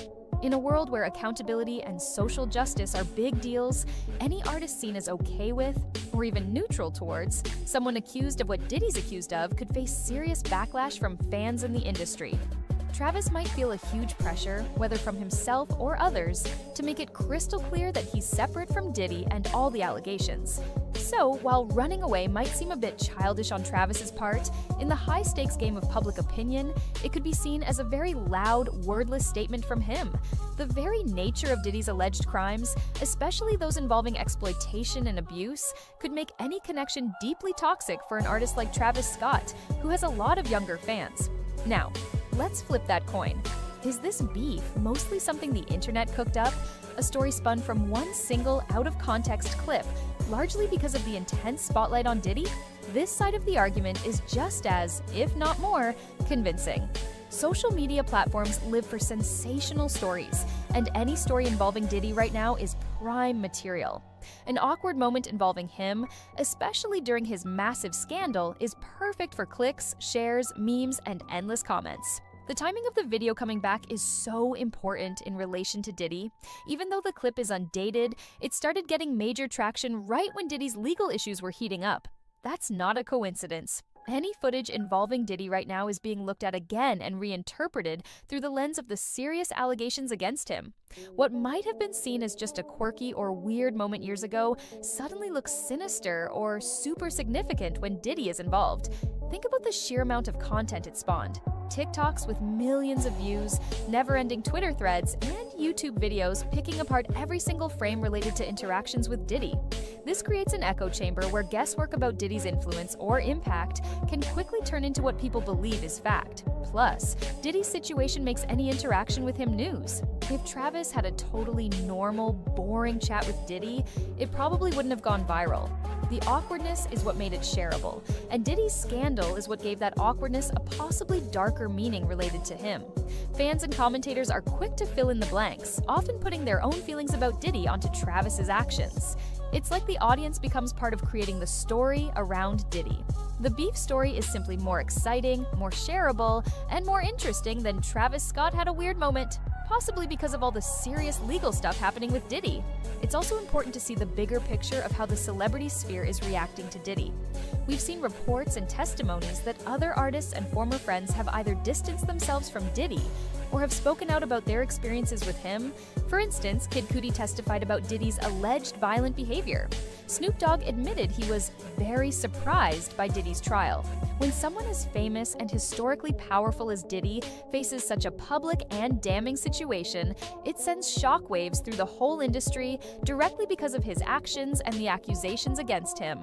In a world where accountability and social justice are big deals, any artist seen as okay with, or even neutral towards, someone accused of what Diddy's accused of could face serious backlash from fans in the industry. Travis might feel a huge pressure, whether from himself or others, to make it crystal clear that he's separate from Diddy and all the allegations. So, while running away might seem a bit childish on Travis's part, in the high-stakes game of public opinion, it could be seen as a very loud, wordless statement from him. The very nature of Diddy's alleged crimes, especially those involving exploitation and abuse, could make any connection deeply toxic for an artist like Travis Scott, who has a lot of younger fans. Now, let's flip that coin. Is this beef mostly something the internet cooked up? A story spun from one single out-of-context clip, largely because of the intense spotlight on Diddy? This side of the argument is just as, if not more, convincing. Social media platforms live for sensational stories, and any story involving Diddy right now is prime material. An awkward moment involving him, especially during his massive scandal, is perfect for clicks, shares, memes, and endless comments. The timing of the video coming back is so important in relation to Diddy. Even though the clip is undated, it started getting major traction right when Diddy's legal issues were heating up. That's not a coincidence. Any footage involving Diddy right now is being looked at again and reinterpreted through the lens of the serious allegations against him. What might have been seen as just a quirky or weird moment years ago suddenly looks sinister or super significant when Diddy is involved. Think about the sheer amount of content it spawned. TikToks with millions of views, never-ending Twitter threads, and YouTube videos picking apart every single frame related to interactions with Diddy. This creates an echo chamber where guesswork about Diddy's influence or impact can quickly turn into what people believe is fact. Plus, Diddy's situation makes any interaction with him news. If Travis had a totally normal, boring chat with Diddy, it probably wouldn't have gone viral. The awkwardness is what made it shareable, and Diddy's scandal is what gave that awkwardness a possibly darker meaning related to him. Fans and commentators are quick to fill in the blanks, often putting their own feelings about Diddy onto Travis's actions. It's like the audience becomes part of creating the story around Diddy. The beef story is simply more exciting, more shareable, and more interesting than Travis Scott had a weird moment, possibly because of all the serious legal stuff happening with Diddy. It's also important to see the bigger picture of how the celebrity sphere is reacting to Diddy. We've seen reports and testimonies that other artists and former friends have either distanced themselves from Diddy or have spoken out about their experiences with him. For instance, Kid Cudi testified about Diddy's alleged violent behavior. Snoop Dogg admitted he was very surprised by Diddy's trial. When someone as famous and historically powerful as Diddy faces such a public and damning situation, it sends shockwaves through the whole industry directly because of his actions and the accusations against him.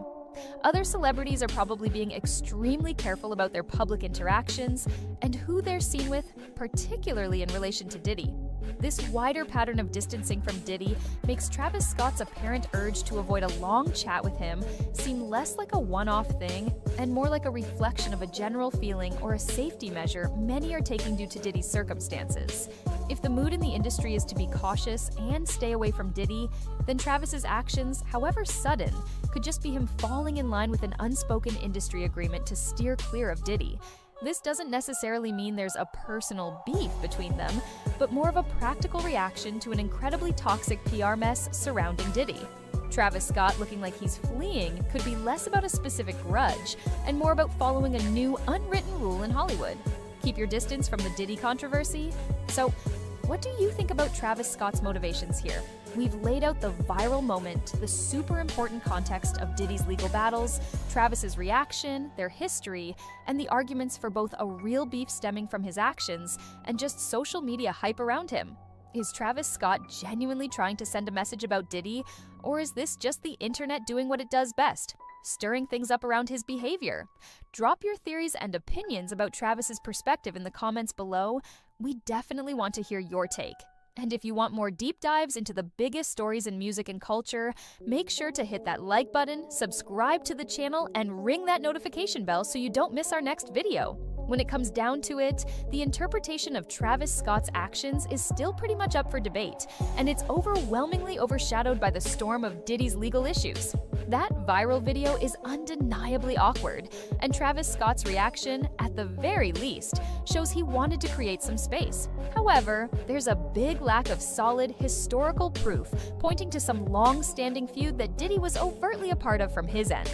Other celebrities are probably being extremely careful about their public interactions and who they're seen with, particularly in relation to Diddy. This wider pattern of distancing from Diddy makes Travis Scott's apparent urge to avoid a long chat with him seem less like a one-off thing and more like a reflection of a general feeling or a safety measure many are taking due to Diddy's circumstances. If the mood in the industry is to be cautious and stay away from Diddy, then Travis's actions, however sudden, could just be him falling in line with an unspoken industry agreement to steer clear of Diddy. This doesn't necessarily mean there's a personal beef between them, but more of a practical reaction to an incredibly toxic PR mess surrounding Diddy. Travis Scott looking like he's fleeing could be less about a specific grudge and more about following a new unwritten rule in Hollywood. Keep your distance from the Diddy controversy. So, what do you think about Travis Scott's motivations here? We've laid out the viral moment, the super important context of Diddy's legal battles, Travis's reaction, their history, and the arguments for both a real beef stemming from his actions and just social media hype around him. Is Travis Scott genuinely trying to send a message about Diddy, or is this just the internet doing what it does best, stirring things up around his behavior? Drop your theories and opinions about Travis's perspective in the comments below. We definitely want to hear your take. And if you want more deep dives into the biggest stories in music and culture, make sure to hit that like button, subscribe to the channel, and ring that notification bell so you don't miss our next video. When it comes down to it, the interpretation of Travis Scott's actions is still pretty much up for debate, and it's overwhelmingly overshadowed by the storm of Diddy's legal issues. That viral video is undeniably awkward, and Travis Scott's reaction, at the very least, shows he wanted to create some space. However, there's a big lack of solid historical proof pointing to some long-standing feud that Diddy was overtly a part of from his end.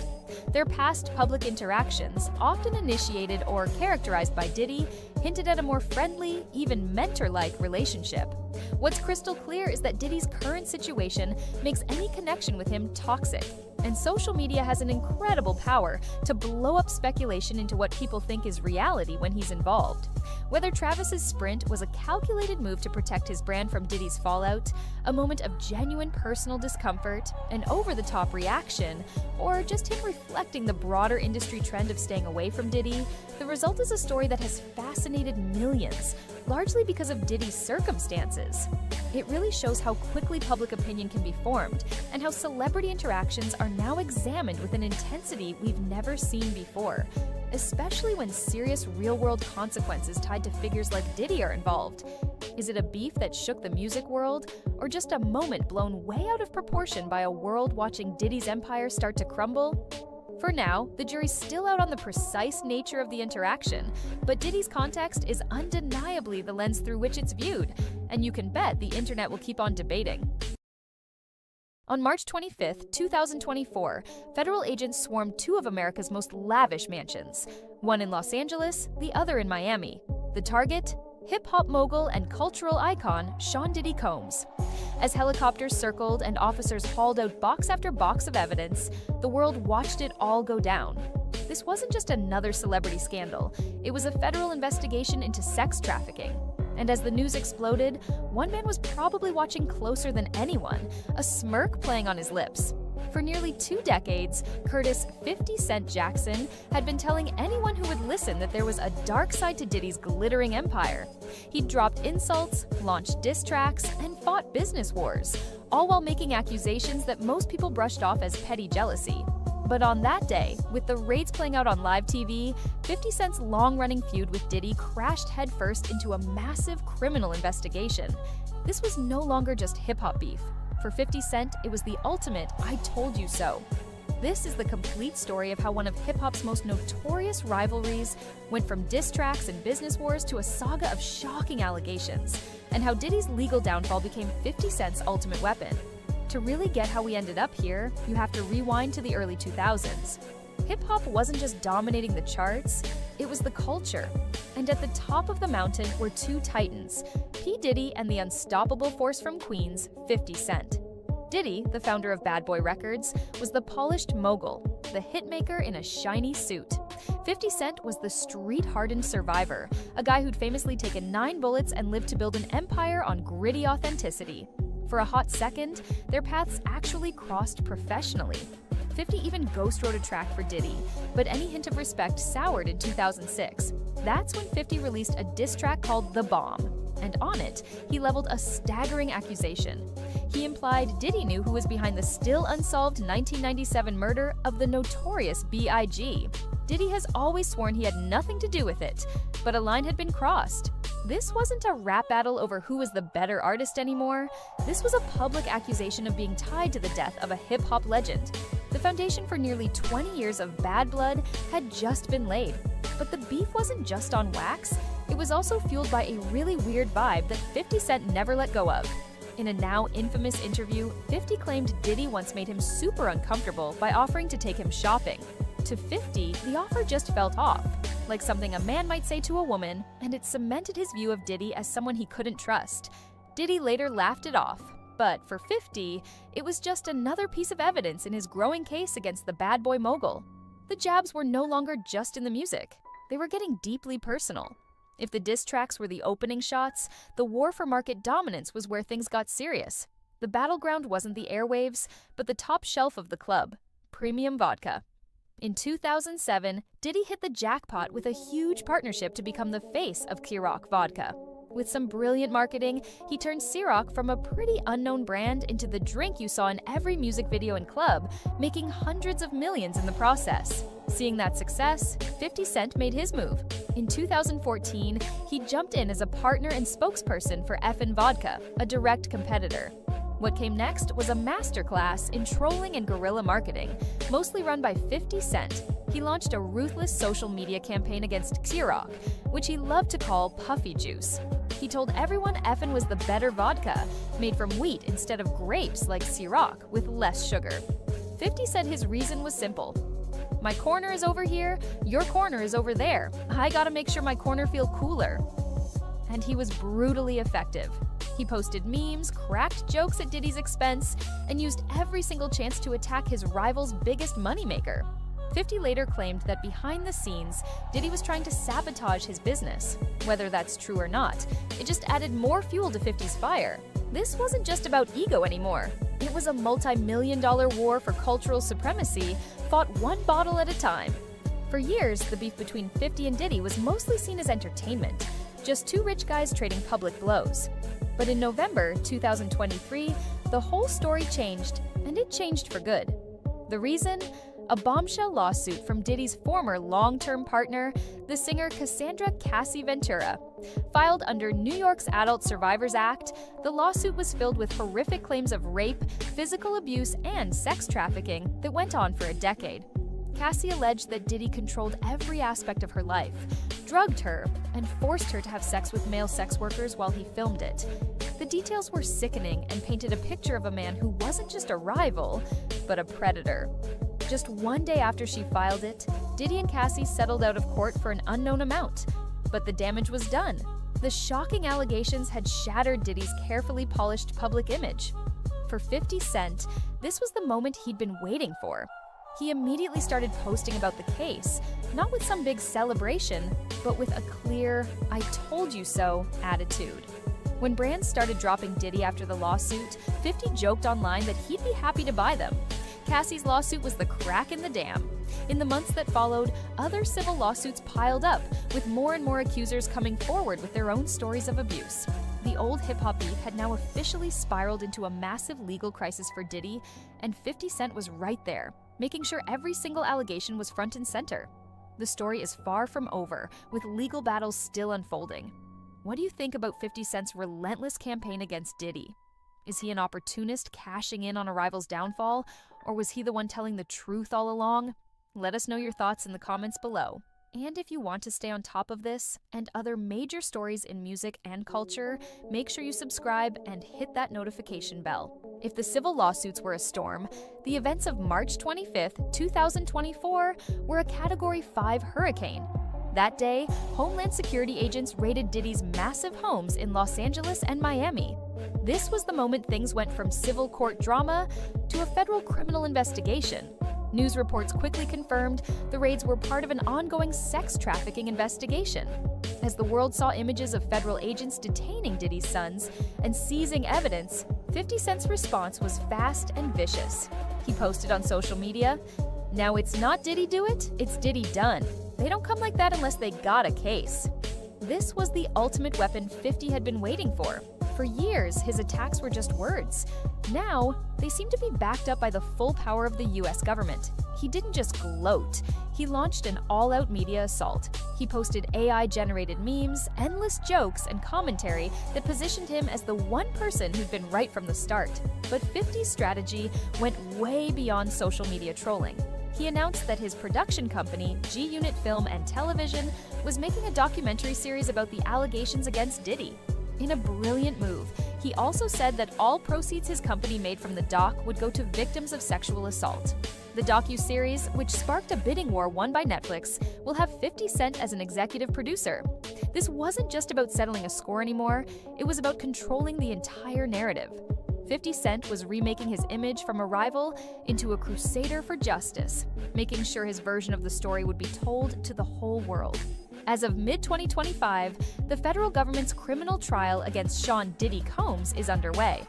Their past public interactions, often initiated or characterized by Diddy, hinted at a more friendly, even mentor-like relationship. What's crystal clear is that Diddy's current situation makes any connection with him toxic, and social media has an incredible power to blow up speculation into what people think is reality when he's involved. Whether Travis's sprint was a calculated move to protect his brand from Diddy's fallout, a moment of genuine personal discomfort, an over-the-top reaction, or just him reflecting the broader industry trend of staying away from Diddy, the result is a story that has fascinated millions, largely because of Diddy's circumstances. It really shows how quickly public opinion can be formed, and how celebrity interactions are now examined with an intensity we've never seen before, especially when serious real-world consequences tied to figures like Diddy are involved. Is it a beef that shook the music world, or just a moment blown way out of proportion by a world watching Diddy's empire start to crumble? For now, the jury's still out on the precise nature of the interaction, but Diddy's context is undeniably the lens through which it's viewed, and you can bet the internet will keep on debating. On March 25, 2024, federal agents swarmed two of America's most lavish mansions, one in Los Angeles, the other in Miami. The target? Hip-hop mogul and cultural icon Sean Diddy Combs. As helicopters circled and officers hauled out box after box of evidence, the world watched it all go down. This wasn't just another celebrity scandal, it was a federal investigation into sex trafficking. And as the news exploded, one man was probably watching closer than anyone, a smirk playing on his lips. For nearly 2 decades, Curtis 50 Cent Jackson had been telling anyone who would listen that there was a dark side to Diddy's glittering empire. He'd dropped insults, launched diss tracks, and fought business wars, all while making accusations that most people brushed off as petty jealousy. But on that day, with the raids playing out on live TV, 50 Cent's long-running feud with Diddy crashed headfirst into a massive criminal investigation. This was no longer just hip-hop beef. For 50 Cent, it was the ultimate "I told you so." This is the complete story of how one of hip-hop's most notorious rivalries went from diss tracks and business wars to a saga of shocking allegations, and how Diddy's legal downfall became 50 Cent's ultimate weapon. To really get how we ended up here, you have to rewind to the early 2000s. Hip-hop wasn't just dominating the charts, it was the culture. And at the top of the mountain were two titans, P. Diddy and the unstoppable force from Queens, 50 Cent. Diddy, the founder of Bad Boy Records, was the polished mogul, the hitmaker in a shiny suit. 50 Cent was the street-hardened survivor, a guy who'd famously taken 9 bullets and lived to build an empire on gritty authenticity. For a hot second, their paths actually crossed professionally. 50 even ghost wrote a track for Diddy, but any hint of respect soured in 2006. That's when 50 released a diss track called The Bomb, and on it, he leveled a staggering accusation. He implied Diddy knew who was behind the still unsolved 1997 murder of the notorious B.I.G. Diddy has always sworn he had nothing to do with it, but a line had been crossed. This wasn't a rap battle over who was the better artist anymore. This was a public accusation of being tied to the death of a hip-hop legend. The foundation for nearly 20 years of bad blood had just been laid. But the beef wasn't just on wax, it was also fueled by a really weird vibe that 50 Cent never let go of. In a now infamous interview, 50 claimed Diddy once made him super uncomfortable by offering to take him shopping. To 50, the offer just felt off, like something a man might say to a woman, and it cemented his view of Diddy as someone he couldn't trust. Diddy later laughed it off, but for 50, it was just another piece of evidence in his growing case against the bad boy mogul. The jabs were no longer just in the music. They were getting deeply personal. If the diss tracks were the opening shots, the war for market dominance was where things got serious. The battleground wasn't the airwaves, but the top shelf of the club, premium vodka. In 2007, Diddy hit the jackpot with a huge partnership to become the face of Ciroc vodka. With some brilliant marketing, he turned Ciroc from a pretty unknown brand into the drink you saw in every music video and club, making hundreds of millions in the process. Seeing that success, 50 Cent made his move. In 2014, he jumped in as a partner and spokesperson for Effin' Vodka, a direct competitor. What came next was a masterclass in trolling and guerrilla marketing, mostly run by 50 Cent. He launched a ruthless social media campaign against Ciroc, which he loved to call puffy juice. He told everyone Effin' was the better vodka, made from wheat instead of grapes like Ciroc, with less sugar. 50 said his reason was simple. My corner is over here, your corner is over there. I gotta make sure my corner feel cooler. And he was brutally effective. He posted memes, cracked jokes at Diddy's expense, and used every single chance to attack his rival's biggest moneymaker. 50 later claimed that behind the scenes, Diddy was trying to sabotage his business. Whether that's true or not, it just added more fuel to 50's fire. This wasn't just about ego anymore. It was a multi-million-dollar war for cultural supremacy, fought one bottle at a time. For years, the beef between 50 and Diddy was mostly seen as entertainment, just two rich guys trading public blows. But in November 2023, the whole story changed, and it changed for good. The reason? A bombshell lawsuit from Diddy's former long-term partner, the singer Cassandra Cassie Ventura. Filed under New York's Adult Survivors Act, the lawsuit was filled with horrific claims of rape, physical abuse, and sex trafficking that went on for a decade. Cassie alleged that Diddy controlled every aspect of her life, drugged her, and forced her to have sex with male sex workers while he filmed it. The details were sickening and painted a picture of a man who wasn't just a rival, but a predator. Just one day after she filed it, Diddy and Cassie settled out of court for an unknown amount. But the damage was done. The shocking allegations had shattered Diddy's carefully polished public image. For 50 Cent, this was the moment he'd been waiting for. He immediately started posting about the case, not with some big celebration, but with a clear, "I told you so" attitude. When brands started dropping Diddy after the lawsuit, 50 joked online that he'd be happy to buy them. Cassie's lawsuit was the crack in the dam. In the months that followed, other civil lawsuits piled up, with more and more accusers coming forward with their own stories of abuse. The old hip-hop beef had now officially spiraled into a massive legal crisis for Diddy, and 50 Cent was right there, making sure every single allegation was front and center. The story is far from over, with legal battles still unfolding. What do you think about 50 Cent's relentless campaign against Diddy? Is he an opportunist cashing in on a rival's downfall, or was he the one telling the truth all along? Let us know your thoughts in the comments below. And if you want to stay on top of this and other major stories in music and culture, make sure you subscribe and hit that notification bell. If the civil lawsuits were a storm, the events of March 25th, 2024 were a Category 5 hurricane. That day, Homeland Security agents raided Diddy's massive homes in Los Angeles and Miami. This was the moment things went from civil court drama to a federal criminal investigation. News reports quickly confirmed the raids were part of an ongoing sex trafficking investigation. As the world saw images of federal agents detaining Diddy's sons and seizing evidence, 50 Cent's response was fast and vicious. He posted on social media, "Now it's not Diddy do it, it's Diddy done. They don't come like that unless they got a case." This was the ultimate weapon 50 had been waiting for. For years, his attacks were just words. Now, they seem to be backed up by the full power of the US government. He didn't just gloat, he launched an all-out media assault. He posted AI-generated memes, endless jokes, and commentary that positioned him as the one person who'd been right from the start. But 50's strategy went way beyond social media trolling. He announced that his production company, G-Unit Film and Television, was making a documentary series about the allegations against Diddy. In a brilliant move, he also said that all proceeds his company made from the doc would go to victims of sexual assault. The docu-series, which sparked a bidding war won by Netflix, will have 50 Cent as an executive producer. This wasn't just about settling a score anymore, it was about controlling the entire narrative. 50 Cent was remaking his image from a rival into a crusader for justice, making sure his version of the story would be told to the whole world. As of mid-2025, the federal government's criminal trial against Sean Diddy Combs is underway.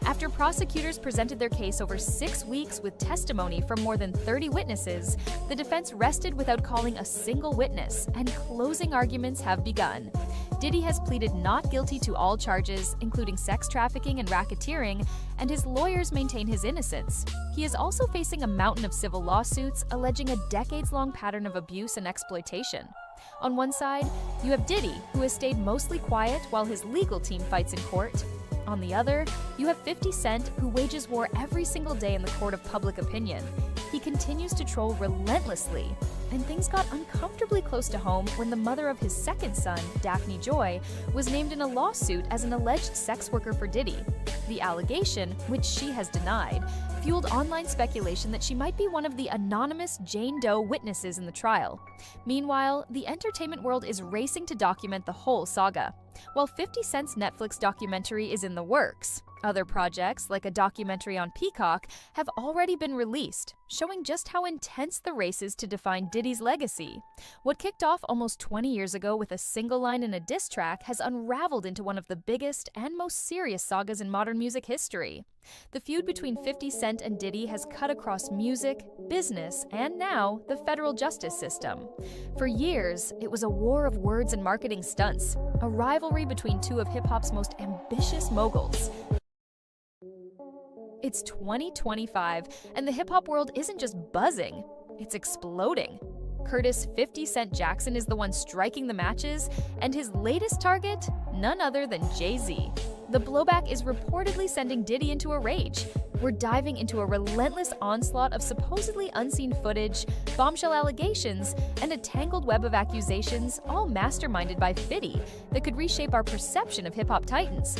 After prosecutors presented their case over 6 weeks with testimony from more than 30 witnesses, the defense rested without calling a single witness, and closing arguments have begun. Diddy has pleaded not guilty to all charges, including sex trafficking and racketeering, and his lawyers maintain his innocence. He is also facing a mountain of civil lawsuits alleging a decades-long pattern of abuse and exploitation. On one side, you have Diddy, who has stayed mostly quiet while his legal team fights in court. On the other, you have 50 Cent, who wages war every single day in the court of public opinion. he continues to troll relentlessly, and things got uncomfortably close to home when the mother of his second son, Daphne Joy, was named in a lawsuit as an alleged sex worker for Diddy. The allegation, which she has denied, fueled online speculation that she might be one of the anonymous Jane Doe witnesses in the trial. Meanwhile, the entertainment world is racing to document the whole saga. While 50 Cent's Netflix documentary is in the works, other projects, like a documentary on Peacock, have already been released, showing just how intense the race is to define Diddy's legacy. What kicked off almost 20 years ago with a single line in a diss track has unraveled into one of the biggest and most serious sagas in modern music history. The feud between 50 Cent and Diddy has cut across music, business, and now the federal justice system. For years, it was a war of words and marketing stunts, a rivalry between two of hip-hop's most ambitious moguls. It's 2025, and the hip-hop world isn't just buzzing, it's exploding. Curtis 50 Cent Jackson is the one striking the matches, and his latest target, none other than Jay-Z. The blowback is reportedly sending Diddy into a rage. We're diving into a relentless onslaught of supposedly unseen footage, bombshell allegations, and a tangled web of accusations, all masterminded by 50, that could reshape our perception of hip-hop titans.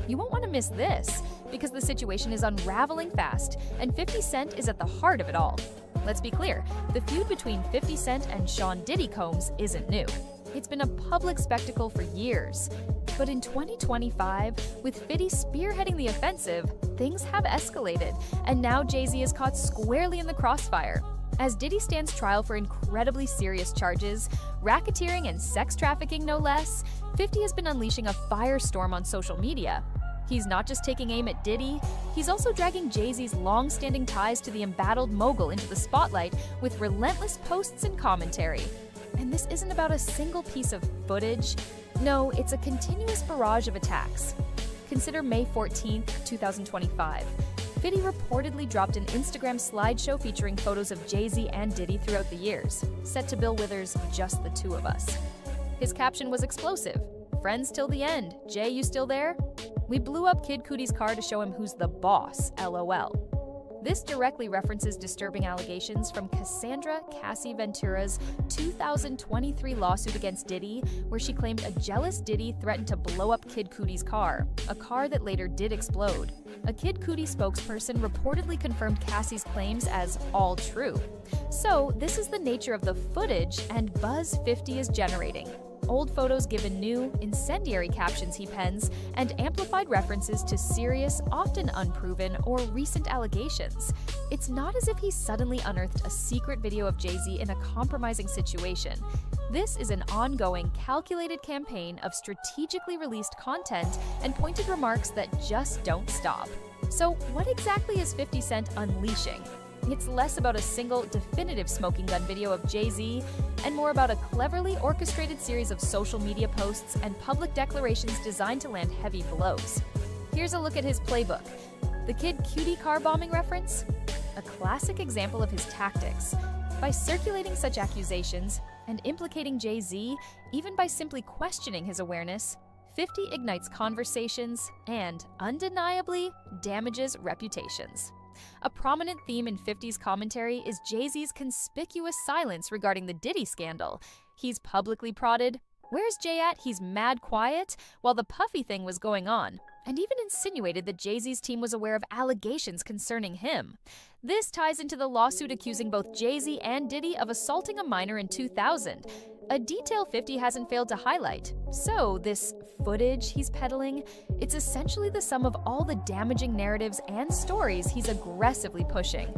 You won't want to miss this, because the situation is unraveling fast, and 50 Cent is at the heart of it all. Let's be clear, the feud between 50 Cent and Sean Diddy Combs isn't new. It's been a public spectacle for years. But in 2025, with 50 spearheading the offensive, things have escalated, and now Jay-Z is caught squarely in the crossfire. As Diddy stands trial for incredibly serious charges, racketeering and sex trafficking no less, 50 has been unleashing a firestorm on social media. He's not just taking aim at Diddy, he's also dragging Jay-Z's long-standing ties to the embattled mogul into the spotlight with relentless posts and commentary. And this isn't about a single piece of footage. No, it's a continuous barrage of attacks. Consider May 14, 2025. 50 reportedly dropped an Instagram slideshow featuring photos of Jay-Z and Diddy throughout the years, set to Bill Withers' "Just the Two of Us." His caption was explosive. "Friends till the end. Jay, you still there? We blew up Kid Cudi's car to show him who's the boss, LOL." This directly references disturbing allegations from Cassandra Cassie Ventura's 2023 lawsuit against Diddy, where she claimed a jealous Diddy threatened to blow up Kid Cudi's car, a car that later did explode. A Kid Cudi spokesperson reportedly confirmed Cassie's claims as all true. So, this is the nature of the footage and buzz 50 is generating. Old photos given new, incendiary captions he pens, and amplified references to serious, often unproven, or recent allegations. It's not as if he suddenly unearthed a secret video of Jay-Z in a compromising situation. This is an ongoing, calculated campaign of strategically released content and pointed remarks that just don't stop. So, what exactly is 50 Cent unleashing? It's less about a single, definitive smoking gun video of Jay-Z and more about a cleverly orchestrated series of social media posts and public declarations designed to land heavy blows. Here's a look at his playbook. The Kid Cudi car bombing reference? A classic example of his tactics. By circulating such accusations and implicating Jay-Z, even by simply questioning his awareness, 50 ignites conversations and, undeniably, damages reputations. A prominent theme in 50's commentary is Jay-Z's conspicuous silence regarding the Diddy scandal. He's publicly prodded, "Where's Jay at? He's mad quiet," while the Puffy thing was going on, and even insinuated that Jay-Z's team was aware of allegations concerning him. This ties into the lawsuit accusing both Jay-Z and Diddy of assaulting a minor in 2000, a detail 50 hasn't failed to highlight. So, this footage he's peddling, it's essentially the sum of all the damaging narratives and stories he's aggressively pushing.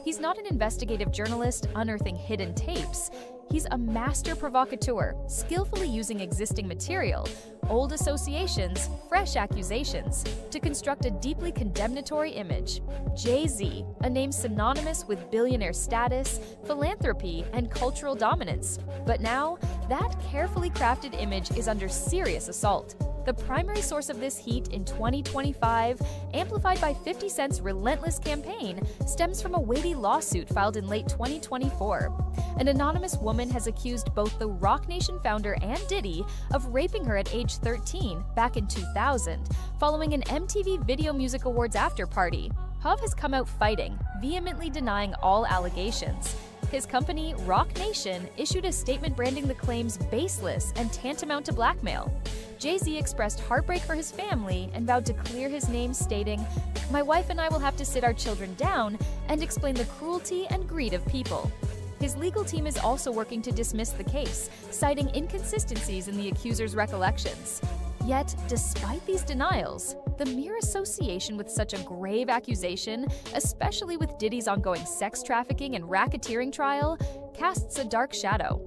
He's not an investigative journalist unearthing hidden tapes. He's a master provocateur, skillfully using existing material, old associations, fresh accusations, to construct a deeply condemnatory image. Jay-Z, a name synonymous with billionaire status, philanthropy, and cultural dominance. But now, that carefully crafted image is under serious assault. The primary source of this heat in 2025, amplified by 50 Cent's relentless campaign, stems from a weighty lawsuit filed in late 2024. An anonymous woman has accused both the Roc Nation founder and Diddy of raping her at age 13 back in 2000, following an MTV Video Music Awards after-party. Puff has come out fighting, vehemently denying all allegations. His company, Roc Nation, issued a statement branding the claims baseless and tantamount to blackmail. Jay-Z expressed heartbreak for his family and vowed to clear his name, stating, "My wife and I will have to sit our children down and explain the cruelty and greed of people." His legal team is also working to dismiss the case, citing inconsistencies in the accuser's recollections. Yet, despite these denials, the mere association with such a grave accusation, especially with Diddy's ongoing sex trafficking and racketeering trial, casts a dark shadow.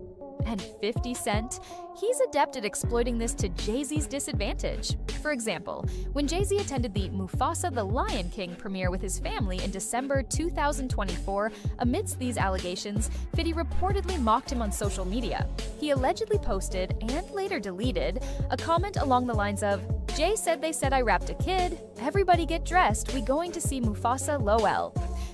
And 50 Cent? He's adept at exploiting this to Jay-Z's disadvantage. For example, when Jay-Z attended the Mufasa the Lion King premiere with his family in December 2024, amidst these allegations, 50 reportedly mocked him on social media. He allegedly posted, and later deleted, a comment along the lines of, "Jay said they said I rapped a kid. Everybody get dressed. We going to see Mufasa Lowell."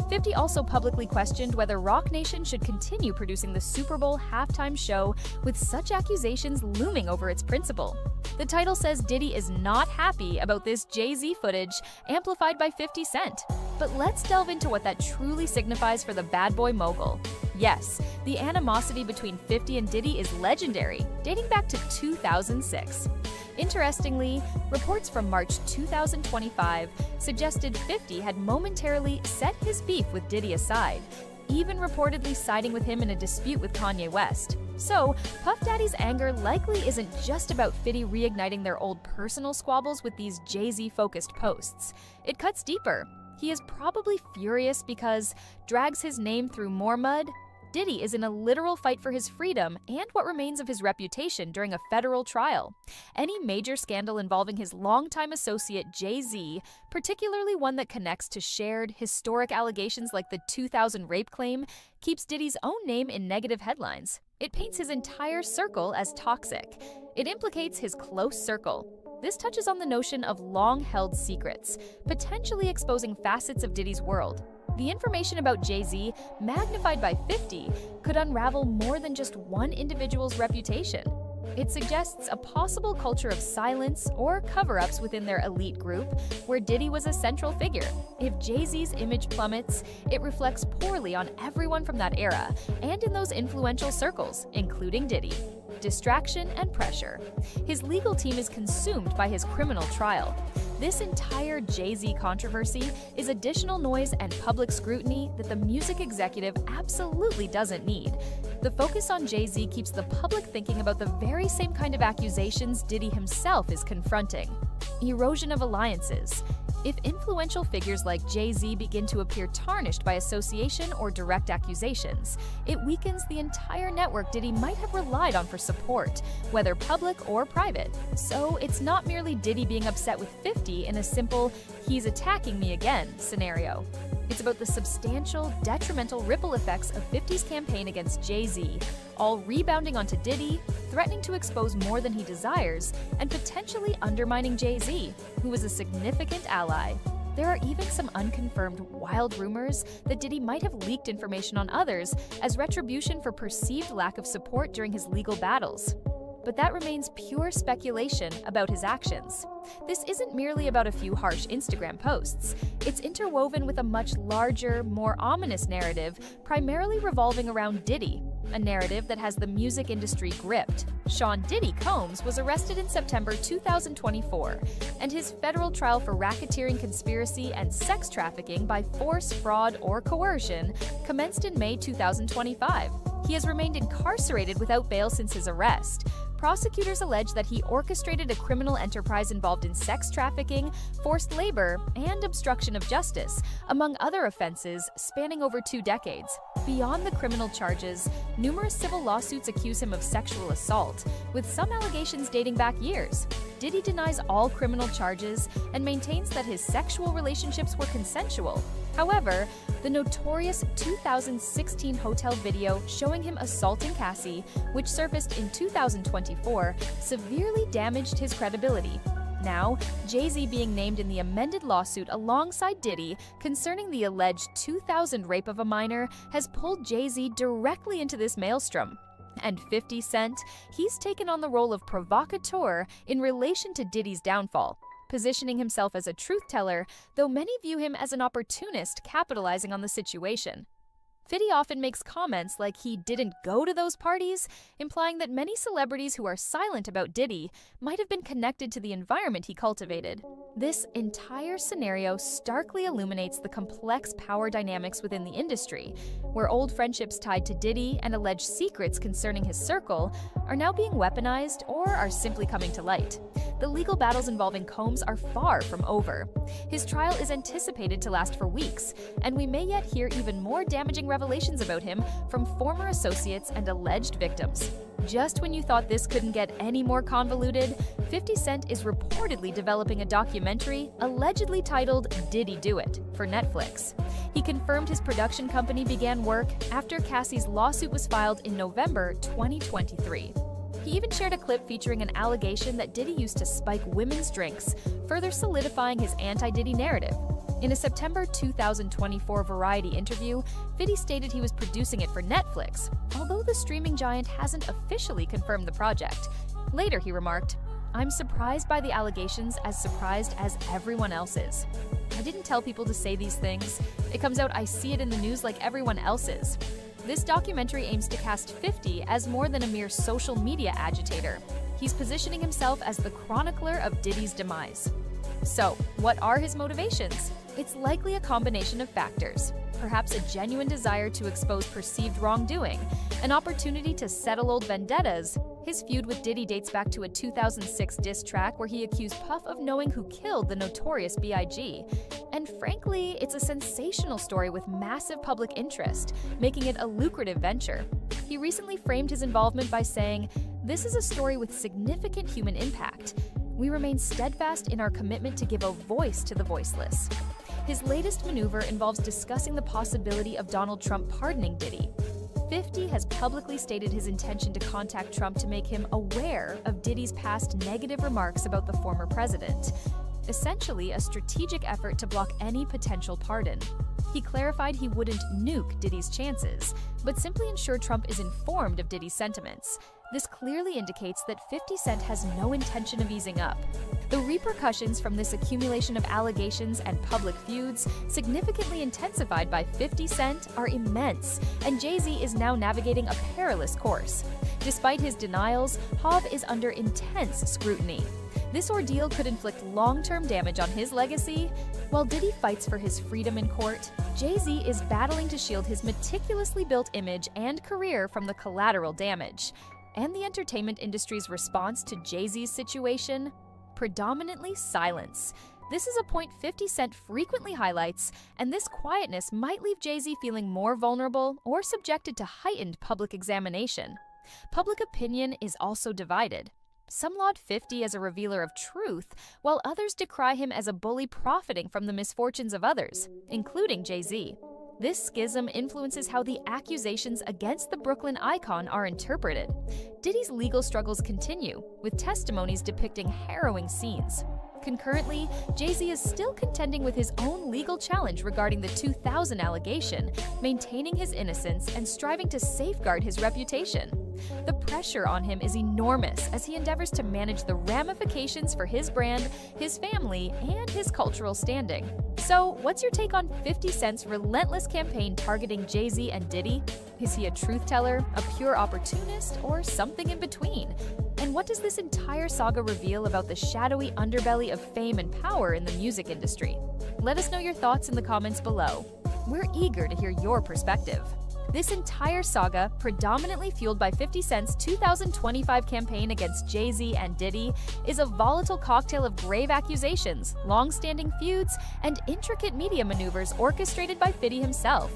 50 also publicly questioned whether Roc Nation should continue producing the Super Bowl halftime show with such accusations looming over its principal. The title says Diddy is not happy about this Jay-Z footage, amplified by 50 Cent. But let's delve into what that truly signifies for the bad boy mogul. Yes, the animosity between 50 and Diddy is legendary, dating back to 2006. Interestingly, reports from March 2025 suggested 50 had momentarily set his beef with Diddy aside, even reportedly siding with him in a dispute with Kanye West. So, Puff Daddy's anger likely isn't just about 50 reigniting their old personal squabbles with these Jay-Z-focused posts. It cuts deeper. He is probably furious because drags his name through more mud. Diddy is in a literal fight for his freedom and what remains of his reputation during a federal trial. Any major scandal involving his longtime associate Jay-Z, particularly one that connects to shared, historic allegations like the 2000 rape claim, keeps Diddy's own name in negative headlines. It paints his entire circle as toxic. It implicates his close circle. This touches on the notion of long-held secrets, potentially exposing facets of Diddy's world. The information about Jay-Z, magnified by 50, could unravel more than just one individual's reputation. It suggests a possible culture of silence or cover-ups within their elite group, where Diddy was a central figure. If Jay-Z's image plummets, it reflects poorly on everyone from that era, and in those influential circles, including Diddy. Distraction and pressure. His legal team is consumed by his criminal trial. This entire Jay-Z controversy is additional noise and public scrutiny that the music executive absolutely doesn't need. The focus on Jay-Z keeps the public thinking about the very same kind of accusations Diddy himself is confronting. Erosion of alliances. If influential figures like Jay-Z begin to appear tarnished by association or direct accusations, it weakens the entire network Diddy might have relied on for support, whether public or private. So it's not merely Diddy being upset with 50 in a simple, "he's attacking me again" scenario. It's about the substantial, detrimental ripple effects of 50's campaign against Jay-Z, all rebounding onto Diddy, threatening to expose more than he desires, and potentially undermining Jay-Z, who was a significant ally. There are even some unconfirmed wild rumors that Diddy might have leaked information on others as retribution for perceived lack of support during his legal battles. But that remains pure speculation about his actions. This isn't merely about a few harsh Instagram posts. It's interwoven with a much larger, more ominous narrative, primarily revolving around Diddy, a narrative that has the music industry gripped. Sean "Diddy" Combs was arrested in September 2024, and his federal trial for racketeering, conspiracy, and sex trafficking by force, fraud, or coercion commenced in May 2025. He has remained incarcerated without bail since his arrest. Prosecutors allege that he orchestrated a criminal enterprise involved in sex trafficking, forced labor, and obstruction of justice, among other offenses spanning over 2 decades. Beyond the criminal charges, numerous civil lawsuits accuse him of sexual assault, with some allegations dating back years. Diddy denies all criminal charges and maintains that his sexual relationships were consensual. However, the notorious 2016 hotel video showing him assaulting Cassie, which surfaced in 2024, severely damaged his credibility. Now, Jay-Z being named in the amended lawsuit alongside Diddy concerning the alleged 2000 rape of a minor has pulled Jay-Z directly into this maelstrom. And 50 Cent, he's taken on the role of provocateur in relation to Diddy's downfall, positioning himself as a truth-teller, though many view him as an opportunist capitalizing on the situation. Fiddy often makes comments like he didn't go to those parties, implying that many celebrities who are silent about Diddy might have been connected to the environment he cultivated. This entire scenario starkly illuminates the complex power dynamics within the industry, where old friendships tied to Diddy and alleged secrets concerning his circle are now being weaponized or are simply coming to light. The legal battles involving Combs are far from over. His trial is anticipated to last for weeks, and we may yet hear even more damaging revelations about him from former associates and alleged victims. Just when you thought this couldn't get any more convoluted, 50 Cent is reportedly developing a documentary allegedly titled Diddy Do It for Netflix. He confirmed his production company began work after Cassie's lawsuit was filed in November 2023. He even shared a clip featuring an allegation that Diddy used to spike women's drinks, further solidifying his anti-Diddy narrative. In a September 2024 Variety interview, Fiddy stated he was producing it for Netflix, although the streaming giant hasn't officially confirmed the project. Later, he remarked, "I'm surprised by the allegations, as surprised as everyone else is. I didn't tell people to say these things. It comes out I see it in the news like everyone else is." This documentary aims to cast 50 as more than a mere social media agitator. He's positioning himself as the chronicler of Diddy's demise. So, what are his motivations? It's likely a combination of factors. Perhaps a genuine desire to expose perceived wrongdoing, an opportunity to settle old vendettas. His feud with Diddy dates back to a 2006 diss track where he accused Puff of knowing who killed the notorious B.I.G. And frankly, it's a sensational story with massive public interest, making it a lucrative venture. He recently framed his involvement by saying, "This is a story with significant human impact. We remain steadfast in our commitment to give a voice to the voiceless." His latest maneuver involves discussing the possibility of Donald Trump pardoning Diddy. 50 has publicly stated his intention to contact Trump to make him aware of Diddy's past negative remarks about the former president, essentially a strategic effort to block any potential pardon. He clarified he wouldn't nuke Diddy's chances, but simply ensure Trump is informed of Diddy's sentiments. This clearly indicates that 50 Cent has no intention of easing up. The repercussions from this accumulation of allegations and public feuds, significantly intensified by 50 Cent, are immense, and Jay-Z is now navigating a perilous course. Despite his denials, Hov is under intense scrutiny. This ordeal could inflict long-term damage on his legacy. While Diddy fights for his freedom in court, Jay-Z is battling to shield his meticulously built image and career from the collateral damage. And the entertainment industry's response to Jay-Z's situation? Predominantly silence. This is a point 50 Cent frequently highlights, and this quietness might leave Jay-Z feeling more vulnerable or subjected to heightened public examination. Public opinion is also divided. Some laud 50 as a revealer of truth, while others decry him as a bully profiting from the misfortunes of others, including Jay-Z. This schism influences how the accusations against the Brooklyn icon are interpreted. Diddy's legal struggles continue, with testimonies depicting harrowing scenes. Concurrently, Jay-Z is still contending with his own legal challenge regarding the 2000 allegation, maintaining his innocence and striving to safeguard his reputation. The pressure on him is enormous as he endeavors to manage the ramifications for his brand, his family, and his cultural standing. So, what's your take on 50 Cent's relentless campaign targeting Jay-Z and Diddy? Is he a truth teller, a pure opportunist, or something in between? And what does this entire saga reveal about the shadowy underbelly of fame and power in the music industry? Let us know your thoughts in the comments below. We're eager to hear your perspective. This entire saga, predominantly fueled by 50 Cent's 2025 campaign against Jay-Z and Diddy, is a volatile cocktail of grave accusations, long-standing feuds, and intricate media maneuvers orchestrated by 50 himself.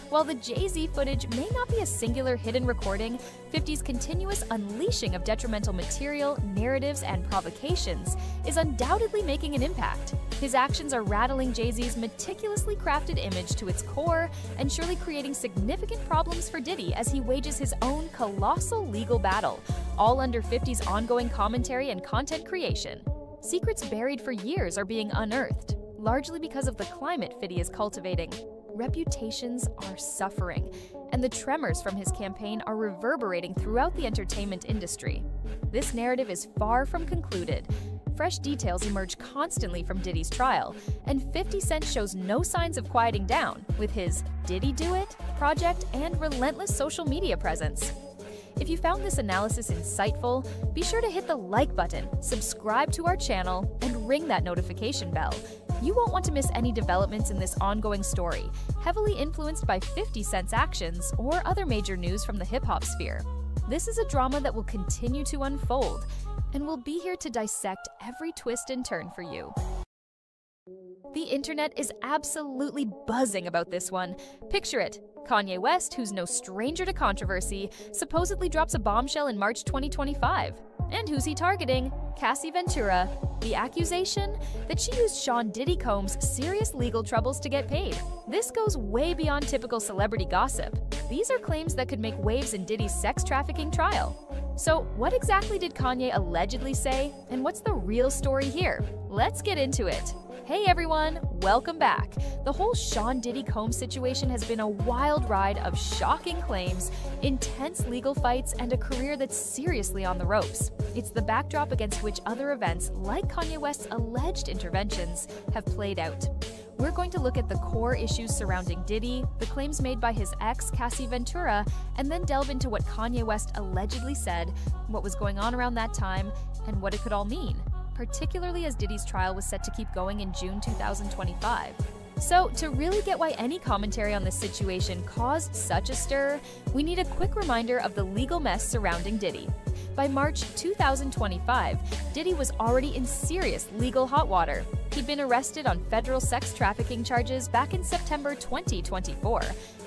While the Jay-Z footage may not be a singular hidden recording, 50's continuous unleashing of detrimental material, narratives, and provocations is undoubtedly making an impact. His actions are rattling Jay-Z's meticulously crafted image to its core and surely creating significant problems for Diddy as he wages his own colossal legal battle, all under 50's ongoing commentary and content creation. Secrets buried for years are being unearthed, largely because of the climate 50 is cultivating. Reputations are suffering, and the tremors from his campaign are reverberating throughout the entertainment industry. This narrative is far from concluded. Fresh details emerge constantly from Diddy's trial, and 50 Cent shows no signs of quieting down with his Did He Do It project and relentless social media presence. If you found this analysis insightful, be sure to hit the like button, subscribe to our channel, and ring that notification bell. You won't want to miss any developments in this ongoing story, heavily influenced by 50 Cent's actions or other major news from the hip-hop sphere. This is a drama that will continue to unfold, and we'll be here to dissect every twist and turn for you. The internet is absolutely buzzing about this one. Picture it. Kanye West, who's no stranger to controversy, supposedly drops a bombshell in March 2025. And who's he targeting? Cassie Ventura. The accusation? That she used Sean Diddy Combs' serious legal troubles to get paid. This goes way beyond typical celebrity gossip. These are claims that could make waves in Diddy's sex trafficking trial. So, what exactly did Kanye allegedly say, and what's the real story here? Let's get into it. Hey everyone, welcome back. The whole Sean Diddy Combs situation has been a wild ride of shocking claims, intense legal fights, and a career that's seriously on the ropes. It's the backdrop against which other events, like Kanye West's alleged interventions, have played out. We're going to look at the core issues surrounding Diddy, the claims made by his ex, Cassie Ventura, and then delve into what Kanye West allegedly said, what was going on around that time, and what it could all mean, particularly as Diddy's trial was set to keep going in June 2025. So, to really get why any commentary on this situation caused such a stir, we need a quick reminder of the legal mess surrounding Diddy. By March 2025, Diddy was already in serious legal hot water. He'd been arrested on federal sex trafficking charges back in September 2024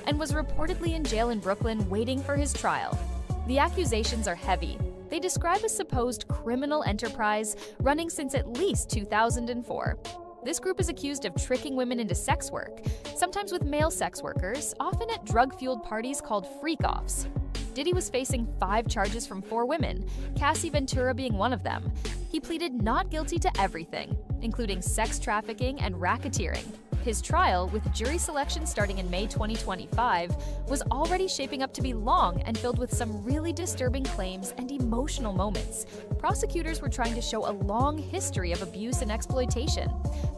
and was reportedly in jail in Brooklyn waiting for his trial. The accusations are heavy. They describe a supposed criminal enterprise running since at least 2004. This group is accused of tricking women into sex work, sometimes with male sex workers, often at drug-fueled parties called freak-offs. Diddy was facing 5 charges from 4 women, Cassie Ventura being one of them. He pleaded not guilty to everything, including sex trafficking and racketeering. His trial, with jury selection starting in May 2025, was already shaping up to be long and filled with some really disturbing claims and emotional moments. Prosecutors were trying to show a long history of abuse and exploitation.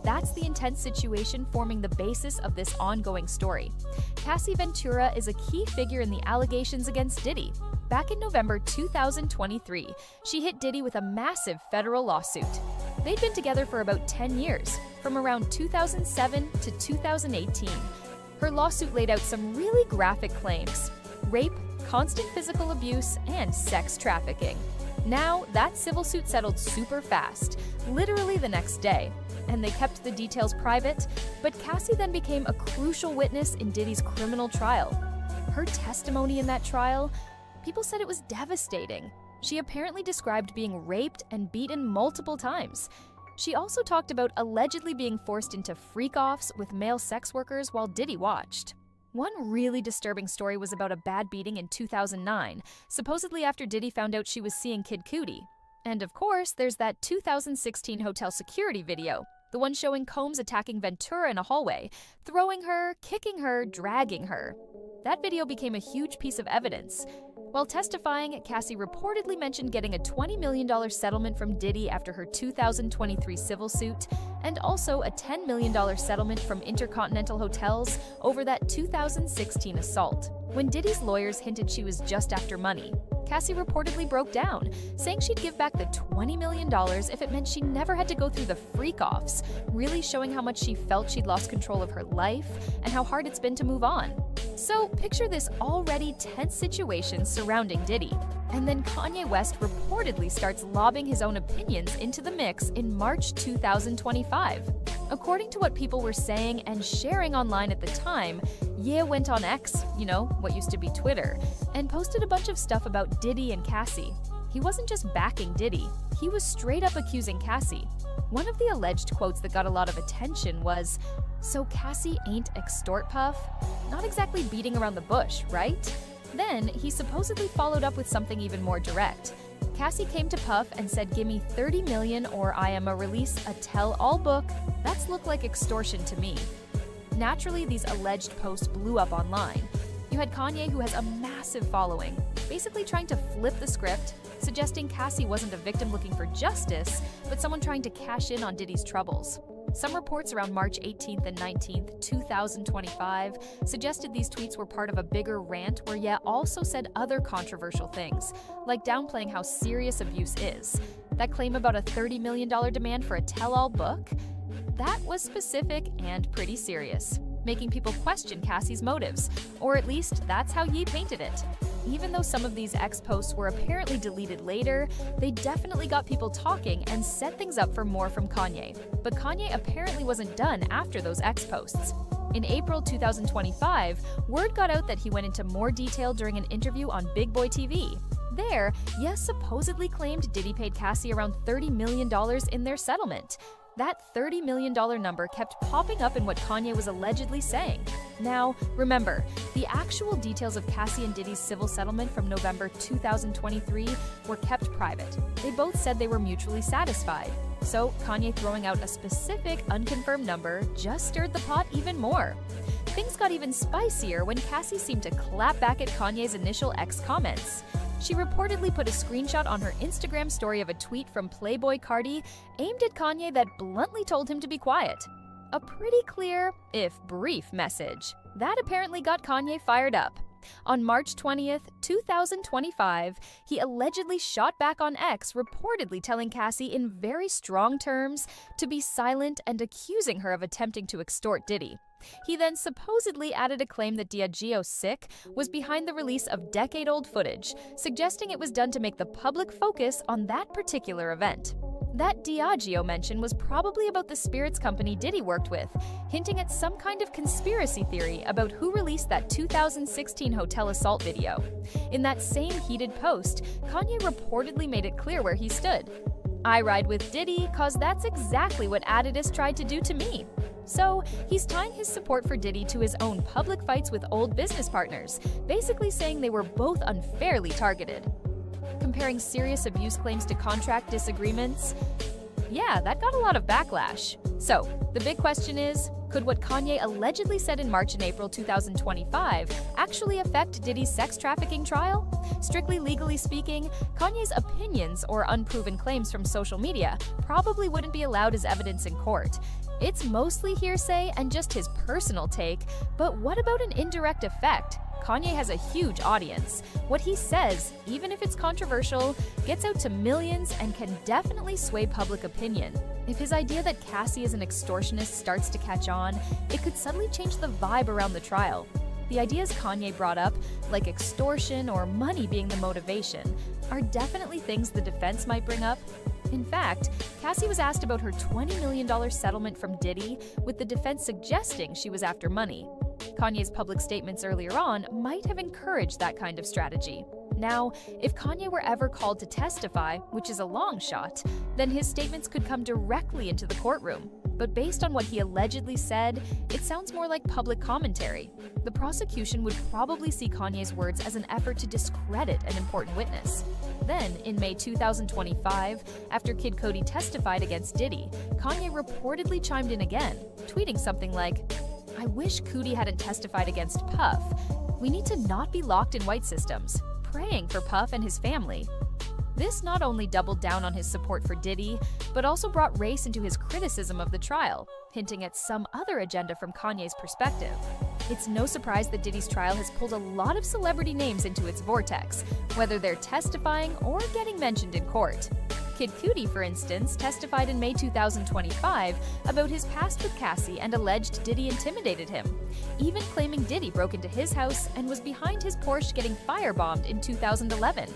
That's the intense situation forming the basis of this ongoing story. Cassie Ventura is a key figure in the allegations against Diddy. Back in November 2023, she hit Diddy with a massive federal lawsuit. They'd been together for about 10 years, from around 2007 to 2018. Her lawsuit laid out some really graphic claims: rape, constant physical abuse, and sex trafficking. Now, that civil suit settled super fast, literally the next day, and they kept the details private, but Cassie then became a crucial witness in Diddy's criminal trial. Her testimony in that trial, people said it was devastating. She apparently described being raped and beaten multiple times. She also talked about allegedly being forced into freak-offs with male sex workers while Diddy watched. One really disturbing story was about a bad beating in 2009, supposedly after Diddy found out she was seeing Kid Cudi. And of course, there's that 2016 hotel security video, the one showing Combs attacking Ventura in a hallway, throwing her, kicking her, dragging her. That video became a huge piece of evidence. While testifying, Cassie reportedly mentioned getting a $20 million settlement from Diddy after her 2023 civil suit, and also a $10 million settlement from Intercontinental Hotels over that 2016 assault. When Diddy's lawyers hinted she was just after money, Cassie reportedly broke down, saying she'd give back the $20 million if it meant she never had to go through the freak-offs, really showing how much she felt she'd lost control of her life and how hard it's been to move on. So picture this already tense situation surrounding Diddy, and then Kanye West reportedly starts lobbing his own opinions into the mix in March 2025. According to what people were saying and sharing online at the time, Ye went on X, what used to be Twitter, and posted a bunch of stuff about Diddy and Cassie. He wasn't just backing Diddy, he was straight up accusing Cassie. One of the alleged quotes that got a lot of attention was, "So Cassie ain't extort Puff?" Not exactly beating around the bush, right? Then he supposedly followed up with something even more direct. Cassie came to Puff and said, "Gimme 30 million or I am a release a tell-all book. That's look like extortion to me." Naturally, these alleged posts blew up online. You had Kanye, who has a massive following, basically trying to flip the script, suggesting Cassie wasn't a victim looking for justice, but someone trying to cash in on Diddy's troubles. Some reports around March 18th and 19th, 2025, suggested these tweets were part of a bigger rant where Ye also said other controversial things, like downplaying how serious abuse is. That claim about a $30 million demand for a tell-all book? That was specific and pretty serious, making people question Cassie's motives, or at least that's how Ye painted it. Even though some of these X posts were apparently deleted later, they definitely got people talking and set things up for more from Kanye. But Kanye apparently wasn't done after those X posts. In April 2025, word got out that he went into more detail during an interview on Big Boy TV. There, Ye supposedly claimed Diddy paid Cassie around $30 million in their settlement. That $30 million number kept popping up in what Kanye was allegedly saying. Now, remember, the actual details of Cassie and Diddy's civil settlement from November 2023 were kept private. They both said they were mutually satisfied. So, Kanye throwing out a specific, unconfirmed number just stirred the pot even more. Things got even spicier when Cassie seemed to clap back at Kanye's initial X comments. She reportedly put a screenshot on her Instagram story of a tweet from Playboy Cardi aimed at Kanye that bluntly told him to be quiet. A pretty clear, if brief, message. That apparently got Kanye fired up. On March 20th, 2025, he allegedly shot back on X, reportedly telling Cassie in very strong terms to be silent and accusing her of attempting to extort Diddy. He then supposedly added a claim that Diageo Sick was behind the release of decade-old footage, suggesting it was done to make the public focus on that particular event. That Diageo mention was probably about the spirits company Diddy worked with, hinting at some kind of conspiracy theory about who released that 2016 hotel assault video. In that same heated post, Kanye reportedly made it clear where he stood. "I ride with Diddy, cause that's exactly what Adidas tried to do to me." So, he's tying his support for Diddy to his own public fights with old business partners, basically saying they were both unfairly targeted. Comparing serious abuse claims to contract disagreements? Yeah, that got a lot of backlash. So, the big question is, could what Kanye allegedly said in March and April 2025 actually affect Diddy's sex trafficking trial? Strictly legally speaking, Kanye's opinions or unproven claims from social media probably wouldn't be allowed as evidence in court. It's mostly hearsay and just his personal take, but what about an indirect effect? Kanye has a huge audience. What he says, even if it's controversial, gets out to millions and can definitely sway public opinion. If his idea that Cassie is an extortionist starts to catch on, it could suddenly change the vibe around the trial. The ideas Kanye brought up, like extortion or money being the motivation, are definitely things the defense might bring up. In fact, Cassie was asked about her $20 million settlement from Diddy, with the defense suggesting she was after money. Kanye's public statements earlier on might have encouraged that kind of strategy. Now, if Kanye were ever called to testify, which is a long shot, then his statements could come directly into the courtroom. But based on what he allegedly said, it sounds more like public commentary. The prosecution would probably see Kanye's words as an effort to discredit an important witness. Then, in May 2025, after Kid Cudi testified against Diddy, Kanye reportedly chimed in again, tweeting something like, "I wish Cudi hadn't testified against Puff. We need to not be locked in white systems. Praying for Puff and his family." This not only doubled down on his support for Diddy, but also brought race into his criticism of the trial, hinting at some other agenda from Kanye's perspective. It's no surprise that Diddy's trial has pulled a lot of celebrity names into its vortex, whether they're testifying or getting mentioned in court. Kid Cudi, for instance, testified in May 2025 about his past with Cassie and alleged Diddy intimidated him, even claiming Diddy broke into his house and was behind his Porsche getting firebombed in 2011.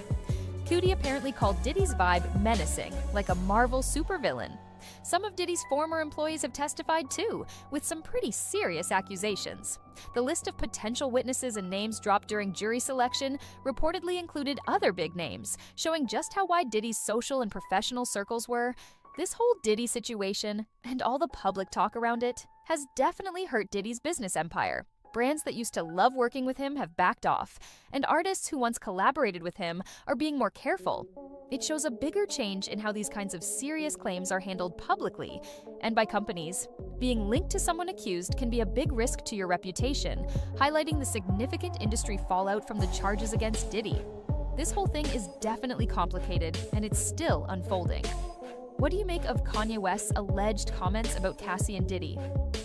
Cudi apparently called Diddy's vibe menacing, like a Marvel supervillain. Some of Diddy's former employees have testified too, with some pretty serious accusations. The list of potential witnesses and names dropped during jury selection reportedly included other big names, showing just how wide Diddy's social and professional circles were. This whole Diddy situation, and all the public talk around it, has definitely hurt Diddy's business empire. Brands that used to love working with him have backed off, and artists who once collaborated with him are being more careful. It shows a bigger change in how these kinds of serious claims are handled publicly and by companies. Being linked to someone accused can be a big risk to your reputation, highlighting the significant industry fallout from the charges against Diddy. This whole thing is definitely complicated, and it's still unfolding. What do you make of Kanye West's alleged comments about Cassie and Diddy?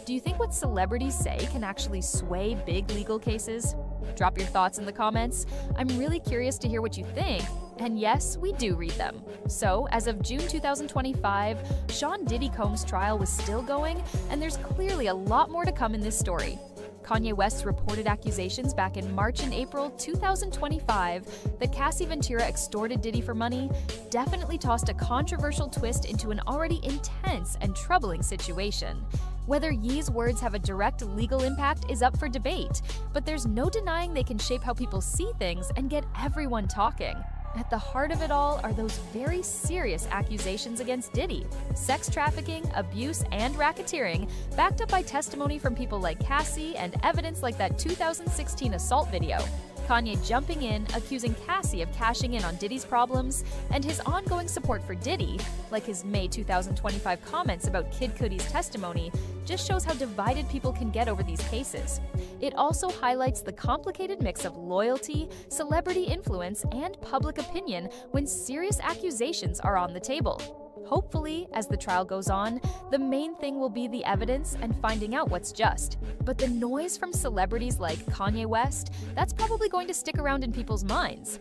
Do you think what celebrities say can actually sway big legal cases? Drop your thoughts in the comments. I'm really curious to hear what you think. And yes, we do read them. So, as of June 2025, Sean Diddy Combs' trial was still going, and there's clearly a lot more to come in this story. Kanye West's reported accusations back in March and April 2025 that Cassie Ventura extorted Diddy for money definitely tossed a controversial twist into an already intense and troubling situation. Whether Ye's words have a direct legal impact is up for debate, but there's no denying they can shape how people see things and get everyone talking. At the heart of it all are those very serious accusations against Diddy: sex trafficking, abuse, and racketeering, backed up by testimony from people like Cassie and evidence like that 2016 assault video. Kanye jumping in, accusing Cassie of cashing in on Diddy's problems, and his ongoing support for Diddy, like his May 2025 comments about Kid Cudi's testimony, just shows how divided people can get over these cases. It also highlights the complicated mix of loyalty, celebrity influence, and public opinion when serious accusations are on the table. Hopefully, as the trial goes on, the main thing will be the evidence and finding out what's just. But the noise from celebrities like Kanye West, that's probably going to stick around in people's minds.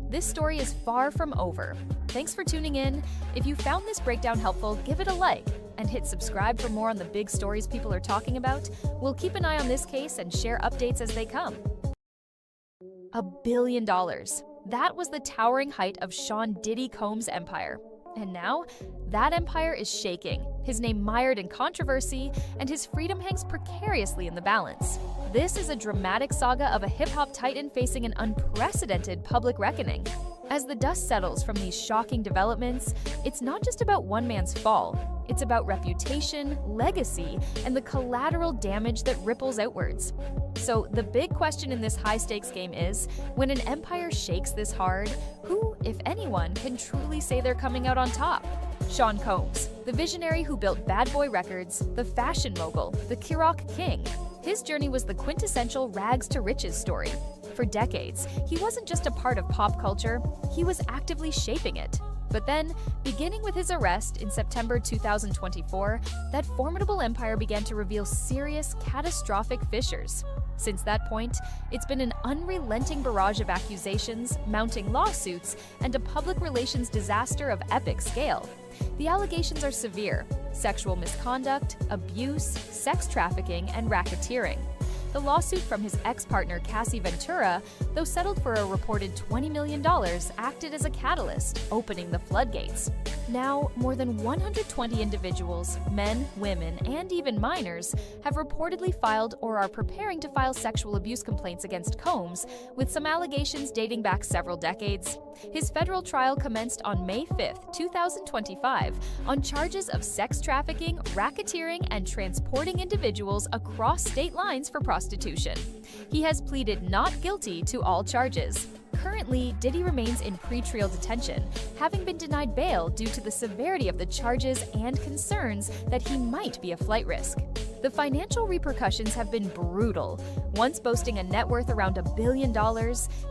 This story is far from over. Thanks for tuning in. If you found this breakdown helpful, give it a like and hit subscribe for more on the big stories people are talking about. We'll keep an eye on this case and share updates as they come. $1 billion. That was the towering height of Sean Diddy Combs' empire. And now, that empire is shaking, his name mired in controversy, and his freedom hangs precariously in the balance. This is a dramatic saga of a hip-hop titan facing an unprecedented public reckoning. As the dust settles from these shocking developments, it's not just about one man's fall. It's about reputation, legacy, and the collateral damage that ripples outwards. So the big question in this high-stakes game is, when an empire shakes this hard, who, if anyone, can truly say they're coming out on top? Sean Combs, the visionary who built Bad Boy Records, the fashion mogul, the Kirok King. His journey was the quintessential rags to riches story. For decades, he wasn't just a part of pop culture, he was actively shaping it. But then, beginning with his arrest in September 2024, that formidable empire began to reveal serious, catastrophic fissures. Since that point, it's been an unrelenting barrage of accusations, mounting lawsuits, and a public relations disaster of epic scale. The allegations are severe: sexual misconduct, abuse, sex trafficking, and racketeering. The lawsuit from his ex-partner Cassie Ventura, though settled for a reported $20 million, acted as a catalyst, opening the floodgates. Now, more than 120 individuals, men, women, and even minors, have reportedly filed or are preparing to file sexual abuse complaints against Combs, with some allegations dating back several decades. His federal trial commenced on May 5, 2025, on charges of sex trafficking, racketeering, and transporting individuals across state lines for prostitution. He has pleaded not guilty to all charges. Currently, Diddy remains in pretrial detention, having been denied bail due to the severity of the charges and concerns that he might be a flight risk. The financial repercussions have been brutal. Once boasting a net worth around $1 billion,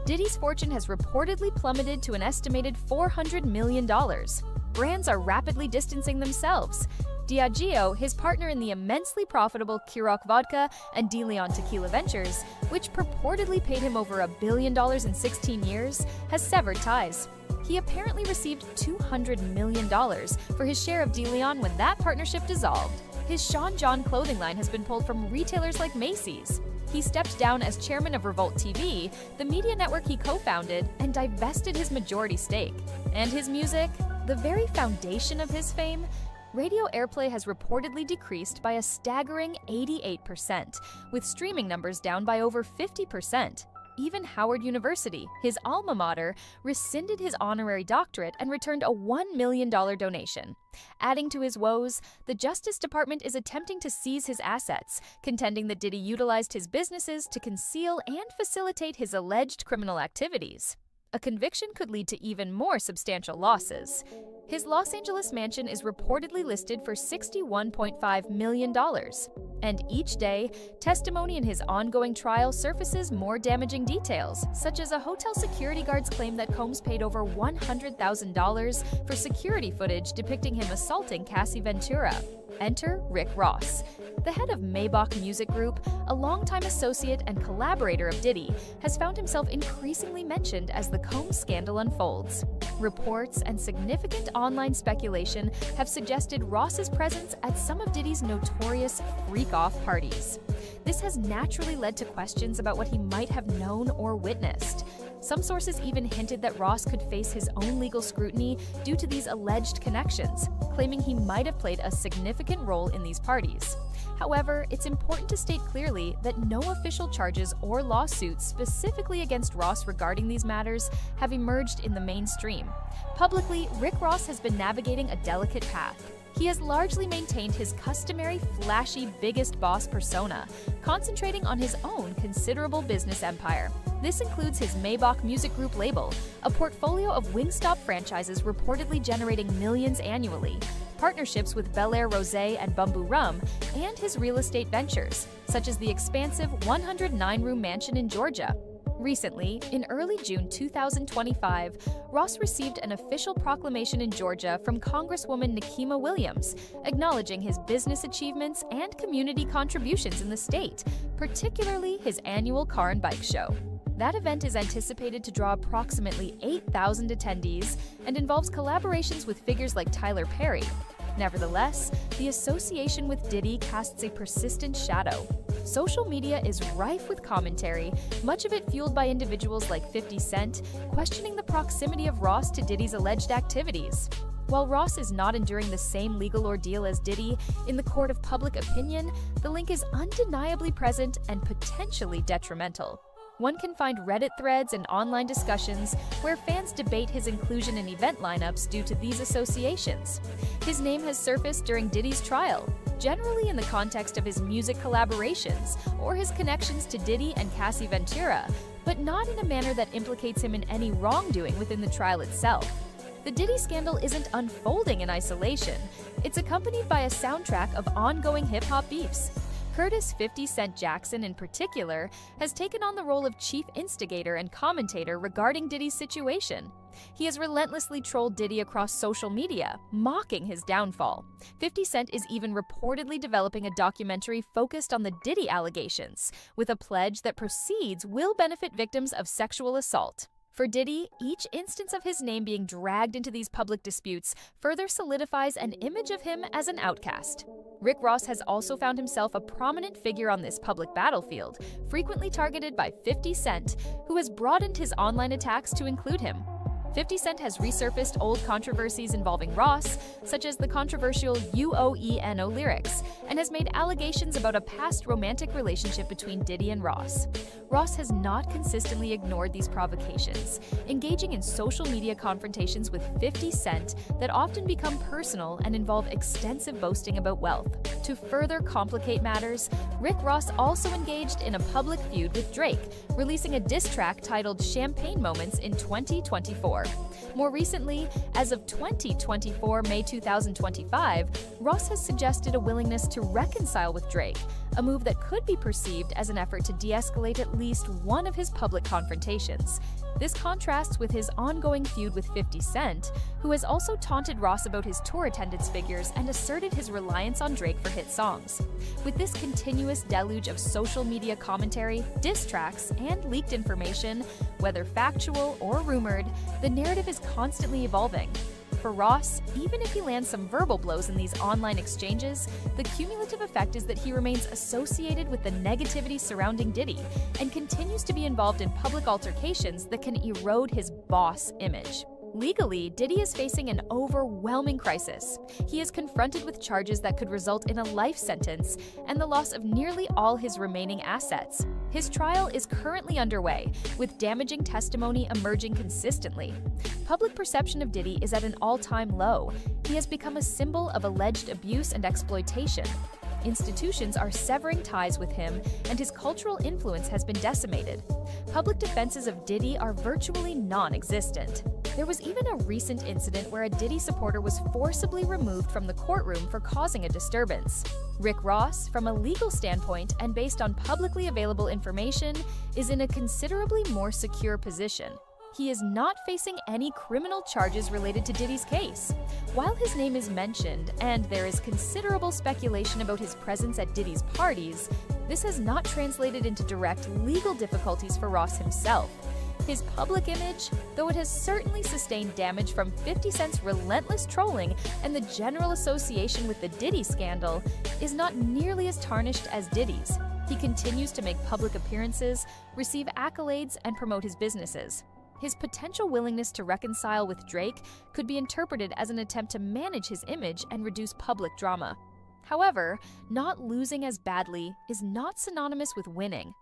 Diddy's fortune has reportedly plummeted to an estimated $400 million. Brands are rapidly distancing themselves. Diageo, his partner in the immensely profitable Kirok Vodka and DeLeon Tequila Ventures, which purportedly paid him over $1 billion in 16 years, has severed ties. He apparently received $200 million for his share of DeLeon when that partnership dissolved. His Sean John clothing line has been pulled from retailers like Macy's. He stepped down as chairman of Revolt TV, the media network he co-founded, and divested his majority stake. And his music, the very foundation of his fame, radio airplay has reportedly decreased by a staggering 88%, with streaming numbers down by over 50%. Even Howard University, his alma mater, rescinded his honorary doctorate and returned a $1 million donation. Adding to his woes, the Justice Department is attempting to seize his assets, contending that Diddy utilized his businesses to conceal and facilitate his alleged criminal activities. A conviction could lead to even more substantial losses. His Los Angeles mansion is reportedly listed for $61.5 million. And each day, testimony in his ongoing trial surfaces more damaging details, such as a hotel security guard's claim that Combs paid over $100,000 for security footage depicting him assaulting Cassie Ventura. Enter Rick Ross. The head of Maybach Music Group, a longtime associate and collaborator of Diddy, has found himself increasingly mentioned as the Combs scandal unfolds. Reports and significant online speculation have suggested Ross's presence at some of Diddy's notorious freak-off parties. This has naturally led to questions about what he might have known or witnessed. Some sources even hinted that Ross could face his own legal scrutiny due to these alleged connections, claiming he might have played a significant role in these parties. However, it's important to state clearly that no official charges or lawsuits specifically against Ross regarding these matters have emerged in the mainstream. Publicly, Rick Ross has been navigating a delicate path. He has largely maintained his customary flashy biggest boss persona, concentrating on his own considerable business empire. This includes his Maybach Music Group label, a portfolio of Wingstop franchises reportedly generating millions annually, partnerships with Bel Air Rosé and Bumbu Rum, and his real estate ventures, such as the expansive 109-room mansion in Georgia. Recently, in early June 2025, Ross received an official proclamation in Georgia from Congresswoman Nikema Williams, acknowledging his business achievements and community contributions in the state, particularly his annual car and bike show. That event is anticipated to draw approximately 8,000 attendees and involves collaborations with figures like Tyler Perry. Nevertheless, the association with Diddy casts a persistent shadow. Social media is rife with commentary, much of it fueled by individuals like 50 Cent, questioning the proximity of Ross to Diddy's alleged activities. While Ross is not enduring the same legal ordeal as Diddy, in the court of public opinion, the link is undeniably present and potentially detrimental. One can find Reddit threads and online discussions where fans debate his inclusion in event lineups due to these associations. His name has surfaced during Diddy's trial, generally in the context of his music collaborations or his connections to Diddy and Cassie Ventura, but not in a manner that implicates him in any wrongdoing within the trial itself. The Diddy scandal isn't unfolding in isolation. It's accompanied by a soundtrack of ongoing hip-hop beefs. Curtis 50 Cent Jackson, in particular, has taken on the role of chief instigator and commentator regarding Diddy's situation. He has relentlessly trolled Diddy across social media, mocking his downfall. 50 Cent is even reportedly developing a documentary focused on the Diddy allegations, with a pledge that proceeds will benefit victims of sexual assault. For Diddy, each instance of his name being dragged into these public disputes further solidifies an image of him as an outcast. Rick Ross has also found himself a prominent figure on this public battlefield, frequently targeted by 50 Cent, who has broadened his online attacks to include him. 50 Cent has resurfaced old controversies involving Ross, such as the controversial UOENO lyrics, and has made allegations about a past romantic relationship between Diddy and Ross. Ross has not consistently ignored these provocations, engaging in social media confrontations with 50 Cent that often become personal and involve extensive boasting about wealth. To further complicate matters, Rick Ross also engaged in a public feud with Drake, releasing a diss track titled Champagne Moments in 2024. More recently, as of 2024 May 2025, Ross has suggested a willingness to reconcile with Drake, a move that could be perceived as an effort to de-escalate at least one of his public confrontations. This contrasts with his ongoing feud with 50 Cent, who has also taunted Ross about his tour attendance figures and asserted his reliance on Drake for hit songs. With this continuous deluge of social media commentary, diss tracks, and leaked information, whether factual or rumored, the narrative is constantly evolving. For Ross, even if he lands some verbal blows in these online exchanges, the cumulative effect is that he remains associated with the negativity surrounding Diddy and continues to be involved in public altercations that can erode his boss image. Legally, Diddy is facing an overwhelming crisis. He is confronted with charges that could result in a life sentence and the loss of nearly all his remaining assets. His trial is currently underway, with damaging testimony emerging consistently. Public perception of Diddy is at an all-time low. He has become a symbol of alleged abuse and exploitation. Institutions are severing ties with him, and his cultural influence has been decimated. Public defenses of Diddy are virtually non-existent. There was even a recent incident where a Diddy supporter was forcibly removed from the courtroom for causing a disturbance. Rick Ross, from a legal standpoint and based on publicly available information, is in a considerably more secure position. He is not facing any criminal charges related to Diddy's case. While his name is mentioned and there is considerable speculation about his presence at Diddy's parties, this has not translated into direct legal difficulties for Ross himself. His public image, though it has certainly sustained damage from 50 Cent's relentless trolling and the general association with the Diddy scandal, is not nearly as tarnished as Diddy's. He continues to make public appearances, receive accolades, and promote his businesses. His potential willingness to reconcile with Drake could be interpreted as an attempt to manage his image and reduce public drama. However, not losing as badly is not synonymous with winning.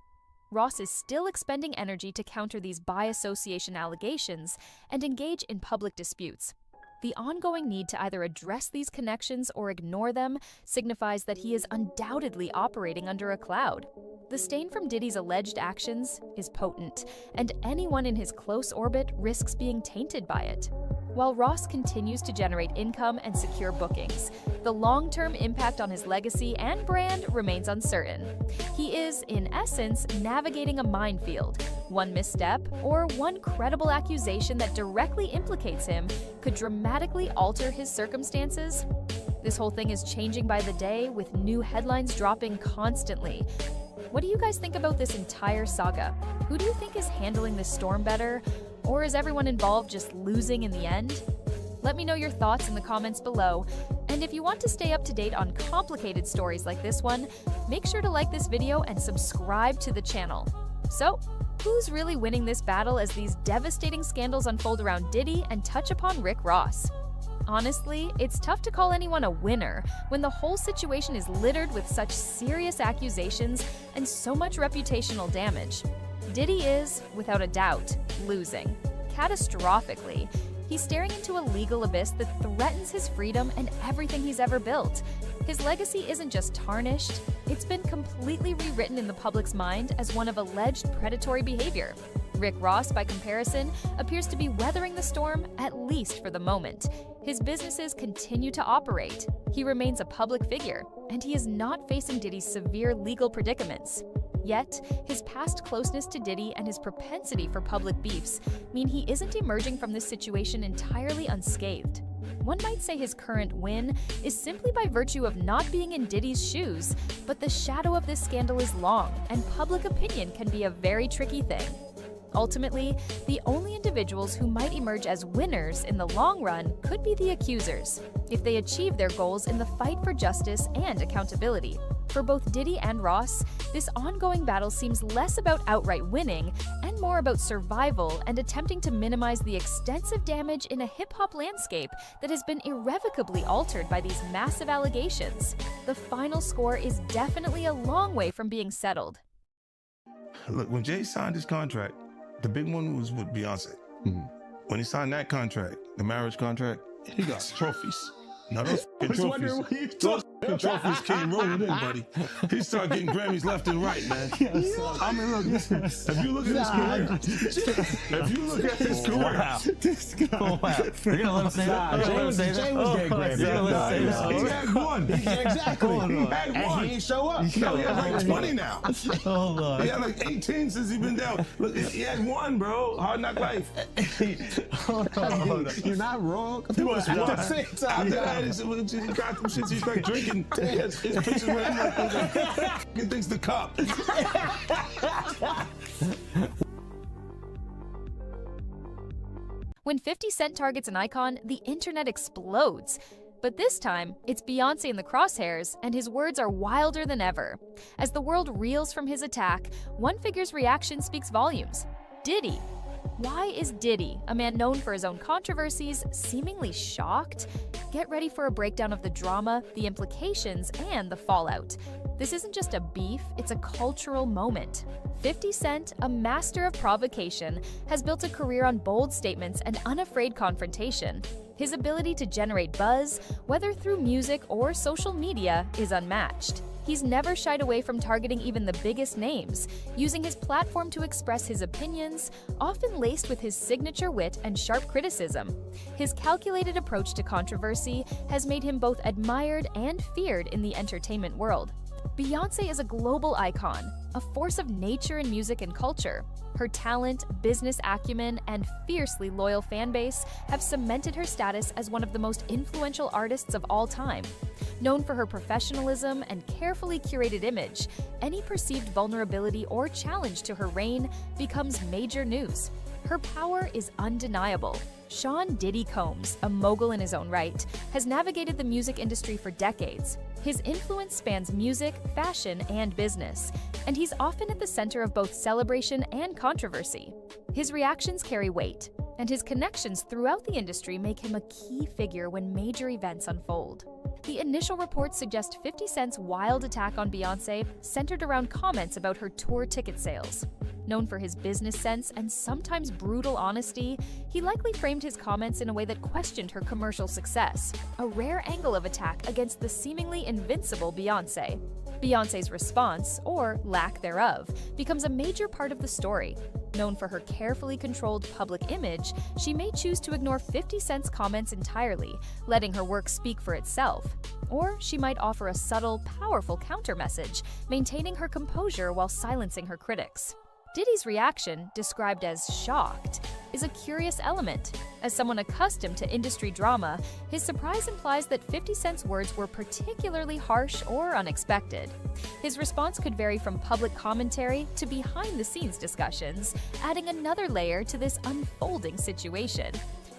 Ross is still expending energy to counter these by association allegations and engage in public disputes. The ongoing need to either address these connections or ignore them signifies that he is undoubtedly operating under a cloud. The stain from Diddy's alleged actions is potent, and anyone in his close orbit risks being tainted by it. While Ross continues to generate income and secure bookings, the long-term impact on his legacy and brand remains uncertain. He is, in essence, navigating a minefield. One misstep or one credible accusation that directly implicates him could dramatically alter his circumstances. This whole thing is changing by the day, with new headlines dropping constantly. What do you guys think about this entire saga? Who do you think is handling this storm better? Or is everyone involved just losing in the end? Let me know your thoughts in the comments below. And if you want to stay up to date on complicated stories like this one, make sure to like this video and subscribe to the channel. So, who's really winning this battle as these devastating scandals unfold around Diddy and touch upon Rick Ross? Honestly, it's tough to call anyone a winner when the whole situation is littered with such serious accusations and so much reputational damage. Diddy is, without a doubt, losing. Catastrophically. He's staring into a legal abyss that threatens his freedom and everything he's ever built. His legacy isn't just tarnished, it's been completely rewritten in the public's mind as one of alleged predatory behavior. Rick Ross, by comparison, appears to be weathering the storm, at least for the moment. His businesses continue to operate. He remains a public figure, and he is not facing Diddy's severe legal predicaments. Yet, his past closeness to Diddy and his propensity for public beefs mean he isn't emerging from this situation entirely unscathed. One might say his current win is simply by virtue of not being in Diddy's shoes, but the shadow of this scandal is long, and public opinion can be a very tricky thing. Ultimately, the only individuals who might emerge as winners in the long run could be the accusers, if they achieve their goals in the fight for justice and accountability. For both Diddy and Ross, this ongoing battle seems less about outright winning and more about survival and attempting to minimize the extensive damage in a hip-hop landscape that has been irrevocably altered by these massive allegations. The final score is definitely a long way from being settled. Look, when Jay signed his contract, the big one was with Beyonce. When he signed that contract, the marriage contract, he got trophies. Now those trophies, those trophies came rolling in, buddy. He started getting Grammys left and right, man. I mean, look, listen, if you look at his career, This guy. You're gonna let him say that? Jay was getting Grammys. he had one. Exactly. He had And one. he ain't show up. He had like 20 now. Hold on. He had like 18 since he's been down. Look, he had one, bro. Hard Knock Life. Hold on. You're not wrong. At the same time. After that, he got them shits. He's like drinking. His pictures with him like he thinks the cup. When 50 Cent targets an icon, the internet explodes. But this time, it's Beyonce in the crosshairs, and his words are wilder than ever. As the world reels from his attack, one figure's reaction speaks volumes. Diddy. Why is Diddy, a man known for his own controversies, seemingly shocked? Get ready for a breakdown of the drama, the implications, and the fallout. This isn't just a beef, it's a cultural moment. 50 Cent, a master of provocation, has built a career on bold statements and unafraid confrontation. His ability to generate buzz, whether through music or social media, is unmatched. He's never shied away from targeting even the biggest names, using his platform to express his opinions, often laced with his signature wit and sharp criticism. His calculated approach to controversy has made him both admired and feared in the entertainment world. Beyoncé is a global icon, a force of nature in music and culture. Her talent, business acumen, and fiercely loyal fan base have cemented her status as one of the most influential artists of all time. Known for her professionalism and carefully curated image, any perceived vulnerability or challenge to her reign becomes major news. Her power is undeniable. Sean "Diddy" Combs, a mogul in his own right, has navigated the music industry for decades. His influence spans music, fashion, and business, and he's often at the center of both celebration and controversy. His reactions carry weight, and his connections throughout the industry make him a key figure when major events unfold. The initial reports suggest 50 Cent's wild attack on Beyoncé centered around comments about her tour ticket sales. Known for his business sense and sometimes brutal honesty, he likely framed his comments in a way that questioned her commercial success, a rare angle of attack against the seemingly invincible Beyoncé. Beyoncé's response, or lack thereof, becomes a major part of the story. Known for her carefully controlled public image, she may choose to ignore 50 Cent's comments entirely, letting her work speak for itself. Or she might offer a subtle, powerful counter-message, maintaining her composure while silencing her critics. Diddy's reaction, described as shocked, is a curious element. As someone accustomed to industry drama, his surprise implies that 50 Cent's words were particularly harsh or unexpected. His response could vary from public commentary to behind-the-scenes discussions, adding another layer to this unfolding situation.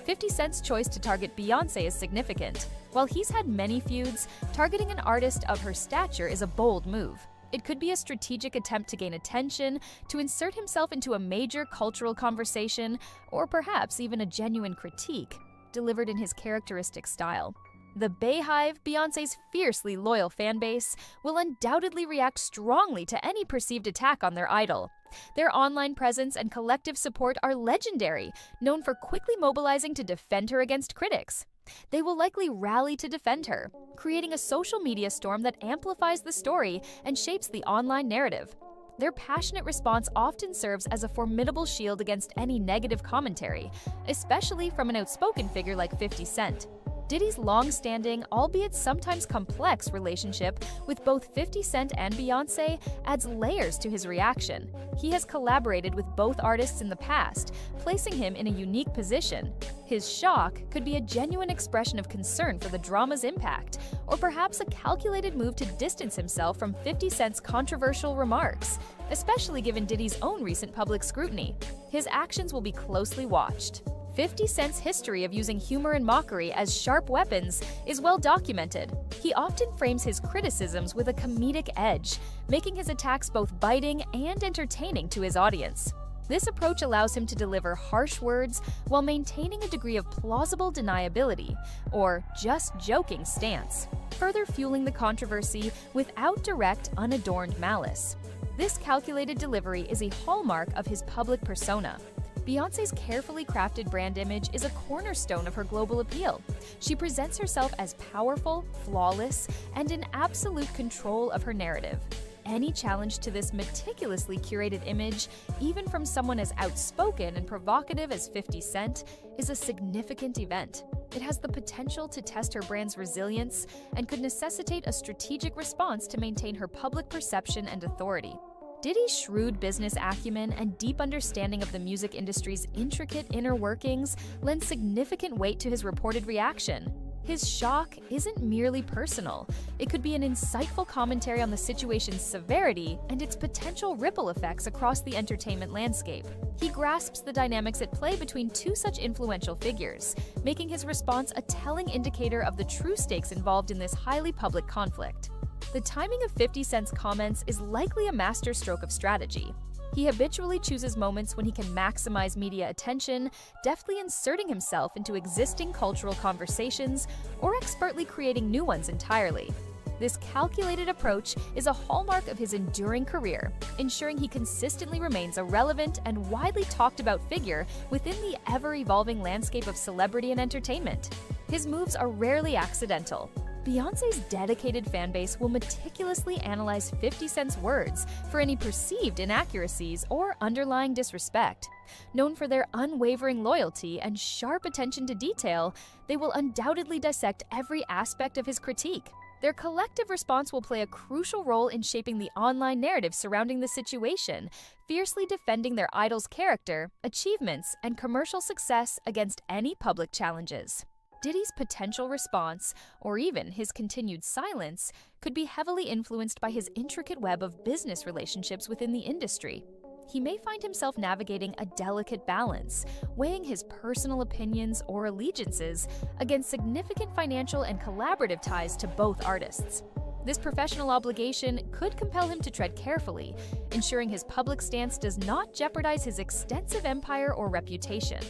50 Cent's choice to target Beyoncé is significant. While he's had many feuds, targeting an artist of her stature is a bold move. It could be a strategic attempt to gain attention, to insert himself into a major cultural conversation, or perhaps even a genuine critique, delivered in his characteristic style. The Bayhive, Beyoncé's fiercely loyal fan base, will undoubtedly react strongly to any perceived attack on their idol. Their online presence and collective support are legendary, known for quickly mobilizing to defend her against critics. They will likely rally to defend her, creating a social media storm that amplifies the story and shapes the online narrative. Their passionate response often serves as a formidable shield against any negative commentary, especially from an outspoken figure like 50 Cent. Diddy's long-standing, albeit sometimes complex, relationship with both 50 Cent and Beyoncé adds layers to his reaction. He has collaborated with both artists in the past, placing him in a unique position. His shock could be a genuine expression of concern for the drama's impact, or perhaps a calculated move to distance himself from 50 Cent's controversial remarks, especially given Diddy's own recent public scrutiny. His actions will be closely watched. 50 Cent's history of using humor and mockery as sharp weapons is well documented. He often frames his criticisms with a comedic edge, making his attacks both biting and entertaining to his audience. This approach allows him to deliver harsh words while maintaining a degree of plausible deniability, or just joking stance, further fueling the controversy without direct, unadorned malice. This calculated delivery is a hallmark of his public persona. Beyoncé's carefully crafted brand image is a cornerstone of her global appeal. She presents herself as powerful, flawless, and in absolute control of her narrative. Any challenge to this meticulously curated image, even from someone as outspoken and provocative as 50 Cent, is a significant event. It has the potential to test her brand's resilience and could necessitate a strategic response to maintain her public perception and authority. Diddy's shrewd business acumen and deep understanding of the music industry's intricate inner workings lend significant weight to his reported reaction. His shock isn't merely personal. It could be an insightful commentary on the situation's severity and its potential ripple effects across the entertainment landscape. He grasps the dynamics at play between two such influential figures, making his response a telling indicator of the true stakes involved in this highly public conflict. The timing of 50 Cent's comments is likely a masterstroke of strategy. He habitually chooses moments when he can maximize media attention, deftly inserting himself into existing cultural conversations or expertly creating new ones entirely. This calculated approach is a hallmark of his enduring career, ensuring he consistently remains a relevant and widely talked about figure within the ever-evolving landscape of celebrity and entertainment. His moves are rarely accidental. Beyoncé's dedicated fanbase will meticulously analyze 50 Cent's words for any perceived inaccuracies or underlying disrespect. Known for their unwavering loyalty and sharp attention to detail, they will undoubtedly dissect every aspect of his critique. Their collective response will play a crucial role in shaping the online narrative surrounding the situation, fiercely defending their idol's character, achievements, and commercial success against any public challenges. Diddy's potential response, or even his continued silence, could be heavily influenced by his intricate web of business relationships within the industry. He may find himself navigating a delicate balance, weighing his personal opinions or allegiances against significant financial and collaborative ties to both artists. This professional obligation could compel him to tread carefully, ensuring his public stance does not jeopardize his extensive empire or reputation.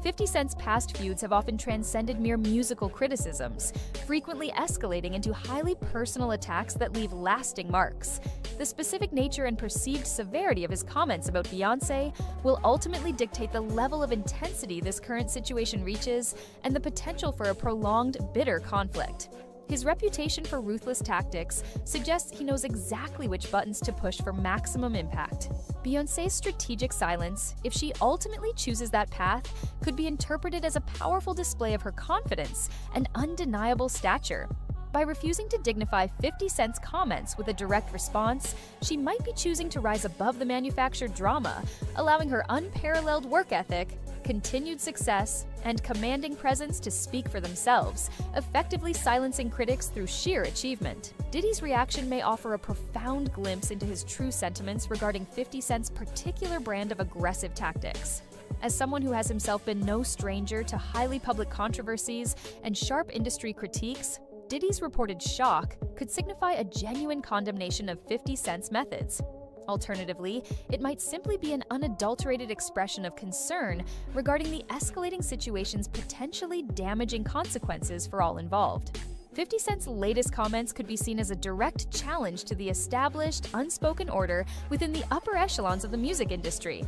50 Cent's past feuds have often transcended mere musical criticisms, frequently escalating into highly personal attacks that leave lasting marks. The specific nature and perceived severity of his comments about Beyoncé will ultimately dictate the level of intensity this current situation reaches and the potential for a prolonged, bitter conflict. His reputation for ruthless tactics suggests he knows exactly which buttons to push for maximum impact. Beyoncé's strategic silence, if she ultimately chooses that path, could be interpreted as a powerful display of her confidence and undeniable stature. By refusing to dignify 50 Cent's comments with a direct response, she might be choosing to rise above the manufactured drama, allowing her unparalleled work ethic, continued success, and commanding presence to speak for themselves, effectively silencing critics through sheer achievement. Diddy's reaction may offer a profound glimpse into his true sentiments regarding 50 Cent's particular brand of aggressive tactics. As someone who has himself been no stranger to highly public controversies and sharp industry critiques, Diddy's reported shock could signify a genuine condemnation of 50 Cent's methods. Alternatively, it might simply be an unadulterated expression of concern regarding the escalating situation's potentially damaging consequences for all involved. 50 Cent's latest comments could be seen as a direct challenge to the established, unspoken order within the upper echelons of the music industry.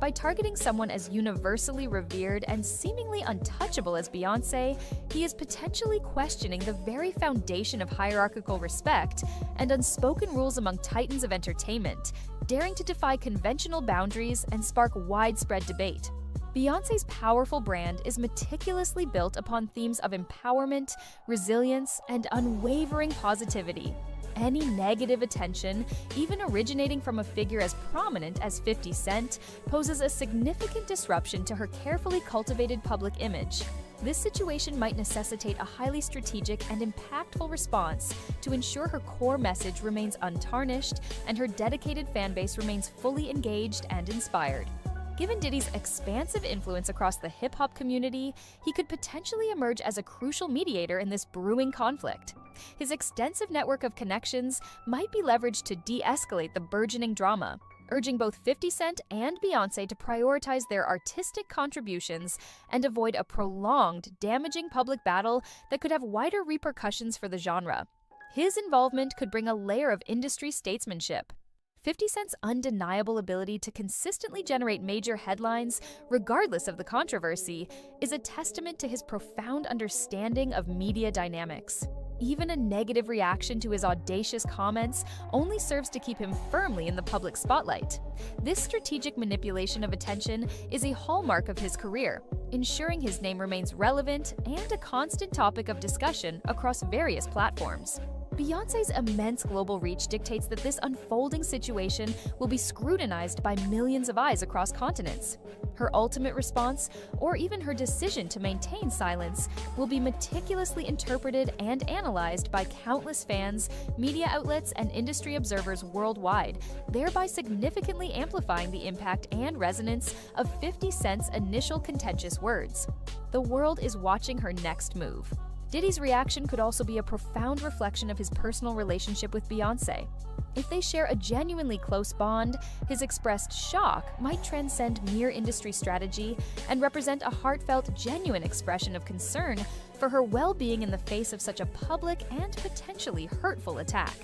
By targeting someone as universally revered and seemingly untouchable as Beyoncé, he is potentially questioning the very foundation of hierarchical respect and unspoken rules among titans of entertainment, daring to defy conventional boundaries and spark widespread debate. Beyoncé's powerful brand is meticulously built upon themes of empowerment, resilience, and unwavering positivity. Any negative attention, even originating from a figure as prominent as 50 Cent, poses a significant disruption to her carefully cultivated public image. This situation might necessitate a highly strategic and impactful response to ensure her core message remains untarnished and her dedicated fanbase remains fully engaged and inspired. Given Diddy's expansive influence across the hip-hop community, he could potentially emerge as a crucial mediator in this brewing conflict. His extensive network of connections might be leveraged to de-escalate the burgeoning drama, urging both 50 Cent and Beyoncé to prioritize their artistic contributions and avoid a prolonged, damaging public battle that could have wider repercussions for the genre. His involvement could bring a layer of industry statesmanship. 50 Cent's undeniable ability to consistently generate major headlines, regardless of the controversy, is a testament to his profound understanding of media dynamics. Even a negative reaction to his audacious comments only serves to keep him firmly in the public spotlight. This strategic manipulation of attention is a hallmark of his career, ensuring his name remains relevant and a constant topic of discussion across various platforms. Beyoncé's immense global reach dictates that this unfolding situation will be scrutinized by millions of eyes across continents. Her ultimate response, or even her decision to maintain silence, will be meticulously interpreted and analyzed by countless fans, media outlets, and industry observers worldwide, thereby significantly amplifying the impact and resonance of 50 Cent's initial contentious words. The world is watching her next move. Diddy's reaction could also be a profound reflection of his personal relationship with Beyoncé. If they share a genuinely close bond, his expressed shock might transcend mere industry strategy and represent a heartfelt, genuine expression of concern for her well-being in the face of such a public and potentially hurtful attack.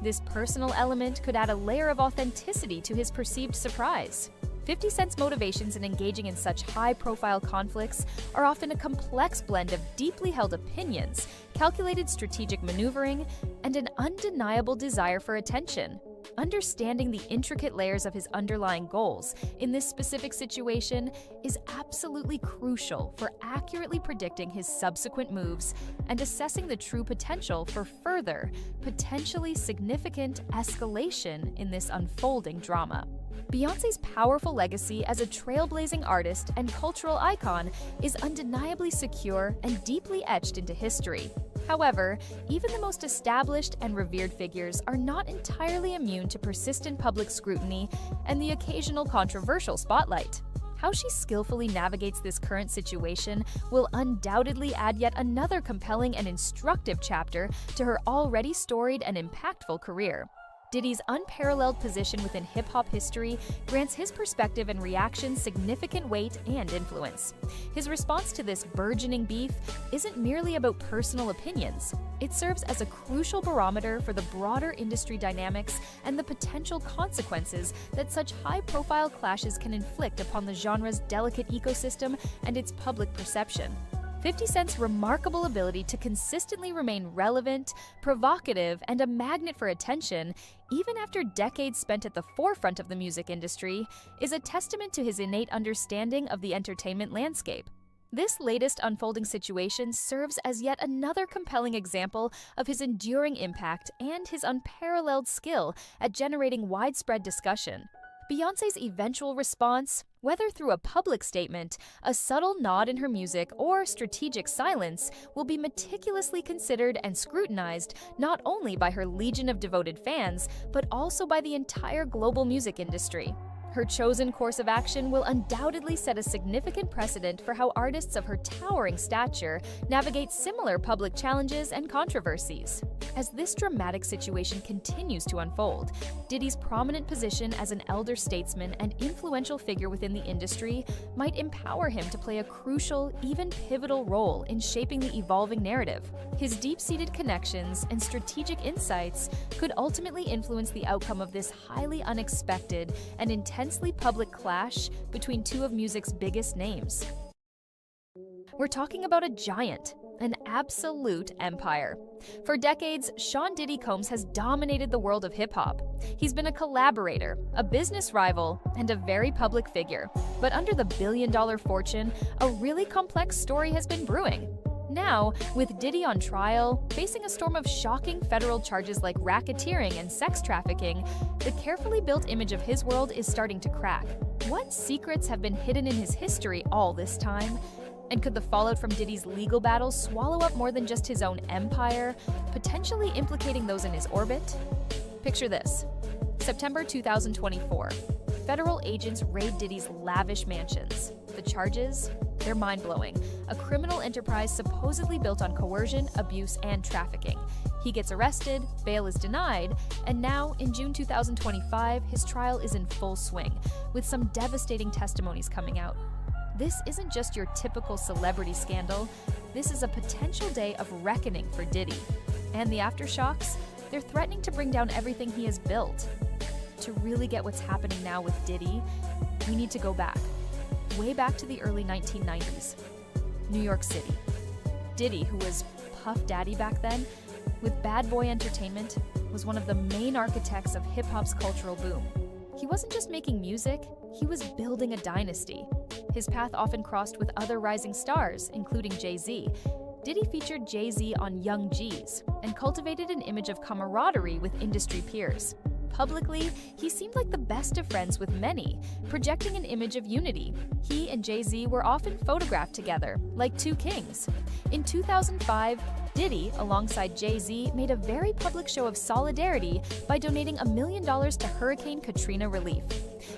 This personal element could add a layer of authenticity to his perceived surprise. 50 Cent's motivations in engaging in such high-profile conflicts are often a complex blend of deeply held opinions, calculated strategic maneuvering, and an undeniable desire for attention. Understanding the intricate layers of his underlying goals in this specific situation is absolutely crucial for accurately predicting his subsequent moves and assessing the true potential for further, potentially significant escalation in this unfolding drama. Beyoncé's powerful legacy as a trailblazing artist and cultural icon is undeniably secure and deeply etched into history. However, even the most established and revered figures are not entirely immune to persistent public scrutiny and the occasional controversial spotlight. How she skillfully navigates this current situation will undoubtedly add yet another compelling and instructive chapter to her already storied and impactful career. Diddy's unparalleled position within hip-hop history grants his perspective and reaction significant weight and influence. His response to this burgeoning beef isn't merely about personal opinions. It serves as a crucial barometer for the broader industry dynamics and the potential consequences that such high-profile clashes can inflict upon the genre's delicate ecosystem and its public perception. 50 Cent's remarkable ability to consistently remain relevant, provocative, and a magnet for attention, even after decades spent at the forefront of the music industry, is a testament to his innate understanding of the entertainment landscape. This latest unfolding situation serves as yet another compelling example of his enduring impact and his unparalleled skill at generating widespread discussion. Beyoncé's eventual response, whether through a public statement, a subtle nod in her music, or strategic silence, will be meticulously considered and scrutinized not only by her legion of devoted fans, but also by the entire global music industry. Her chosen course of action will undoubtedly set a significant precedent for how artists of her towering stature navigate similar public challenges and controversies. As this dramatic situation continues to unfold, Diddy's prominent position as an elder statesman and influential figure within the industry might empower him to play a crucial, even pivotal role in shaping the evolving narrative. His deep-seated connections and strategic insights could ultimately influence the outcome of this highly unexpected and intensely public clash between two of music's biggest names. We're talking about a giant, an absolute empire. For decades, Sean Diddy Combs has dominated the world of hip-hop. He's been a collaborator, a business rival, and a very public figure. But under the billion-dollar fortune, a really complex story has been brewing. Now, with Diddy on trial, facing a storm of shocking federal charges like racketeering and sex trafficking, the carefully built image of his world is starting to crack. What secrets have been hidden in his history all this time? And could the fallout from Diddy's legal battles swallow up more than just his own empire, potentially implicating those in his orbit? Picture this. September 2024. Federal agents raid Diddy's lavish mansions. The charges? They're mind-blowing. A criminal enterprise supposedly built on coercion, abuse, and trafficking. He gets arrested, bail is denied, and now, in June 2025, his trial is in full swing, with some devastating testimonies coming out. This isn't just your typical celebrity scandal. This is a potential day of reckoning for Diddy. And the aftershocks? They're threatening to bring down everything he has built. To really get what's happening now with Diddy, we need to go back. Way back to the early 1990s. New York City. Diddy, who was Puff Daddy back then, with Bad Boy Entertainment, was one of the main architects of hip-hop's cultural boom. He wasn't just making music, he was building a dynasty. His path often crossed with other rising stars, including Jay-Z. Diddy featured Jay-Z on Young G's and cultivated an image of camaraderie with industry peers. Publicly, he seemed like the best of friends with many, projecting an image of unity. He and Jay-Z were often photographed together, like two kings. In 2005, Diddy, alongside Jay-Z, made a very public show of solidarity by donating $1 million to Hurricane Katrina relief.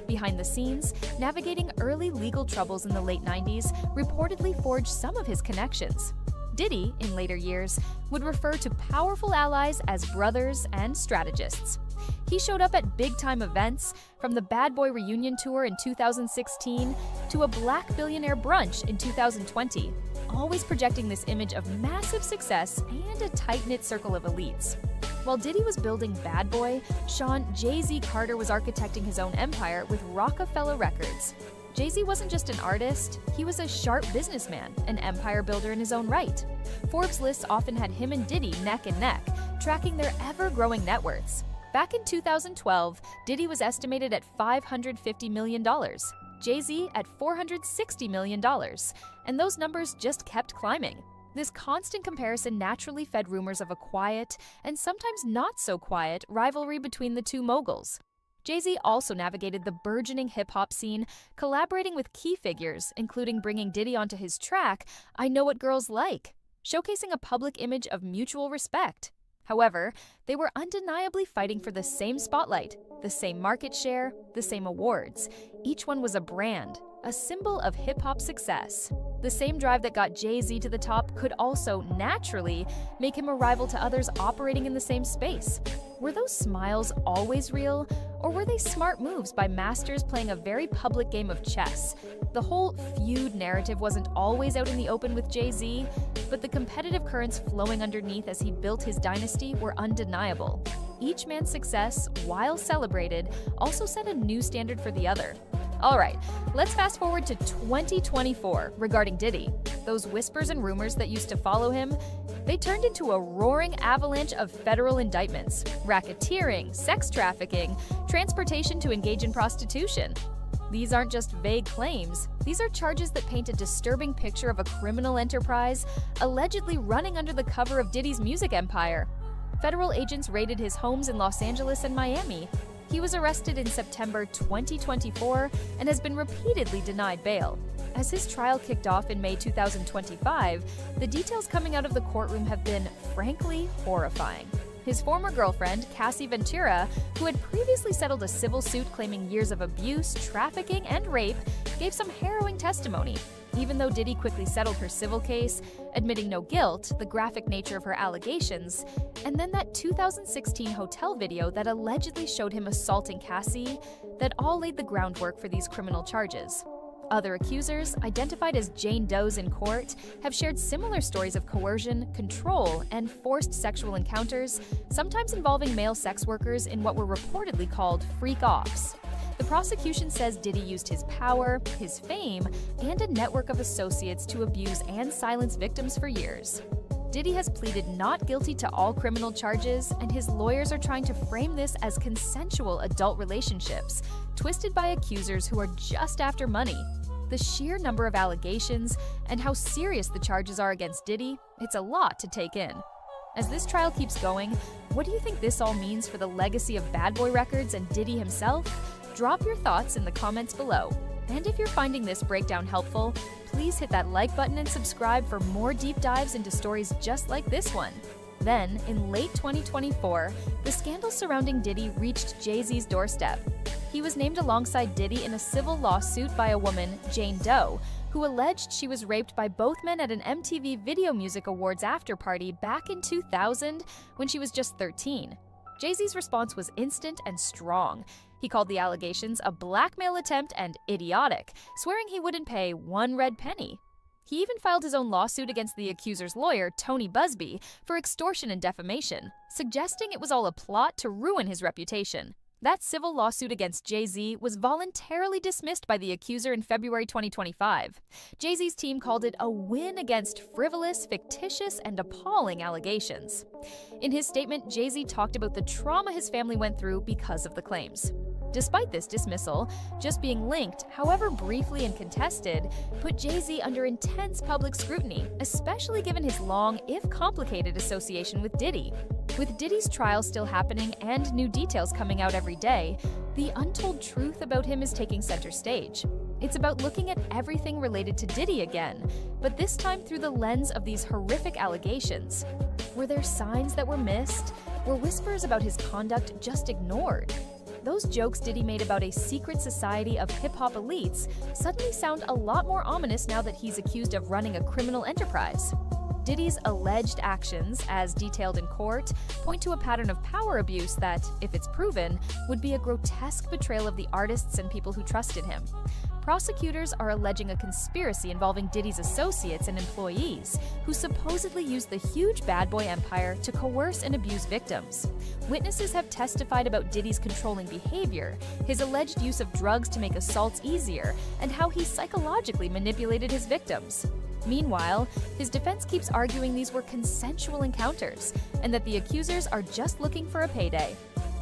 Behind the scenes, navigating early legal troubles in the late 90s reportedly forged some of his connections. Diddy, in later years, would refer to powerful allies as brothers and strategists. He showed up at big-time events, from the Bad Boy reunion tour in 2016 to a Black billionaire brunch in 2020, always projecting this image of massive success and a tight-knit circle of elites. While Diddy was building Bad Boy, Sean "Jay-Z" Carter was architecting his own empire with Rockefeller Records. Jay-Z wasn't just an artist, he was a sharp businessman, an empire builder in his own right. Forbes lists often had him and Diddy neck and neck, tracking their ever-growing net worths. Back in 2012, Diddy was estimated at $550 million, Jay-Z at $460 million, and those numbers just kept climbing. This constant comparison naturally fed rumors of a quiet, and sometimes not so quiet, rivalry between the two moguls. Jay-Z also navigated the burgeoning hip-hop scene, collaborating with key figures, including bringing Diddy onto his track, "I Know What Girls Like," showcasing a public image of mutual respect. However, they were undeniably fighting for the same spotlight, the same market share, the same awards. Each one was a brand, a symbol of hip-hop success. The same drive that got Jay-Z to the top could also, naturally, make him a rival to others operating in the same space. Were those smiles always real, or were they smart moves by masters playing a very public game of chess? The whole feud narrative wasn't always out in the open with Jay-Z, but the competitive currents flowing underneath as he built his dynasty were undeniable. Each man's success, while celebrated, also set a new standard for the other. All right, let's fast forward to 2024 regarding Diddy. Those whispers and rumors that used to follow him, they turned into a roaring avalanche of federal indictments: racketeering, sex trafficking, transportation to engage in prostitution. These aren't just vague claims. These are charges that paint a disturbing picture of a criminal enterprise allegedly running under the cover of Diddy's music empire. Federal agents raided his homes in Los Angeles and Miami. He was arrested in September 2024 and has been repeatedly denied bail. As his trial kicked off in May 2025, the details coming out of the courtroom have been, frankly, horrifying. His former girlfriend, Cassie Ventura, who had previously settled a civil suit claiming years of abuse, trafficking, and rape, gave some harrowing testimony. Even though Diddy quickly settled her civil case, admitting no guilt, the graphic nature of her allegations, and then that 2016 hotel video that allegedly showed him assaulting Cassie, that all laid the groundwork for these criminal charges. Other accusers, identified as Jane Does in court, have shared similar stories of coercion, control, and forced sexual encounters, sometimes involving male sex workers in what were reportedly called freak-offs. The prosecution says Diddy used his power, his fame, and a network of associates to abuse and silence victims for years. Diddy has pleaded not guilty to all criminal charges, and his lawyers are trying to frame this as consensual adult relationships, twisted by accusers who are just after money. The sheer number of allegations and how serious the charges are against Diddy, it's a lot to take in. As this trial keeps going, what do you think this all means for the legacy of Bad Boy Records and Diddy himself? Drop your thoughts in the comments below. And if you're finding this breakdown helpful, please hit that like button and subscribe for more deep dives into stories just like this one. Then, in late 2024, the scandal surrounding Diddy reached Jay-Z's doorstep. He was named alongside Diddy in a civil lawsuit by a woman, Jane Doe, who alleged she was raped by both men at an MTV Video Music Awards after-party back in 2000 when she was just 13. Jay-Z's response was instant and strong. He called the allegations a blackmail attempt and idiotic, swearing he wouldn't pay one red penny. He even filed his own lawsuit against the accuser's lawyer, Tony Busby, for extortion and defamation, suggesting it was all a plot to ruin his reputation. That civil lawsuit against Jay-Z was voluntarily dismissed by the accuser in February 2025. Jay-Z's team called it a win against frivolous, fictitious, and appalling allegations. In his statement, Jay-Z talked about the trauma his family went through because of the claims. Despite this dismissal, just being linked, however briefly and contested, put Jay-Z under intense public scrutiny, especially given his long, if complicated, association with Diddy. With Diddy's trial still happening and new details coming out every day, the untold truth about him is taking center stage. It's about looking at everything related to Diddy again, but this time through the lens of these horrific allegations. Were there signs that were missed? Were whispers about his conduct just ignored? Those jokes Diddy made about a secret society of hip-hop elites suddenly sound a lot more ominous now that he's accused of running a criminal enterprise. Diddy's alleged actions, as detailed in court, point to a pattern of power abuse that, if it's proven, would be a grotesque betrayal of the artists and people who trusted him. Prosecutors are alleging a conspiracy involving Diddy's associates and employees, who supposedly used the huge bad boy empire to coerce and abuse victims. Witnesses have testified about Diddy's controlling behavior, his alleged use of drugs to make assaults easier, and how he psychologically manipulated his victims. Meanwhile, his defense keeps arguing these were consensual encounters, and that the accusers are just looking for a payday.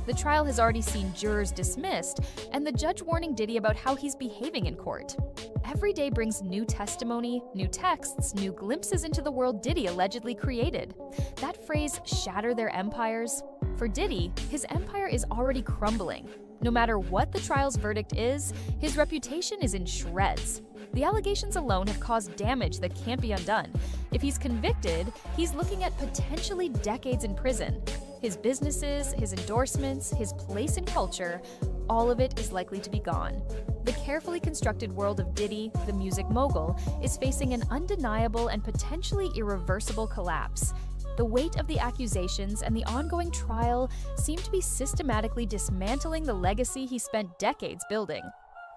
The trial has already seen jurors dismissed, and the judge warning Diddy about how he's behaving in court. Every day brings new testimony, new texts, new glimpses into the world Diddy allegedly created. That phrase, shatter their empires? For Diddy, his empire is already crumbling. No matter what the trial's verdict is, his reputation is in shreds. The allegations alone have caused damage that can't be undone. If he's convicted, he's looking at potentially decades in prison. His businesses, his endorsements, his place in culture, all of it is likely to be gone. The carefully constructed world of Diddy, the music mogul, is facing an undeniable and potentially irreversible collapse. The weight of the accusations and the ongoing trial seem to be systematically dismantling the legacy he spent decades building.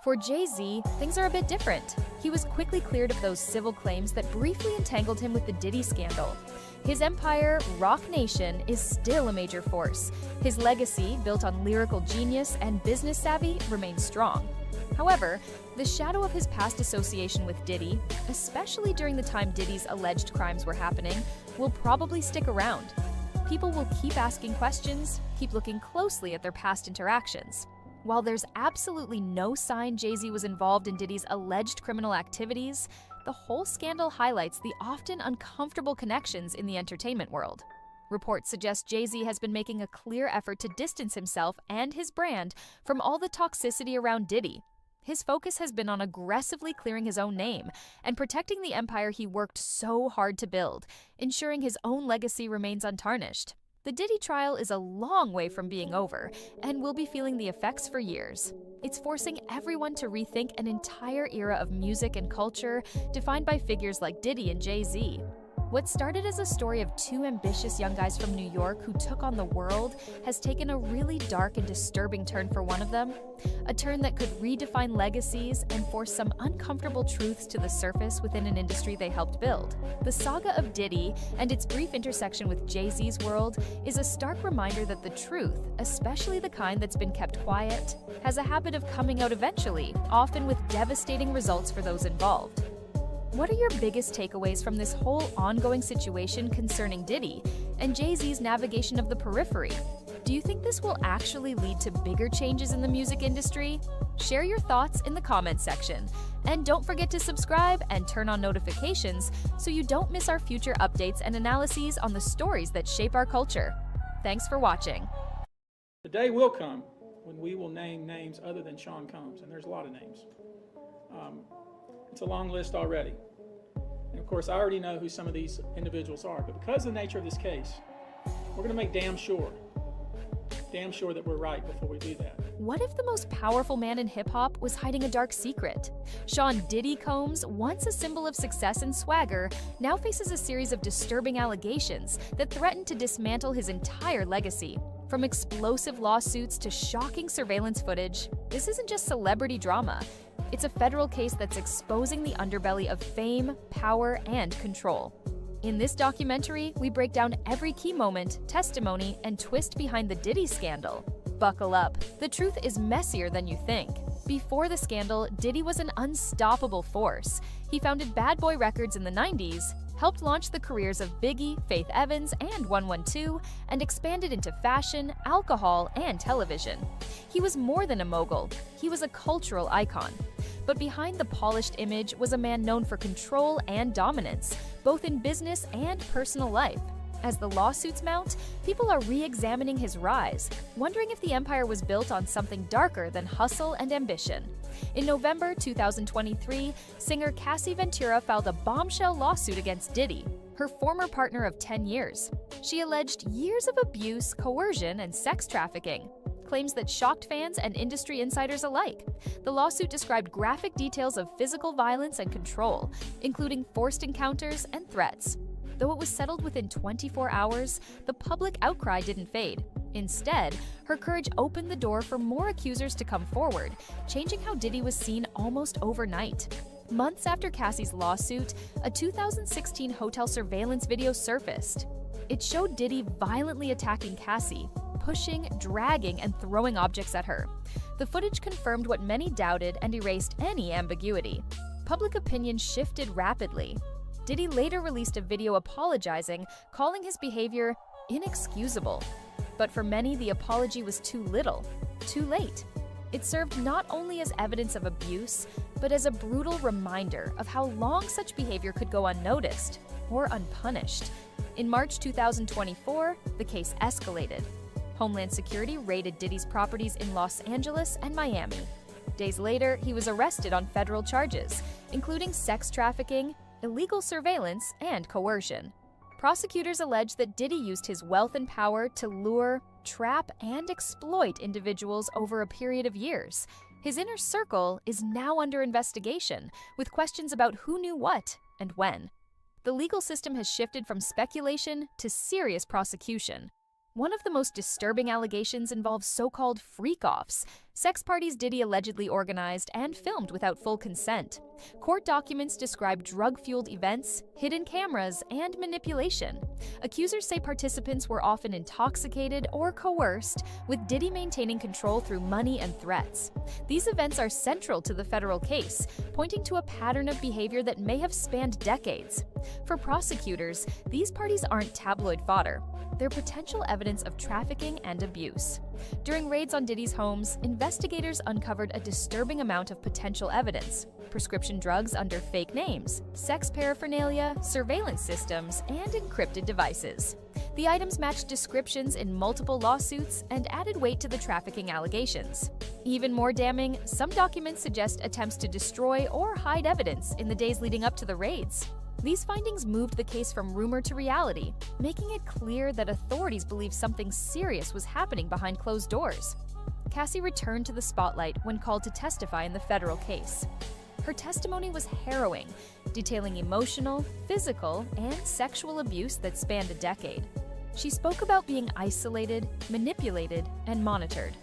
For Jay-Z, things are a bit different. He was quickly cleared of those civil claims that briefly entangled him with the Diddy scandal. His empire, Roc Nation, is still a major force. His legacy, built on lyrical genius and business savvy, remains strong. However, the shadow of his past association with Diddy, especially during the time Diddy's alleged crimes were happening, will probably stick around. People will keep asking questions, keep looking closely at their past interactions. While there's absolutely no sign Jay-Z was involved in Diddy's alleged criminal activities, the whole scandal highlights the often uncomfortable connections in the entertainment world. Reports suggest Jay-Z has been making a clear effort to distance himself and his brand from all the toxicity around Diddy. His focus has been on aggressively clearing his own name and protecting the empire he worked so hard to build, ensuring his own legacy remains untarnished. The Diddy trial is a long way from being over, and we'll be feeling the effects for years. It's forcing everyone to rethink an entire era of music and culture defined by figures like Diddy and Jay-Z. What started as a story of two ambitious young guys from New York who took on the world has taken a really dark and disturbing turn for one of them. A turn that could redefine legacies and force some uncomfortable truths to the surface within an industry they helped build. The saga of Diddy and its brief intersection with Jay-Z's world is a stark reminder that the truth, especially the kind that's been kept quiet, has a habit of coming out eventually, often with devastating results for those involved. What are your biggest takeaways from this whole ongoing situation concerning Diddy and Jay-Z's navigation of the periphery? Do you think this will actually lead to bigger changes in the music industry? Share your thoughts in the comments section. And don't forget to subscribe and turn on notifications so you don't miss our future updates and analyses on the stories that shape our culture. Thanks for watching. The day will come when we will name names other than Sean Combs, and there's a lot of names. It's a long list already. And of course, I already know who some of these individuals are, but because of the nature of this case, we're gonna make damn sure that we're right before we do that. What if the most powerful man in hip-hop was hiding a dark secret? Sean Diddy Combs, once a symbol of success and swagger, now faces a series of disturbing allegations that threaten to dismantle his entire legacy. From explosive lawsuits to shocking surveillance footage, this isn't just celebrity drama. It's a federal case that's exposing the underbelly of fame, power, and control. In this documentary, we break down every key moment, testimony, and twist behind the Diddy scandal. Buckle up. The truth is messier than you think. Before the scandal, Diddy was an unstoppable force. He founded Bad Boy Records in the 90s, helped launch the careers of Biggie, Faith Evans, and 112, and expanded into fashion, alcohol, and television. He was more than a mogul. He was a cultural icon. But behind the polished image was a man known for control and dominance, both in business and personal life. As the lawsuits mount, people are re-examining his rise, wondering if the empire was built on something darker than hustle and ambition. In November 2023, singer Cassie Ventura filed a bombshell lawsuit against Diddy, her former partner of 10 years. She alleged years of abuse, coercion, and sex trafficking, claims that shocked fans and industry insiders alike. The lawsuit described graphic details of physical violence and control, including forced encounters and threats. Though it was settled within 24 hours, the public outcry didn't fade. Instead, her courage opened the door for more accusers to come forward, changing how Diddy was seen almost overnight. Months after Cassie's lawsuit, a 2016 hotel surveillance video surfaced. It showed Diddy violently attacking Cassie, pushing, dragging, and throwing objects at her. The footage confirmed what many doubted and erased any ambiguity. Public opinion shifted rapidly. Diddy later released a video apologizing, calling his behavior inexcusable. But for many, the apology was too little, too late. It served not only as evidence of abuse, but as a brutal reminder of how long such behavior could go unnoticed or unpunished. In March 2024, the case escalated. Homeland Security raided Diddy's properties in Los Angeles and Miami. Days later, he was arrested on federal charges, including sex trafficking, illegal surveillance, and coercion. Prosecutors allege that Diddy used his wealth and power to lure, trap, and exploit individuals over a period of years. His inner circle is now under investigation, with questions about who knew what and when. The legal system has shifted from speculation to serious prosecution. One of the most disturbing allegations involves so-called freak-offs, sex parties Diddy allegedly organized and filmed without full consent. Court documents describe drug-fueled events, hidden cameras, and manipulation. Accusers say participants were often intoxicated or coerced, with Diddy maintaining control through money and threats. These events are central to the federal case, pointing to a pattern of behavior that may have spanned decades. For prosecutors, these parties aren't tabloid fodder. They're potential evidence of trafficking and abuse. During raids on Diddy's homes, investigators uncovered a disturbing amount of potential evidence: prescription drugs under fake names, sex paraphernalia, surveillance systems, and encrypted devices. The items matched descriptions in multiple lawsuits and added weight to the trafficking allegations. Even more damning, some documents suggest attempts to destroy or hide evidence in the days leading up to the raids. These findings moved the case from rumor to reality, making it clear that authorities believed something serious was happening behind closed doors. Cassie returned to the spotlight when called to testify in the federal case. Her testimony was harrowing, detailing emotional, physical, and sexual abuse that spanned a decade. She spoke about being isolated, manipulated, and monitored.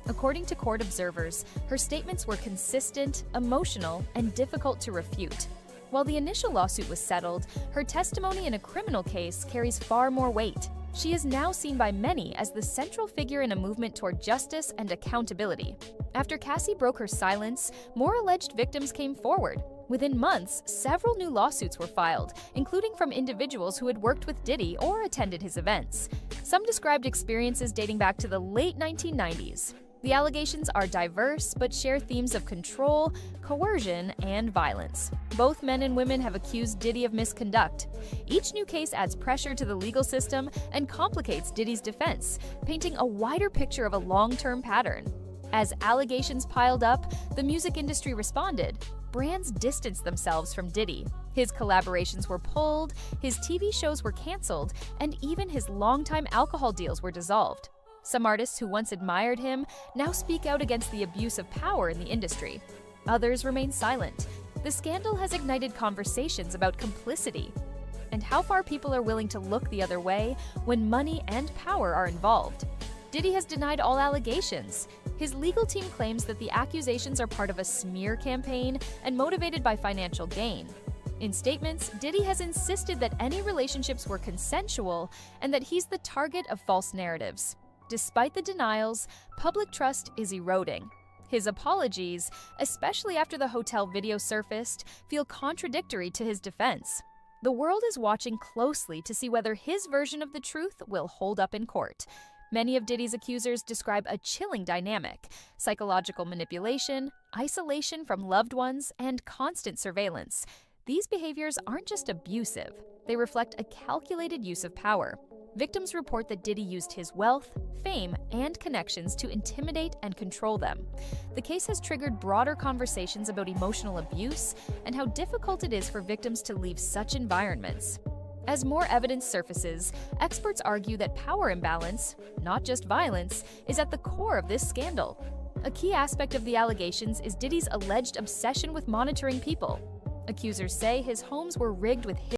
According to court observers, her statements were consistent, emotional, and difficult to refute. While the initial lawsuit was settled, her testimony in a criminal case carries far more weight. She is now seen by many as the central figure in a movement toward justice and accountability. After Cassie broke her silence, more alleged victims came forward. Within months, several new lawsuits were filed, including from individuals who had worked with Diddy or attended his events. Some described experiences dating back to the late 1990s. The allegations are diverse, but share themes of control, coercion, and violence. Both men and women have accused Diddy of misconduct. Each new case adds pressure to the legal system and complicates Diddy's defense, painting a wider picture of a long-term pattern. As allegations piled up, the music industry responded. Brands distanced themselves from Diddy. His collaborations were pulled, his TV shows were canceled, and even his longtime alcohol deals were dissolved. Some artists who once admired him now speak out against the abuse of power in the industry. Others remain silent. The scandal has ignited conversations about complicity and how far people are willing to look the other way when money and power are involved. Diddy has denied all allegations. His legal team claims that the accusations are part of a smear campaign and motivated by financial gain. In statements, Diddy has insisted that any relationships were consensual and that he's the target of false narratives. Despite the denials, public trust is eroding. His apologies, especially after the hotel video surfaced, feel contradictory to his defense. The world is watching closely to see whether his version of the truth will hold up in court. Many of Diddy's accusers describe a chilling dynamic: psychological manipulation, isolation from loved ones, and constant surveillance. These behaviors aren't just abusive, they reflect a calculated use of power. Victims report that Diddy used his wealth, fame, and connections to intimidate and control them. The case has triggered broader conversations about emotional abuse and how difficult it is for victims to leave such environments. As more evidence surfaces, experts argue that power imbalance, not just violence, is at the core of this scandal. A key aspect of the allegations is Diddy's alleged obsession with monitoring people. Accusers say his homes were rigged with